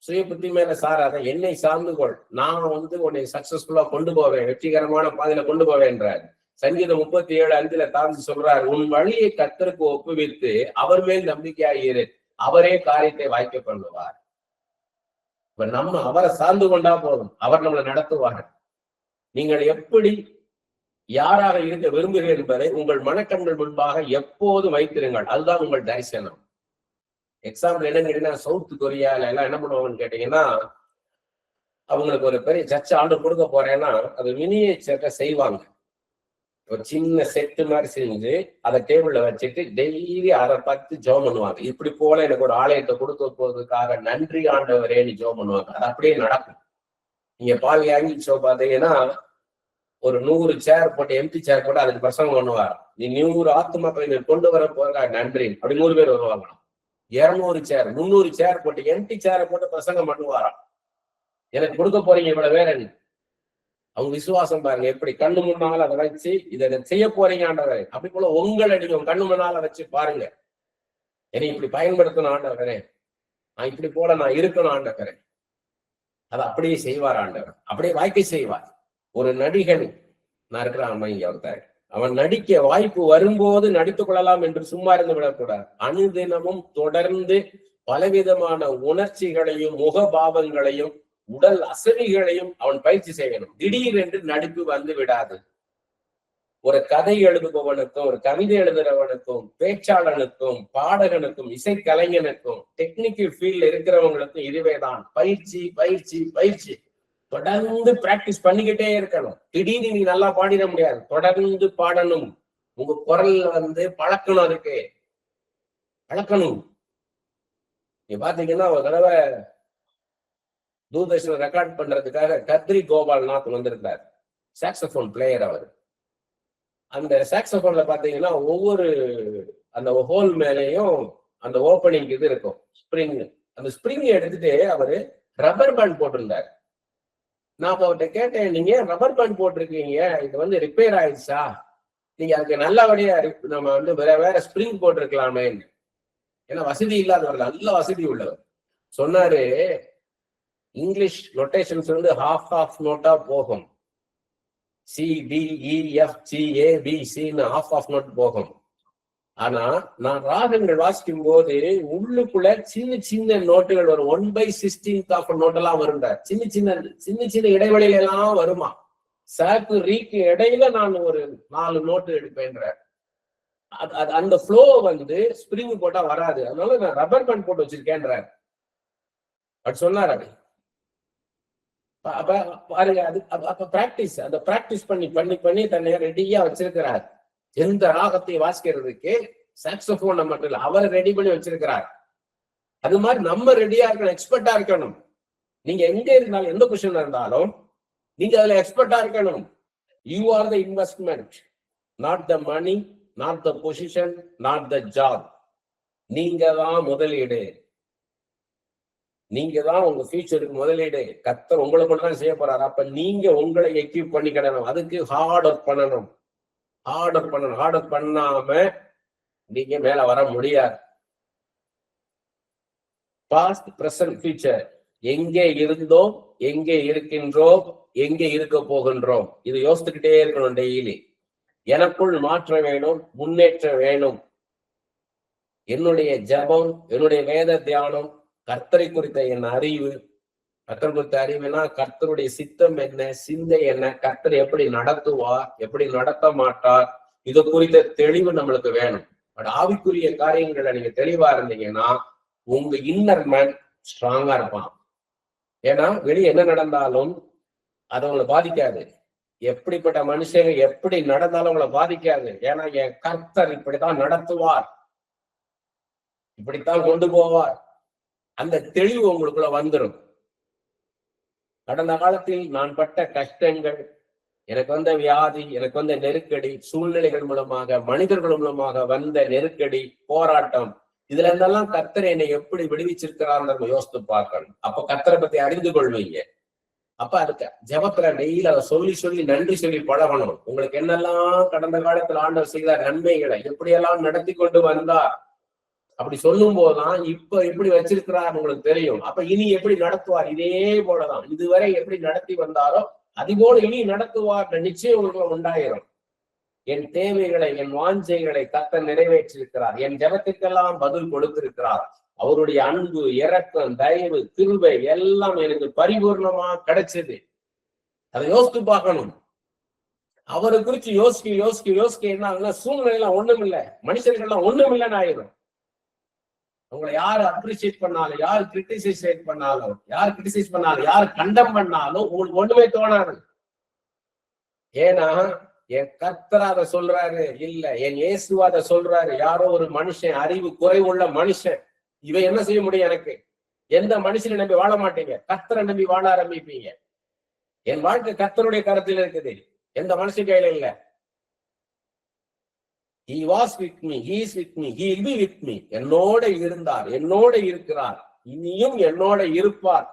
சுய புத்தி மேல சாராத, என்னை சார்ந்து கொள், நான் வந்து உன்னை சக்சஸ்ஃபுல்லா கொண்டு போவேன், வெற்றிகரமான பாதையில கொண்டு போவேன்றார். சங்கீதம் 37:5 தாழ்ந்து சொல்றார், உன் வழியை கர்த்தருக்கு ஒப்புவித்து அவர் மேல் நம்பிக்கையாயிரு, அவரே காரியத்தை வாய்க்க பண்ணுவார். இப்ப நம்ம அவரை சார்ந்து கொண்டா போதும், அவர் நம்மளை நடத்துவார். நீங்கள் எப்படி யாராக இருக்க விரும்புகிறீர்கள் என்பதை உங்கள் மனக்கண்கள் முன்பாக எப்போதும் வைத்திருங்கள். அதுதான் உங்கள் தரிசனம். எக்ஸாம்பிள் என்னன்னு கேட்டீங்கன்னா, சவுத் கொரியால எல்லாம் என்ன பண்ணுவாங்கன்னு கேட்டீங்கன்னா, அவங்களுக்கு ஒரு பெரிய சர்ச்சை ஆர்டர் கொடுக்க போறேன்னா அது மினியேச்சர்ல செய்வாங்க. ஒரு சின்ன செட்டு மாதிரி செஞ்சு அதை டேபிள்ல வச்சுட்டு டெய்லி அதை பார்த்து ஜெபம் பண்ணுவாங்க. இப்படி போல எனக்கு ஒரு ஆலயத்தை கொடுக்க போறதுக்காக நன்றி ஆண்டவரேன்னு ஜெபம் பண்ணுவாங்க. அது அப்படியே நடக்கும். நீங்க பால் ஆங்கிள் ஷோ பார்த்தீங்கன்னா ஒரு 100 சேர் போட்டு, எம்டி சேர் போட்டு அதுக்கு பிரசங்கம் பண்ணுவார். நீ 100 ஆத்துமாக்களை கொண்டு வர போறா நன்றி, அப்படி 100 பேர் வருவாங்க. 200 சேர் 300 சேர் போட்டு எம்டி சேரை போட்டு பிரசங்கம் பண்ணுவாராம். எனக்கு கொடுக்க போறீங்க இவ்வளவு வேற. அவங்க விசுவாசம் பாருங்க, எப்படி கண்ணு முன்னால அதை வச்சு இதை செய்ய போறீங்க ஆண்டவரே. அப்படி போல உங்களை நீங்க கண்ணு முன்னால வச்சு பாருங்க, என்னை இப்படி பயன்படுத்தணும் ஆண்டவரே, நான் இப்படி போல நான் இருக்கணும் ஆண்டவரே. அதை அப்படியே செய்வார் ஆண்டவர், அப்படியே வாய்க்கை செய்வார். ஒரு நடிகன் நான் இருக்கிறான் அம்மா ஒருத்தர், அவன் நடிக்க வாய்ப்பு வரும்போது நடித்துக் கொள்ளலாம் என்று சும்மா இருந்து விடக்கூடாது. அனுதினமும் தொடர்ந்து பலவிதமான உணர்ச்சிகளையும் முகபாவங்களையும் உடல் அசைவுகளையும் அவன் பயிற்சி செய்யணும். திடீரென்று நடிப்பு வந்து விடாது. ஒரு கதை எழுதுபவனுக்கும், ஒரு கவிதை எழுதுறவனுக்கும், பேச்சாளனுக்கும், பாடகனுக்கும், இசைக்கலைஞனுக்கும், டெக்னிக்கல் ஃபீல்ட்ல இருக்கிறவங்களுக்கும் இதுவேதான். பயிற்சி பயிற்சி பயிற்சி. தொடர்ந்து பிராக்டிஸ் பண்ணிக்கிட்டே இருக்கணும். திடீர்னு நீ நல்லா பாடிட முடியாது, தொடர்ந்து பாடணும். உங்க குரல் வந்து பழக்கணும், அதுக்கு பழக்கணும். நீங்க பாத்தீங்கன்னா ஒரு தடவை தூர்தர்ஷன் ரெக்கார்ட் பண்றதுக்காக கத்ரி கோபால்நாத் வந்திருந்தார். சாக்ஸபோன் பிளேயர் அவர். அந்த சாக்ஸபோன்ல பாத்தீங்கன்னா ஒவ்வொரு அந்த ஹோல் மேலேயும் அந்த ஓப்பனிங் இது இருக்கும், ஸ்ப்ரிங். அந்த ஸ்ப்ரிங் எடுத்துட்டு அவரு ரப்பர் பேண்ட் போட்டிருந்தார். நான் அப்ப அவர்கிட்ட கேட்டேன், நீங்க ரப்பர் பேண்ட் போட்டிருக்கீங்க, இது வந்து ரிப்பேர் ஆயிடுச்சா, நீங்க அதுக்கு நல்லபடியா நம்ம வந்து வேற ஸ்ப்ரிங் போட்டிருக்கலாமே. ஏன்னா வசதி இல்லாதவர், நல்ல வசதி உள்ளவர். சொன்னாரு, இங்கிலீஷ் நொட்டேஷன்ஸ் வந்து ஹாஃப் நோட்டா போகும், CDEFGABCன்னு ஆஃப் நோட் போகும். ஆனா நான் ராகங்கள் வாசிக்கும் போது உள்ளுக்குள்ள சின்ன சின்ன நோட்டுகள் வரும். 1/16 நோட் எல்லாம் வருங்க. சின்ன சின்ன இடைவெளியில எல்லாம் வருமா. சாக்கு ரீக்கு இடையில நான் ஒரு 4 நோட்டு எடுப்பேன்ற. அந்த ஃப்ளோ வந்து ஸ்ப்ரிங் போட்டா வராது. அதனால நான் ரப்பர் பேண்ட் போட்டு வச்சிருக்கேன்ற அப்படி சொன்னார். அது பாருங்க, அது அப்ப பிராக்டிஸ், அந்த பிராக்டிஸ் பண்ணி பண்ணி பண்ணி தன்னை ரெடியா வச்சிருக்கிறார். எந்த ராகத்தை வாசிக்கிறதுக்கு சாக்ஸோபோன் மட்டும் இல்ல, அவரை ரெடி பண்ணி வச்சிருக்கிறார். அது மாதிரி நம்ம ரெடியா இருக்கணும், எக்ஸ்பர்ட்டா இருக்கணும். நீங்க எங்க இருந்தாலும், எந்த பொசிஷன்ல இருந்தாலும் நீங்க அதுல எக்ஸ்பர்ட்டா இருக்கணும். You are the investment, not the money, not the position, not the job. நீங்க தான் முதலீடு, நீங்க தான் உங்க ஃபியூச்சருக்கு முதலீடு. கர்த்தர் உங்களை மட்டும் தான் செய்ய போறாரு. அப்ப நீங்க உங்களை எக்யூப் பண்ணிக்கணும். அதுக்கு ஹார்ட் ஒர்க் பண்ணணும். ஹார்ட் ஒர்க் பண்ணாம நீங்க மேல வர முடியாது. பாஸ்ட், பிரசன்ட், ஃபியூச்சர், எங்கே இருந்தோம், எங்கே இருக்கின்றோம், எங்கே இருக்க போகின்றோம், இது யோசித்துக்கிட்டே இருக்கணும் டெய்லி. எனக்குள் மாற்றம் வேணும், முன்னேற்றம் வேணும். என்னுடைய ஜபம், என்னுடைய வேத தியானம், கர்த்தரை குறித்த என் அறிவு. கர்த்தர் குறித்த அறிவுனா கர்த்தருடைய சித்தம் என்ன, சிந்தை என்ன, கர்த்தர் எப்படி நடத்துவார், எப்படி நடத்த மாட்டார், இது குறித்த தெளிவு நம்மளுக்கு வேணும். பட் ஆவிக்குரிய காரியங்களை நீங்க தெளிவா இருந்தீங்கன்னா உங்க இன்னர் மேன் ஸ்ட்ராங்கா இருப்பான். ஏன்னா வெளியே என்ன நடந்தாலும் அது உங்களை பாதிக்காது. எப்படிப்பட்ட மனுஷங்க எப்படி நடந்தாலும் உங்களை பாதிக்காது. ஏன்னா என் கர்த்தர் இப்படித்தான் நடத்துவார், இப்படித்தான் கொண்டு போவார். அந்த தெளிவு உங்களுக்குள்ள வந்துடும். கடந்த காலத்தில் நான் பட்ட கஷ்டங்கள், எனக்கு வந்த வியாதி, எனக்கு வந்த நெருக்கடி, சூழ்நிலைகள் மூலமாக, மனிதர்கள் மூலமாக வந்த நெருக்கடி, போராட்டம், இதுல இருந்தெல்லாம் கர்த்தர் என்னை எப்படி விடுவிச்சிருக்கிறார் யோசித்து பார்க்கணும். அப்ப கர்த்தரை பத்தி அறிந்து கொள்வீங்க. அப்ப அதுக்கு ஜபத்துல டெய்லி அதை சொல்லி சொல்லி நன்றி சொல்லி பழகணும். உங்களுக்கு என்னெல்லாம் கடந்த காலத்துல ஆண்டவர் செய்தார் நன்மைகளை, எப்படியெல்லாம் நடத்தி கொண்டு வந்தார், அப்படி சொல்லும் போதுதான் இப்ப எப்படி வச்சிருக்கிறார் உங்களுக்கு தெரியும். அப்ப இனி எப்படி நடத்துவார், இதே போலதான் இதுவரை எப்படி நடத்தி வந்தாரோ அதுபோல இனி நடத்துவார் நிச்சயம் உங்களுக்கு உண்டாயிரும். என் தேவைகளை, என் வாஞ்சைகளை கர்த்தர் நிறைவேற்றிருக்கிறார். என் ஜபத்திற்கெல்லாம் பதில் கொடுத்திருக்கிறார். அவருடைய அன்பு, இரக்கம், தயவு, கிருபை எல்லாம் எனக்கு பரிபூர்ணமா கிடைச்சது. அதை யோசித்து பார்க்கணும். அவரை குறிச்சு யோசிக்க என்ன சூழ்நிலை ஒண்ணும் இல்லை, மனுஷர்கள்லாம் ஒண்ணும் இல்லைன்னு ஆயிரும். உங்களை யாரு அப்ரிசியேட் பண்ணாலும், யாரு கிரிட்டிசைஸ் பண்ணாலும், யாரு கண்டம் பண்ணாலும் உங்களுக்கு ஒண்ணுமே தோணாது. ஏன்னா என் கர்த்தர் அதை சொல்றாரு இல்ல, என் இயேசுவா அதை சொல்றாரு. யாரோ ஒரு மனுஷன், அறிவு குறைவுள்ள மனுஷன், இவன் என்ன செய்ய முடியும்? எனக்கு எந்த மனுஷனை நம்பி வாழ மாட்டீங்க, கர்த்தரை நம்பி வாழ ஆரம்பிப்பீங்க. என் வாழ்க்கை கர்த்தருடைய கருத்தில் இருக்குது, எந்த மனுஷன் கையில இல்ல. He was with me, he is with me, he will be with me. என்னோட இருந்தார், என்னோட இருக்கிறார், இனியும் என்னோட இருப்பார்.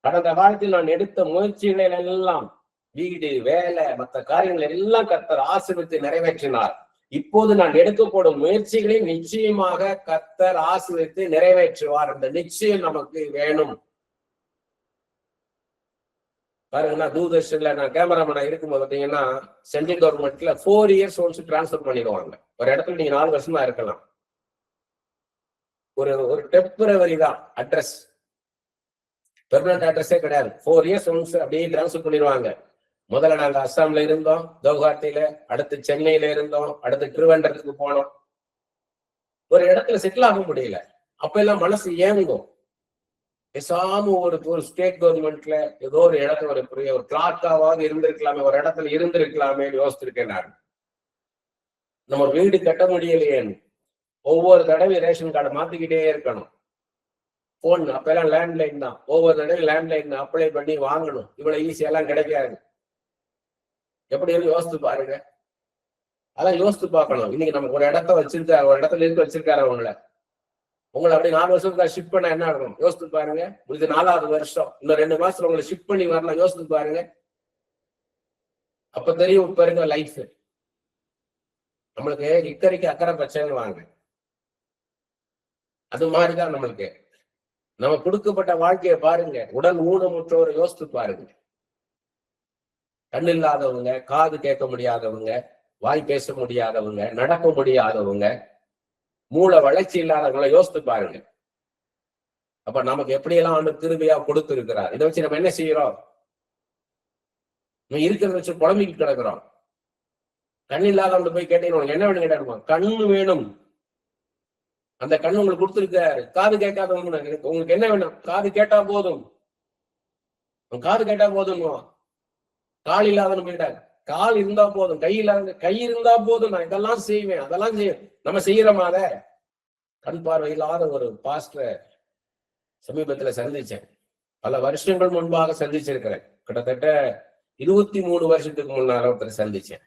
கடந்த காலத்தில் நான் எடுத்த முயற்சிகளில் எல்லாம், வீடு, வேலை, மற்ற காரியங்கள் எல்லாம் கர்த்தர் ஆசீர்வதித்து நிறைவேற்றினார். இப்போது நான் எடுக்க போடும் முயற்சிகளை நிச்சயமாக கர்த்தர் ஆசீர்வதித்து நிறைவேற்றுவார். அந்த நிச்சயம் நமக்கு வேணும். பாருங்க, நான் தூர்தர்ஷன்ல நான் கேமராமேனா இருக்கும்போது பாத்தீங்கன்னா சென்ட்ரல் கவர்மெண்ட்ல 4 years ஒன்ஸ் டிரான்ஸ்பர் பண்ணிடுவாங்க. ஒரு இடத்துல நீங்க 4 வருஷமா இருக்கலாம். ஒரு டெம்பரவரி தான் அட்ரஸ், பெர்மனன்ட் அட்ரஸே கிடையாது. 4 years ஒன்ஸ் அப்படியே டிரான்ஸ்பர் பண்ணிடுவாங்க. முதல்ல நாங்க அஸ்ஸாம்ல இருந்தோம், கவுஹாத்தில, அடுத்து சென்னையில இருந்தோம், அடுத்து திருவனந்தபுரத்துக்கு போனோம். ஒரு இடத்துல செட்டில் ஆக முடியல. அப்ப எல்லாம் மனசு ஏங்கும். பேசாம ஒரு ஸ்டேட் கவர்மெண்ட்ல ஏதோ ஒரு இடத்துல ஒரு கிளார்க்காவது இருந்திருக்கலாமே, ஒரு இடத்துல இருந்திருக்கலாமே யோசிச்சிருக்கேன் நான். நம்ம வீடு கட்ட முடியலையேன்னு ஒவ்வொரு தடவை ரேஷன் கார்டை மாத்திக்கிட்டே இருக்கணும். போன் அப்ப எல்லாம் லேண்ட்லைன் தான், ஒவ்வொரு தடவை லேண்ட்லைன் அப்ளை பண்ணி வாங்கணும். இவ்வளவு ஈஸியெல்லாம் கிடைக்காது. எப்படி யோசித்து பாருங்க. அதான் யோசித்து பார்க்கணும். இன்னைக்கு நமக்கு ஒரு இடத்த வச்சிருக்காரு, ஒரு இடத்துல இருந்து வச்சிருக்காரு உங்களை அப்படி 4 வருஷத்துக்கு ஷிஃப்ட் பண்ண என்ன ஆகும் யோசித்து பாருங்க. இது 4வது வருஷம், இன்னும் 2 மாசத்துல உங்களை ஷிஃப்ட் பண்ணி வரலாம். யோசித்து பாருங்க. அப்ப தெரியும் இப்ப இருக்க லைஃப். நம்மளுக்கு இக்கரைக்கு அக்கறை பிரச்சனை வாங்க. அது மாதிரிதான் நம்மளுக்கு நம்ம கொடுக்கப்பட்ட வாழ்க்கையை பாருங்க. உடல் ஊனமுற்றோரை யோசித்து பாருங்க. கண் இல்லாதவங்க, காது கேட்க முடியாதவங்க, வாய் பேச முடியாதவங்க, நடக்க முடியாதவங்க, மூளை வளர்ச்சி இல்லாதவங்களை யோசித்து பாருங்க. அப்ப நமக்கு எப்படியெல்லாம் ஆண்டு கிருபையா கொடுத்து இருக்கிறார். இதை வச்சு நம்ம என்ன செய்யறோம்? இருக்கிறத வச்சு குழம்பிக்கு கிடக்குறோம். கண் இல்லாதவங்க போய் கேட்டீங்க என்ன வேணும் கேட்டா கண்ணு வேணும். அந்த கண்ணு உங்களுக்கு கொடுத்துருக்காரு. காது கேட்காதவங்க உங்களுக்கு என்ன வேணும்? காது கேட்டா போதும். காது கேட்டா போதும். கால் இல்லாதவனு போயிட்டாங்க. கால் இருந்தா போதும். கை இல்லாத கை இருந்தா போதும். நான் இதெல்லாம் செய்வேன், அதெல்லாம் செய்வேன். நம்ம செய்யறோமாத? கண் பார்வை இல்லாத ஒரு பாஸ்டரை சமீபத்துல சந்திச்சேன். பல வருஷங்கள் முன்பாக சந்திச்சிருக்கிறேன். கிட்டத்தட்ட 23 வருஷத்துக்கு முன்னால ஒருத்தர் சந்திச்சேன்.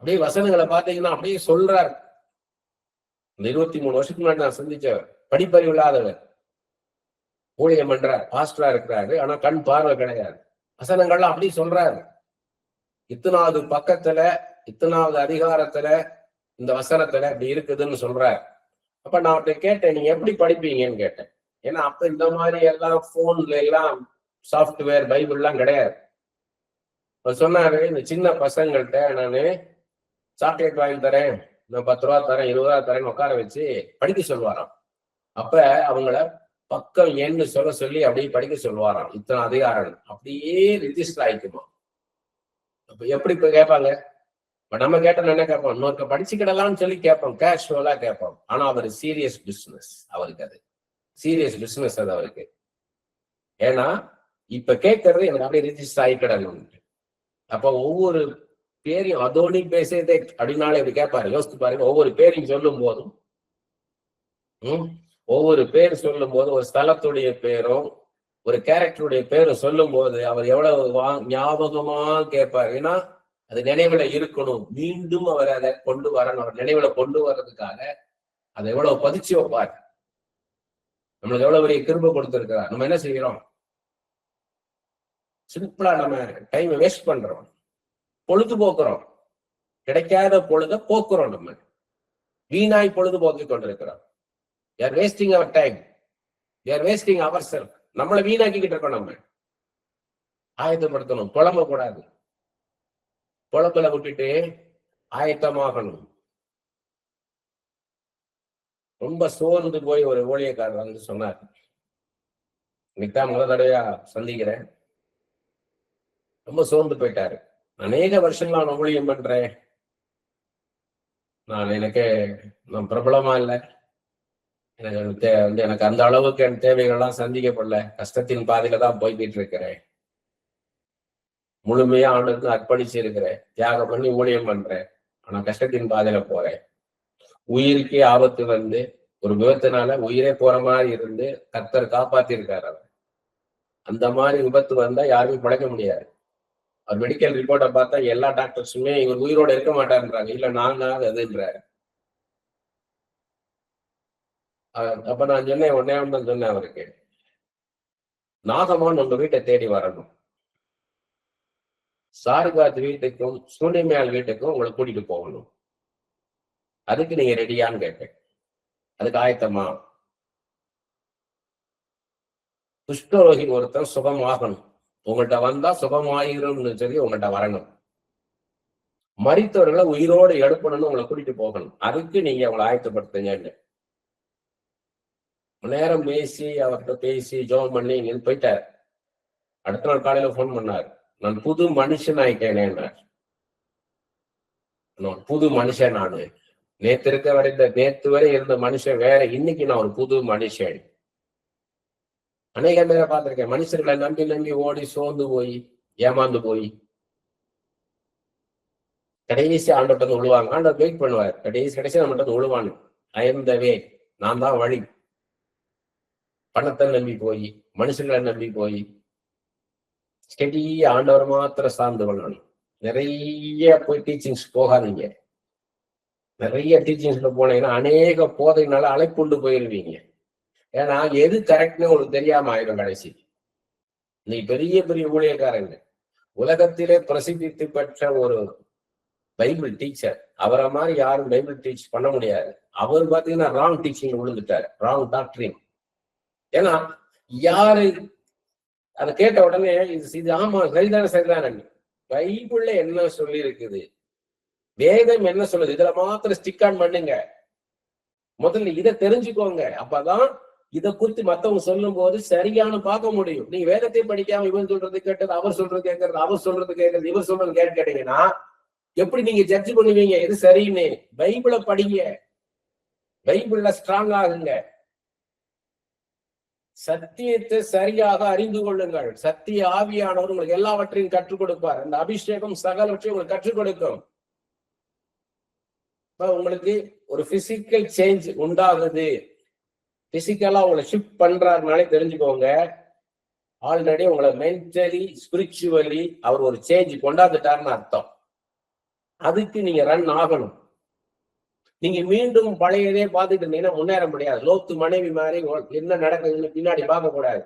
அப்படியே வசனங்களை பார்த்தீங்கன்னா அப்படியே சொல்றாரு. இந்த 23 வருஷத்துக்கு முன்னாடி நான் சந்திச்சவர். படிப்பறிவு இல்லாதவர், ஊழியம் பண்றார், பாஸ்டரா இருக்கிறாரு. ஆனா கண் பார்வை கிடையாது. வசனங்கள்லாம் அப்படி சொல்றாரு. இத்தனாவது பக்கத்துல, இத்தனாவது அதிகாரத்துல, இந்த வசனத்துல அப்படி இருக்குதுன்னு சொல்றாரு. அப்ப நான் அவர்கிட்ட கேட்டேன், நீங்க எப்படி படிப்பீங்கன்னு கேட்டேன். ஏன்னா அப்ப இந்த மாதிரி எல்லாம் போன்ல எல்லாம் சாஃப்ட்வேர் பைபிள் எல்லாம் கிடையாது. அவர் சொன்னாரு, இந்த சின்ன பசங்கள்கிட்ட நானு சாக்லேட் வாங்கி தரேன், நான் 10 ரூபா தரேன், 20 ரூபா தரேன்னு உட்கார வச்சு படிக்க சொல்லுவாராம். அப்ப அவங்கள பக்கம் எண்ணு சொல்ல சொல்லி அப்படியே படிக்க சொல்லுவாராம். இத்தனை அதிகாரம் அப்படியே ரிஜிஸ்டர் ஆயிக்குமா. அப்ப எப்படி இப்ப கேட்பாங்க? நம்ம கேட்டோம் என்ன கேட்போம்? இன்னொருக்க படிச்சுக்கிடலாம்னு சொல்லி கேட்போம், கேஷுவலா கேட்போம். ஆனா அவர் சீரியஸ் பிசினஸ். அவருக்கு அது சீரியஸ் பிசினஸ் அது அவருக்கு. ஏன்னா இப்ப கேட்கறது எனக்கு அப்படியே ரிஜிஸ்டர் ஆகிக்கிடணும். அப்ப ஒவ்வொரு பேரையும் அதோனி பேசுறதே அப்படின்னாலே இப்படி கேட்பாரு. யோசித்து பாருங்க. ஒவ்வொரு பேரையும் சொல்லும் போதும், ஒவ்வொரு பேர் சொல்லும் போது, ஒரு ஸ்தலத்துடைய பேரும் ஒரு கேரக்டருடைய பேரும் சொல்லும் போது அவர் எவ்வளவு ஞாபகமா கேட்பாரு. ஏன்னா அது நினைவுல இருக்கணும். மீண்டும் அவர் அதை கொண்டு வரணும். அவர் நினைவுல கொண்டு வர்றதுக்காக அதை எவ்வளவு பதிச்சு வைப்பார். நம்மளுக்கு எவ்வளவு பெரிய கிருபை கொடுத்திருக்கிறார். நம்ம என்ன செய்யறோம்? சிம்பிளா நம்ம டைமை வேஸ்ட் பண்றோம், பொழுது போக்குறோம். கிடைக்காத பொழுத போக்குறோம். நம்ம வீணாய் பொழுது போக்கி கொண்டிருக்கிறோம். We are wasting our time. We are wasting ourselves. நம்மளை வீணாக்கிக்கிட்டு இருக்கோம். நம்ம ஆயத்தப்படுத்தணும். புலம்ப கூடாது. புலம்பல விட்டுட்டு ஆயத்தமாகணும். ரொம்ப சோர்ந்து போய் ஒரு ஊழியக்காரர் வந்து சொன்னார், இன்னைக்குதான் முதல் தடவையா சந்திக்கிறேன், ரொம்ப சோர்ந்து போயிட்டாரு. அநேக வருஷங்களா நான் ஊழியம் பண்றேன், நான் பிரபலமா இல்லை, எனக்கு அந்த அளவுக்கு என் தேவைகள்லாம் சந்திக்கப்படல, கஷ்டத்தின் பாதையில தான் போய்கிட்டு இருக்கிறேன், முழுமையா ஆண்டுக்கு அர்ப்பணிச்சு இருக்கிறேன், தியாகம் பண்ணி ஊழியம் பண்றேன், ஆனா கஷ்டத்தின் பாதையில போறேன். உயிருக்கே ஆபத்து வந்து ஒரு விபத்துனால உயிரே போற மாதிரி இருந்து கர்த்தர் காப்பாத்தி இருக்காரு. அவர் அந்த மாதிரி விபத்து வந்தா யாருமே படைக்க முடியாது. அவர் மெடிக்கல் ரிப்போர்ட்டை பார்த்தா எல்லா டாக்டர்ஸுமே இவர் உயிரோட இருக்க மாட்டாருன்றாங்க. இல்ல நாங்க அதுன்றாரு. அப்ப நான் சொன்னேன், ஒன்னே ஒன்று சொன்னேன் அவருக்கு, நாகமான் உங்க வீட்டை தேடி வரணும், சாருகாத் வீட்டுக்கும் சூனிமேல் வீட்டுக்கும் உங்களை கூட்டிட்டு போகணும், அதுக்கு நீங்க ரெடியான்னு கேட்டேன். அதுக்கு ஆயத்தமா? குஷ்டரோகி ஒருத்தர் சுகமாகணும், உங்கள்கிட்ட வந்தா சுகமாயிரும்னு சொல்லி உங்கள்கிட்ட வரணும், மரித்தவர்களை உயிரோடு எழுப்பணும்னு உங்களை கூட்டிட்டு போகணும், அதுக்கு நீங்க உங்களை ஆயத்தப்படுத்துங்க. நேரம் பேசி அவர்கிட்ட பேசி ஜோம் பண்ணி இங்க போயிட்டார். அடுத்த நாள் காலையில போன் பண்ணார், நான் புது மனுஷன் ஆயிட்டேனேன், புது மனுஷன் நானு, நேத்து வரை இருந்த மனுஷன் வேற, இன்னைக்கு நான் ஒரு புது மனுஷன். அநேக பேரை பார்த்திருக்கேன், மனுஷர்களை நம்பி நம்பி ஓடி சோர்ந்து போய் ஏமாந்து போய் கடைசி ஆண்டோட்ட வந்து விழுவாங்க. ஆண்டவர் வெயிட் பண்ணுவார், கடைசி நம்மகிட்ட வந்து விழுவானு. ஐ எம் த வே, நான் தான் வழி. பணத்தை நம்பி போய் மனுஷங்களை நம்பி போய் ஸ்டெடியா ஆண்டவர் மாத்திரம் சார்ந்து கொள்ளணும். நிறைய போய் டீச்சிங்ஸ் போகாதீங்க. நிறைய டீச்சிங்ஸ்ல போனீங்கன்னா அநேக போதையினால அழைப்புண்டு போயிருவீங்க. ஏன்னா எது கரெக்ட்னு உங்களுக்கு தெரியாம ஆயிடும் கடைசி. நீ பெரிய பெரிய ஊழியக்காரங்க, உலகத்திலே பிரசித்தி பெற்ற ஒரு பைபிள் டீச்சர், அவரை மாதிரி யாரும் பைபிள் டீச் பண்ண முடியாது. அவர் பாத்தீங்கன்னா ராங் டீச்சிங் விழுந்துட்டாரு, ராங் டாக்டரிங். ஏன்னா யாரு அதை கேட்ட உடனே இது ஆமா சரிதானே. பைபிள்ல என்ன சொல்லி இருக்குது, வேதம் என்ன சொல்லுது, இதுல மாத்திரம் ஸ்டிக் ஆன் பண்ணுங்க. முதல்ல இதை தெரிஞ்சுக்கோங்க. அப்பதான் இதை குறித்து மத்தவங்க சொல்லும் போது சரியான பார்க்க முடியும். நீங்க வேதத்தை படிக்காம இவன் சொல்றது கேட்டது, அவர் சொல்றது கேட்கறது, அவர் சொல்றது கேட்கறது, இவர் சொல்றது கேட்டீங்கன்னா எப்படி நீங்க ஜட்ஜ் பண்ணுவீங்க எது சரின்னு? பைபிளை படிங்க, பைபிள்ல ஸ்ட்ராங் ஆகுங்க, சத்தியத்தை சரியாக அறிந்து கொள்ளுங்கள். சத்திய ஆவியானவர் உங்களுக்கு எல்லாவற்றையும் கற்றுக் கொடுப்பார். அந்த அபிஷேகம் சகலவற்றையும் உங்களுக்கு கற்றுக் கொடுக்கும். உங்களுக்கு ஒரு பிசிக்கல் சேஞ்ச் உண்டாகுது, பிசிக்கலா உங்களை ஷிஃப்ட் பண்றாருனாலே தெரிஞ்சுக்கோங்க, ஆல்ரெடி உங்களை மென்டலி ஸ்பிரிச்சுவலி அவர் ஒரு சேஞ்ச் கொண்டாந்துட்டாருன்னு அர்த்தம். அதுக்கு நீங்க ரன் ஆகணும். நீங்க மீண்டும் பழையதே பார்த்துட்டு இருந்தீங்கன்னா முன்னேற முடியாது. லோத்து மனைவி மாதிரி என்ன நடக்குதுன்னு பின்னாடி பார்க்க கூடாது.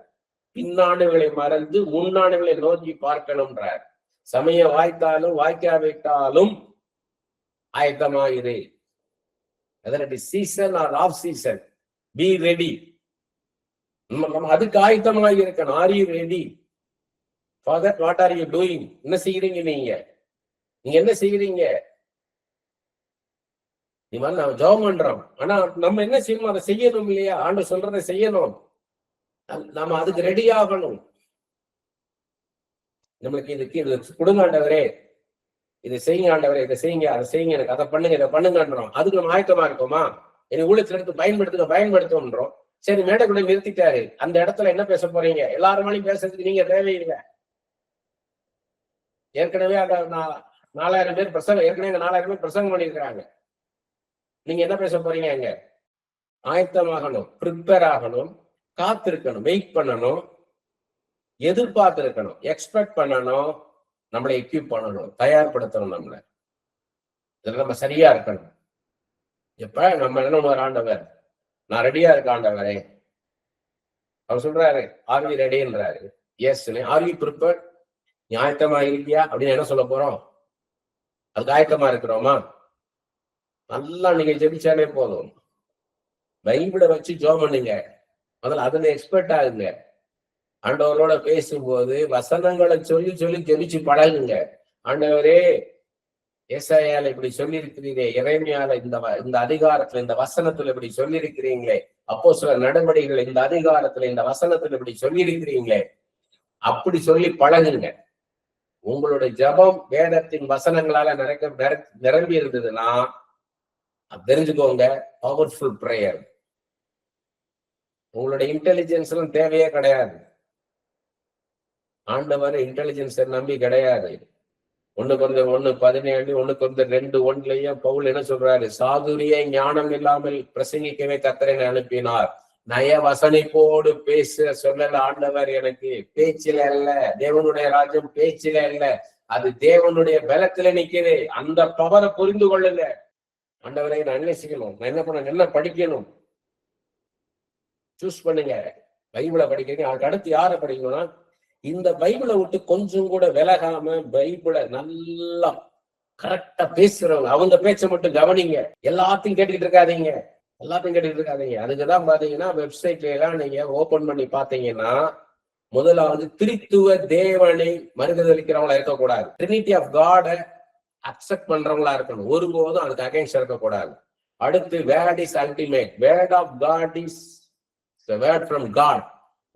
பின்னாடுகளை மறந்து முன்னாடுகளை நோக்கி பார்க்கணும்ன்றார். சமயம் வாய்த்தாலும் வாய்க்காவிட்டாலும் ஆயத்தமாயிரு. அதனுடைய season or off season, be ready. நம்ம அதுக்கு ஆயத்தமாக இருக்கணும். Are you ready? Father, what are you doing? என்ன செய்யறீங்க நீங்க என்ன செய்யறீங்க? நீ வந்து நம்ம ஜெபம் பண்றோம், ஆனா நம்ம என்ன செய்யணும்? அதை செய்யணும் இல்லையா? ஆண்டவர் சொல்றதை செய்யணும். நம்ம அதுக்கு ரெடி ஆகணும். நம்மளுக்கு இது கொடுங்க ஆண்டவரே, இதை செய்யுங்க ஆண்டவரே, இதை செய்யுங்க, அதை செய்யுங்க, எனக்கு அதை பண்ணுங்க, இதை பண்ணுங்கன்றோம். அதுக்கு நம்ம ஆயத்தமா இருக்கோமா? எனக்கு ஊழியத்துல எடுத்து பயன்படுத்துன்றோம். சரி, மேடைக்குள்ள நிறுத்திட்டாரு, அந்த இடத்துல என்ன பேச போறீங்க? எல்லாருமாலையும் பேசுறதுக்கு நீங்க தேவையில்லை. ஏற்கனவே அந்த 4000 பேர் ஏற்கனவே 4000 பேர் பிரசங்கம் பண்ணியிருக்கிறாங்க. நீங்க என்ன பேச போறீங்க? அங்க ஆயத்தமாகணும், ப்ரிப்பேர் ஆகணும், காத்திருக்கணும், வெயிட் பண்ணணும், எதிர்பார்த்திருக்கணும், எக்ஸ்பெக்ட் பண்ணணும், நம்மளை எக்யூப் பண்ணணும், தயார்படுத்தணும். நம்மளை இதுல நம்ம சரியா இருக்கணும். எப்ப நம்ம என்ன ஆண்டவர், நான் ரெடியா இருக்க ஆண்டவரே, அவர் சொல்றாரு ஆர் வி ரெடின்றாரு. எஸ். Are we prepared? நீ ஆயத்தமா இருக்கியா அப்படின்னு என்ன சொல்ல போறோம்? அதுக்கு ஆயத்தமா இருக்கிறோமா? நல்லா நீங்க ஜெபிச்சாலே போதும். பைபிளை வச்சு ஜெபம் பண்ணுங்க. முதல்ல அதுல எக்ஸ்பர்ட் ஆகுங்க. ஆண்டவரோட பேசும்போது வசனங்களை சொல்லி சொல்லி ஜெபிச்சு பழகுங்க. ஆண்டவரே, ஏசாயால இப்படி சொல்லி இருக்கிறீரே, இறைமையால இந்த அதிகாரத்துல இந்த வசனத்துல இப்படி சொல்லி இருக்கிறீங்களே, அப்போஸ்தலர் நடவடிக்கைகள் இந்த அதிகாரத்துல இந்த வசனத்துல இப்படி சொல்லி இருக்கிறீங்களே, அப்படி சொல்லி பழகுங்க. உங்களுடைய ஜெபம் வேதத்தின் வசனங்களால நிரம்பி இருந்ததுன்னா தெரிஞ்சுக்கோங்க, பவர்ஃபுல் பிரேயர். உங்களுடைய இன்டெலிஜென்ஸ் எல்லாம் தேவையே கிடையாது. ஆண்டவர் இன்டெலிஜென்ஸ் நம்பி கிடையாது. 1 Corinthians 1:17 பவுல் என்ன சொல்றாரு? சாதுரிய ஞானம் இல்லாமல் பிரசங்கிக்கவே கர்த்தரை அனுப்பினார். நய வசனிப்போடு பேச சொல்லல ஆண்டவர். எனக்கு பேச்சில அல்ல, தேவனுடைய ராஜ்யம் பேச்சில அல்ல, அது தேவனுடைய பலத்துல நிக்குது. அந்த பவரை புரிந்து கொள்ளுங்க. ஆண்டவரை நான் என்ன செய்யணும், நான் என்ன பண்ண, என்ன படிக்கணும், சூஸ் பண்ணுங்க. பைபிளை படிக்கிறீங்க. அதுக்கு அடுத்து யாரை படிக்கணும்னா, இந்த பைபிளை விட்டு கொஞ்சம் கூட விலகாம பைபிளை நல்லா கரெக்டா பேசுறவங்க, அவங்க பேச்சை மட்டும் கவனிங்க. எல்லாத்தையும் கேட்டுக்கிட்டு இருக்காதீங்க. அதுக்குதான் பாத்தீங்கன்னா வெப்சைட்ல எல்லாம் நீங்க ஓபன் பண்ணி பாத்தீங்கன்னா, முதலாவது திரித்துவ தேவனை மறுதலிக்கிறவங்களா இருக்கக்கூடாது. ட்ரினிட்டி ஆஃப் காட அக்செப்ட் பண்றவங்களா இருக்கணும். ஒருபோதும் அதுக்கு அகைன்ஸ்ட் இருக்கக்கூடாது. அடுத்து word is ultimate, word of God is the word from God.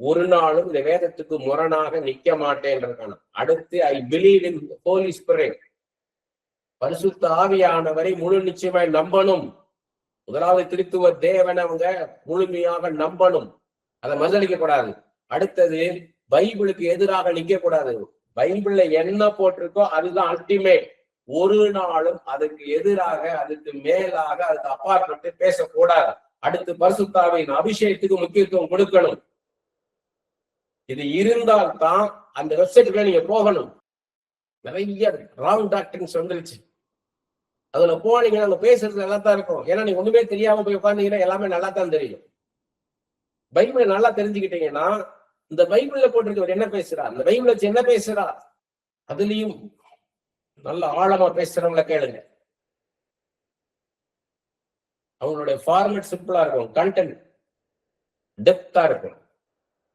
ஒரு நாளும் இந்த வேதத்துக்கு முரணாக நிக்க மாட்டேன் இருக்கணும். அடுத்து I believe in Holy Spirit, பரிசுத்த ஆவியானவரை முழு நிச்சயமாய் நம்பணும். முதலாவது திருத்துவ தேவனை அவங்க முழுமையாக நம்பணும், அதை மறுதலிக்க கூடாது. அடுத்தது பைபிளுக்கு எதிராக நிக்க கூடாது. பைபிள்ல என்ன போட்டிருக்கோ அதுதான் அல்டிமேட். ஒரு நாளும் அதுக்கு எதிராக, அதுக்கு மேலாக, அதுக்கு அப்பாற்பட்டு பேசக்கூடாது. அடுத்து பரிசுத்தாவின் அபிஷேகத்துக்கு முக்கியத்துவம் கொடுக்கணும். இது இருந்தால்தான் அந்த வெப்சைட்டுக்குள்ள நீங்க போகணும். நிறைய ராங் டாக்டர்ஸ் வந்துருச்சு. அதுல போனீங்கன்னா அங்க பேசுறது நல்லா தான் இருக்கும். ஏன்னா நீங்க ஒண்ணுமே தெரியாம போய் உட்கார்ந்தீங்கன்னா எல்லாமே நல்லா தான் தெரியும். பைபிளை நல்லா தெரிஞ்சுக்கிட்டீங்கன்னா, இந்த பைபிள்ல போட்டிருக்கவர் என்ன பேசுறார், இந்த பைபிளை வச்சு என்ன பேசுறார், அதுலயும் நல்ல ஆழமா பேசுறவங்கள கேளுங்க. அவங்களுடைய ஃபார்மேட் சிம்பிளா இருக்கும், கண்டென்ட் டெப்தா இருக்கும்,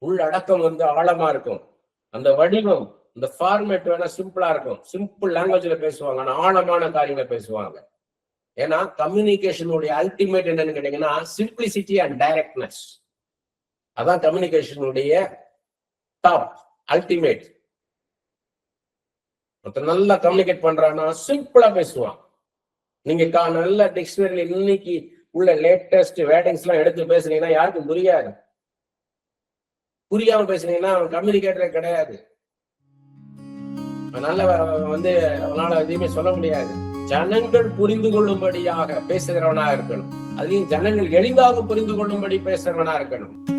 உள்ளடக்கம் ஆழமா இருக்கும். அந்த வடிவம், இந்த ஃபார்மேட் வேணா சிம்பிளா இருக்கும், சிம்பிள் லாங்குவேஜ்ல பேசுவாங்க, ஆனா ஆழமான காரியங்களை பேசுவாங்க. ஏன்னா கம்யூனிகேஷனுடைய அல்டிமேட் என்னன்னு கேட்டீங்கன்னா சிம்பிளிசிட்டி அண்ட் டைரக்ட்னஸ். அதான் கம்யூனிகேஷனுடைய டாப் அல்டிமேட். ஒருத்தர் நல்லா கம்யூனிகேட் பண்றான்னா சிம்பிளா பேசுவான். நீங்க நல்ல டிக்ஷனரியில இன்னைக்கு உள்ள லேட்டஸ்ட் வேர்டிங்ஸ் எல்லாம் எடுத்து பேசுனீங்கன்னா யாருக்கும் புரியாது. புரியாம பேசுனீங்கன்னா கம்யூனிகேட்டரே கிடையாது. அதனால அவனால எதையுமே சொல்ல முடியாது. ஜனங்கள் புரிந்து கொள்ளும்படியாக பேசுகிறவனா இருக்கணும். அதையும் ஜனங்கள் எளிதாக புரிந்து கொள்ளும்படி பேசுறவனா இருக்கணும்.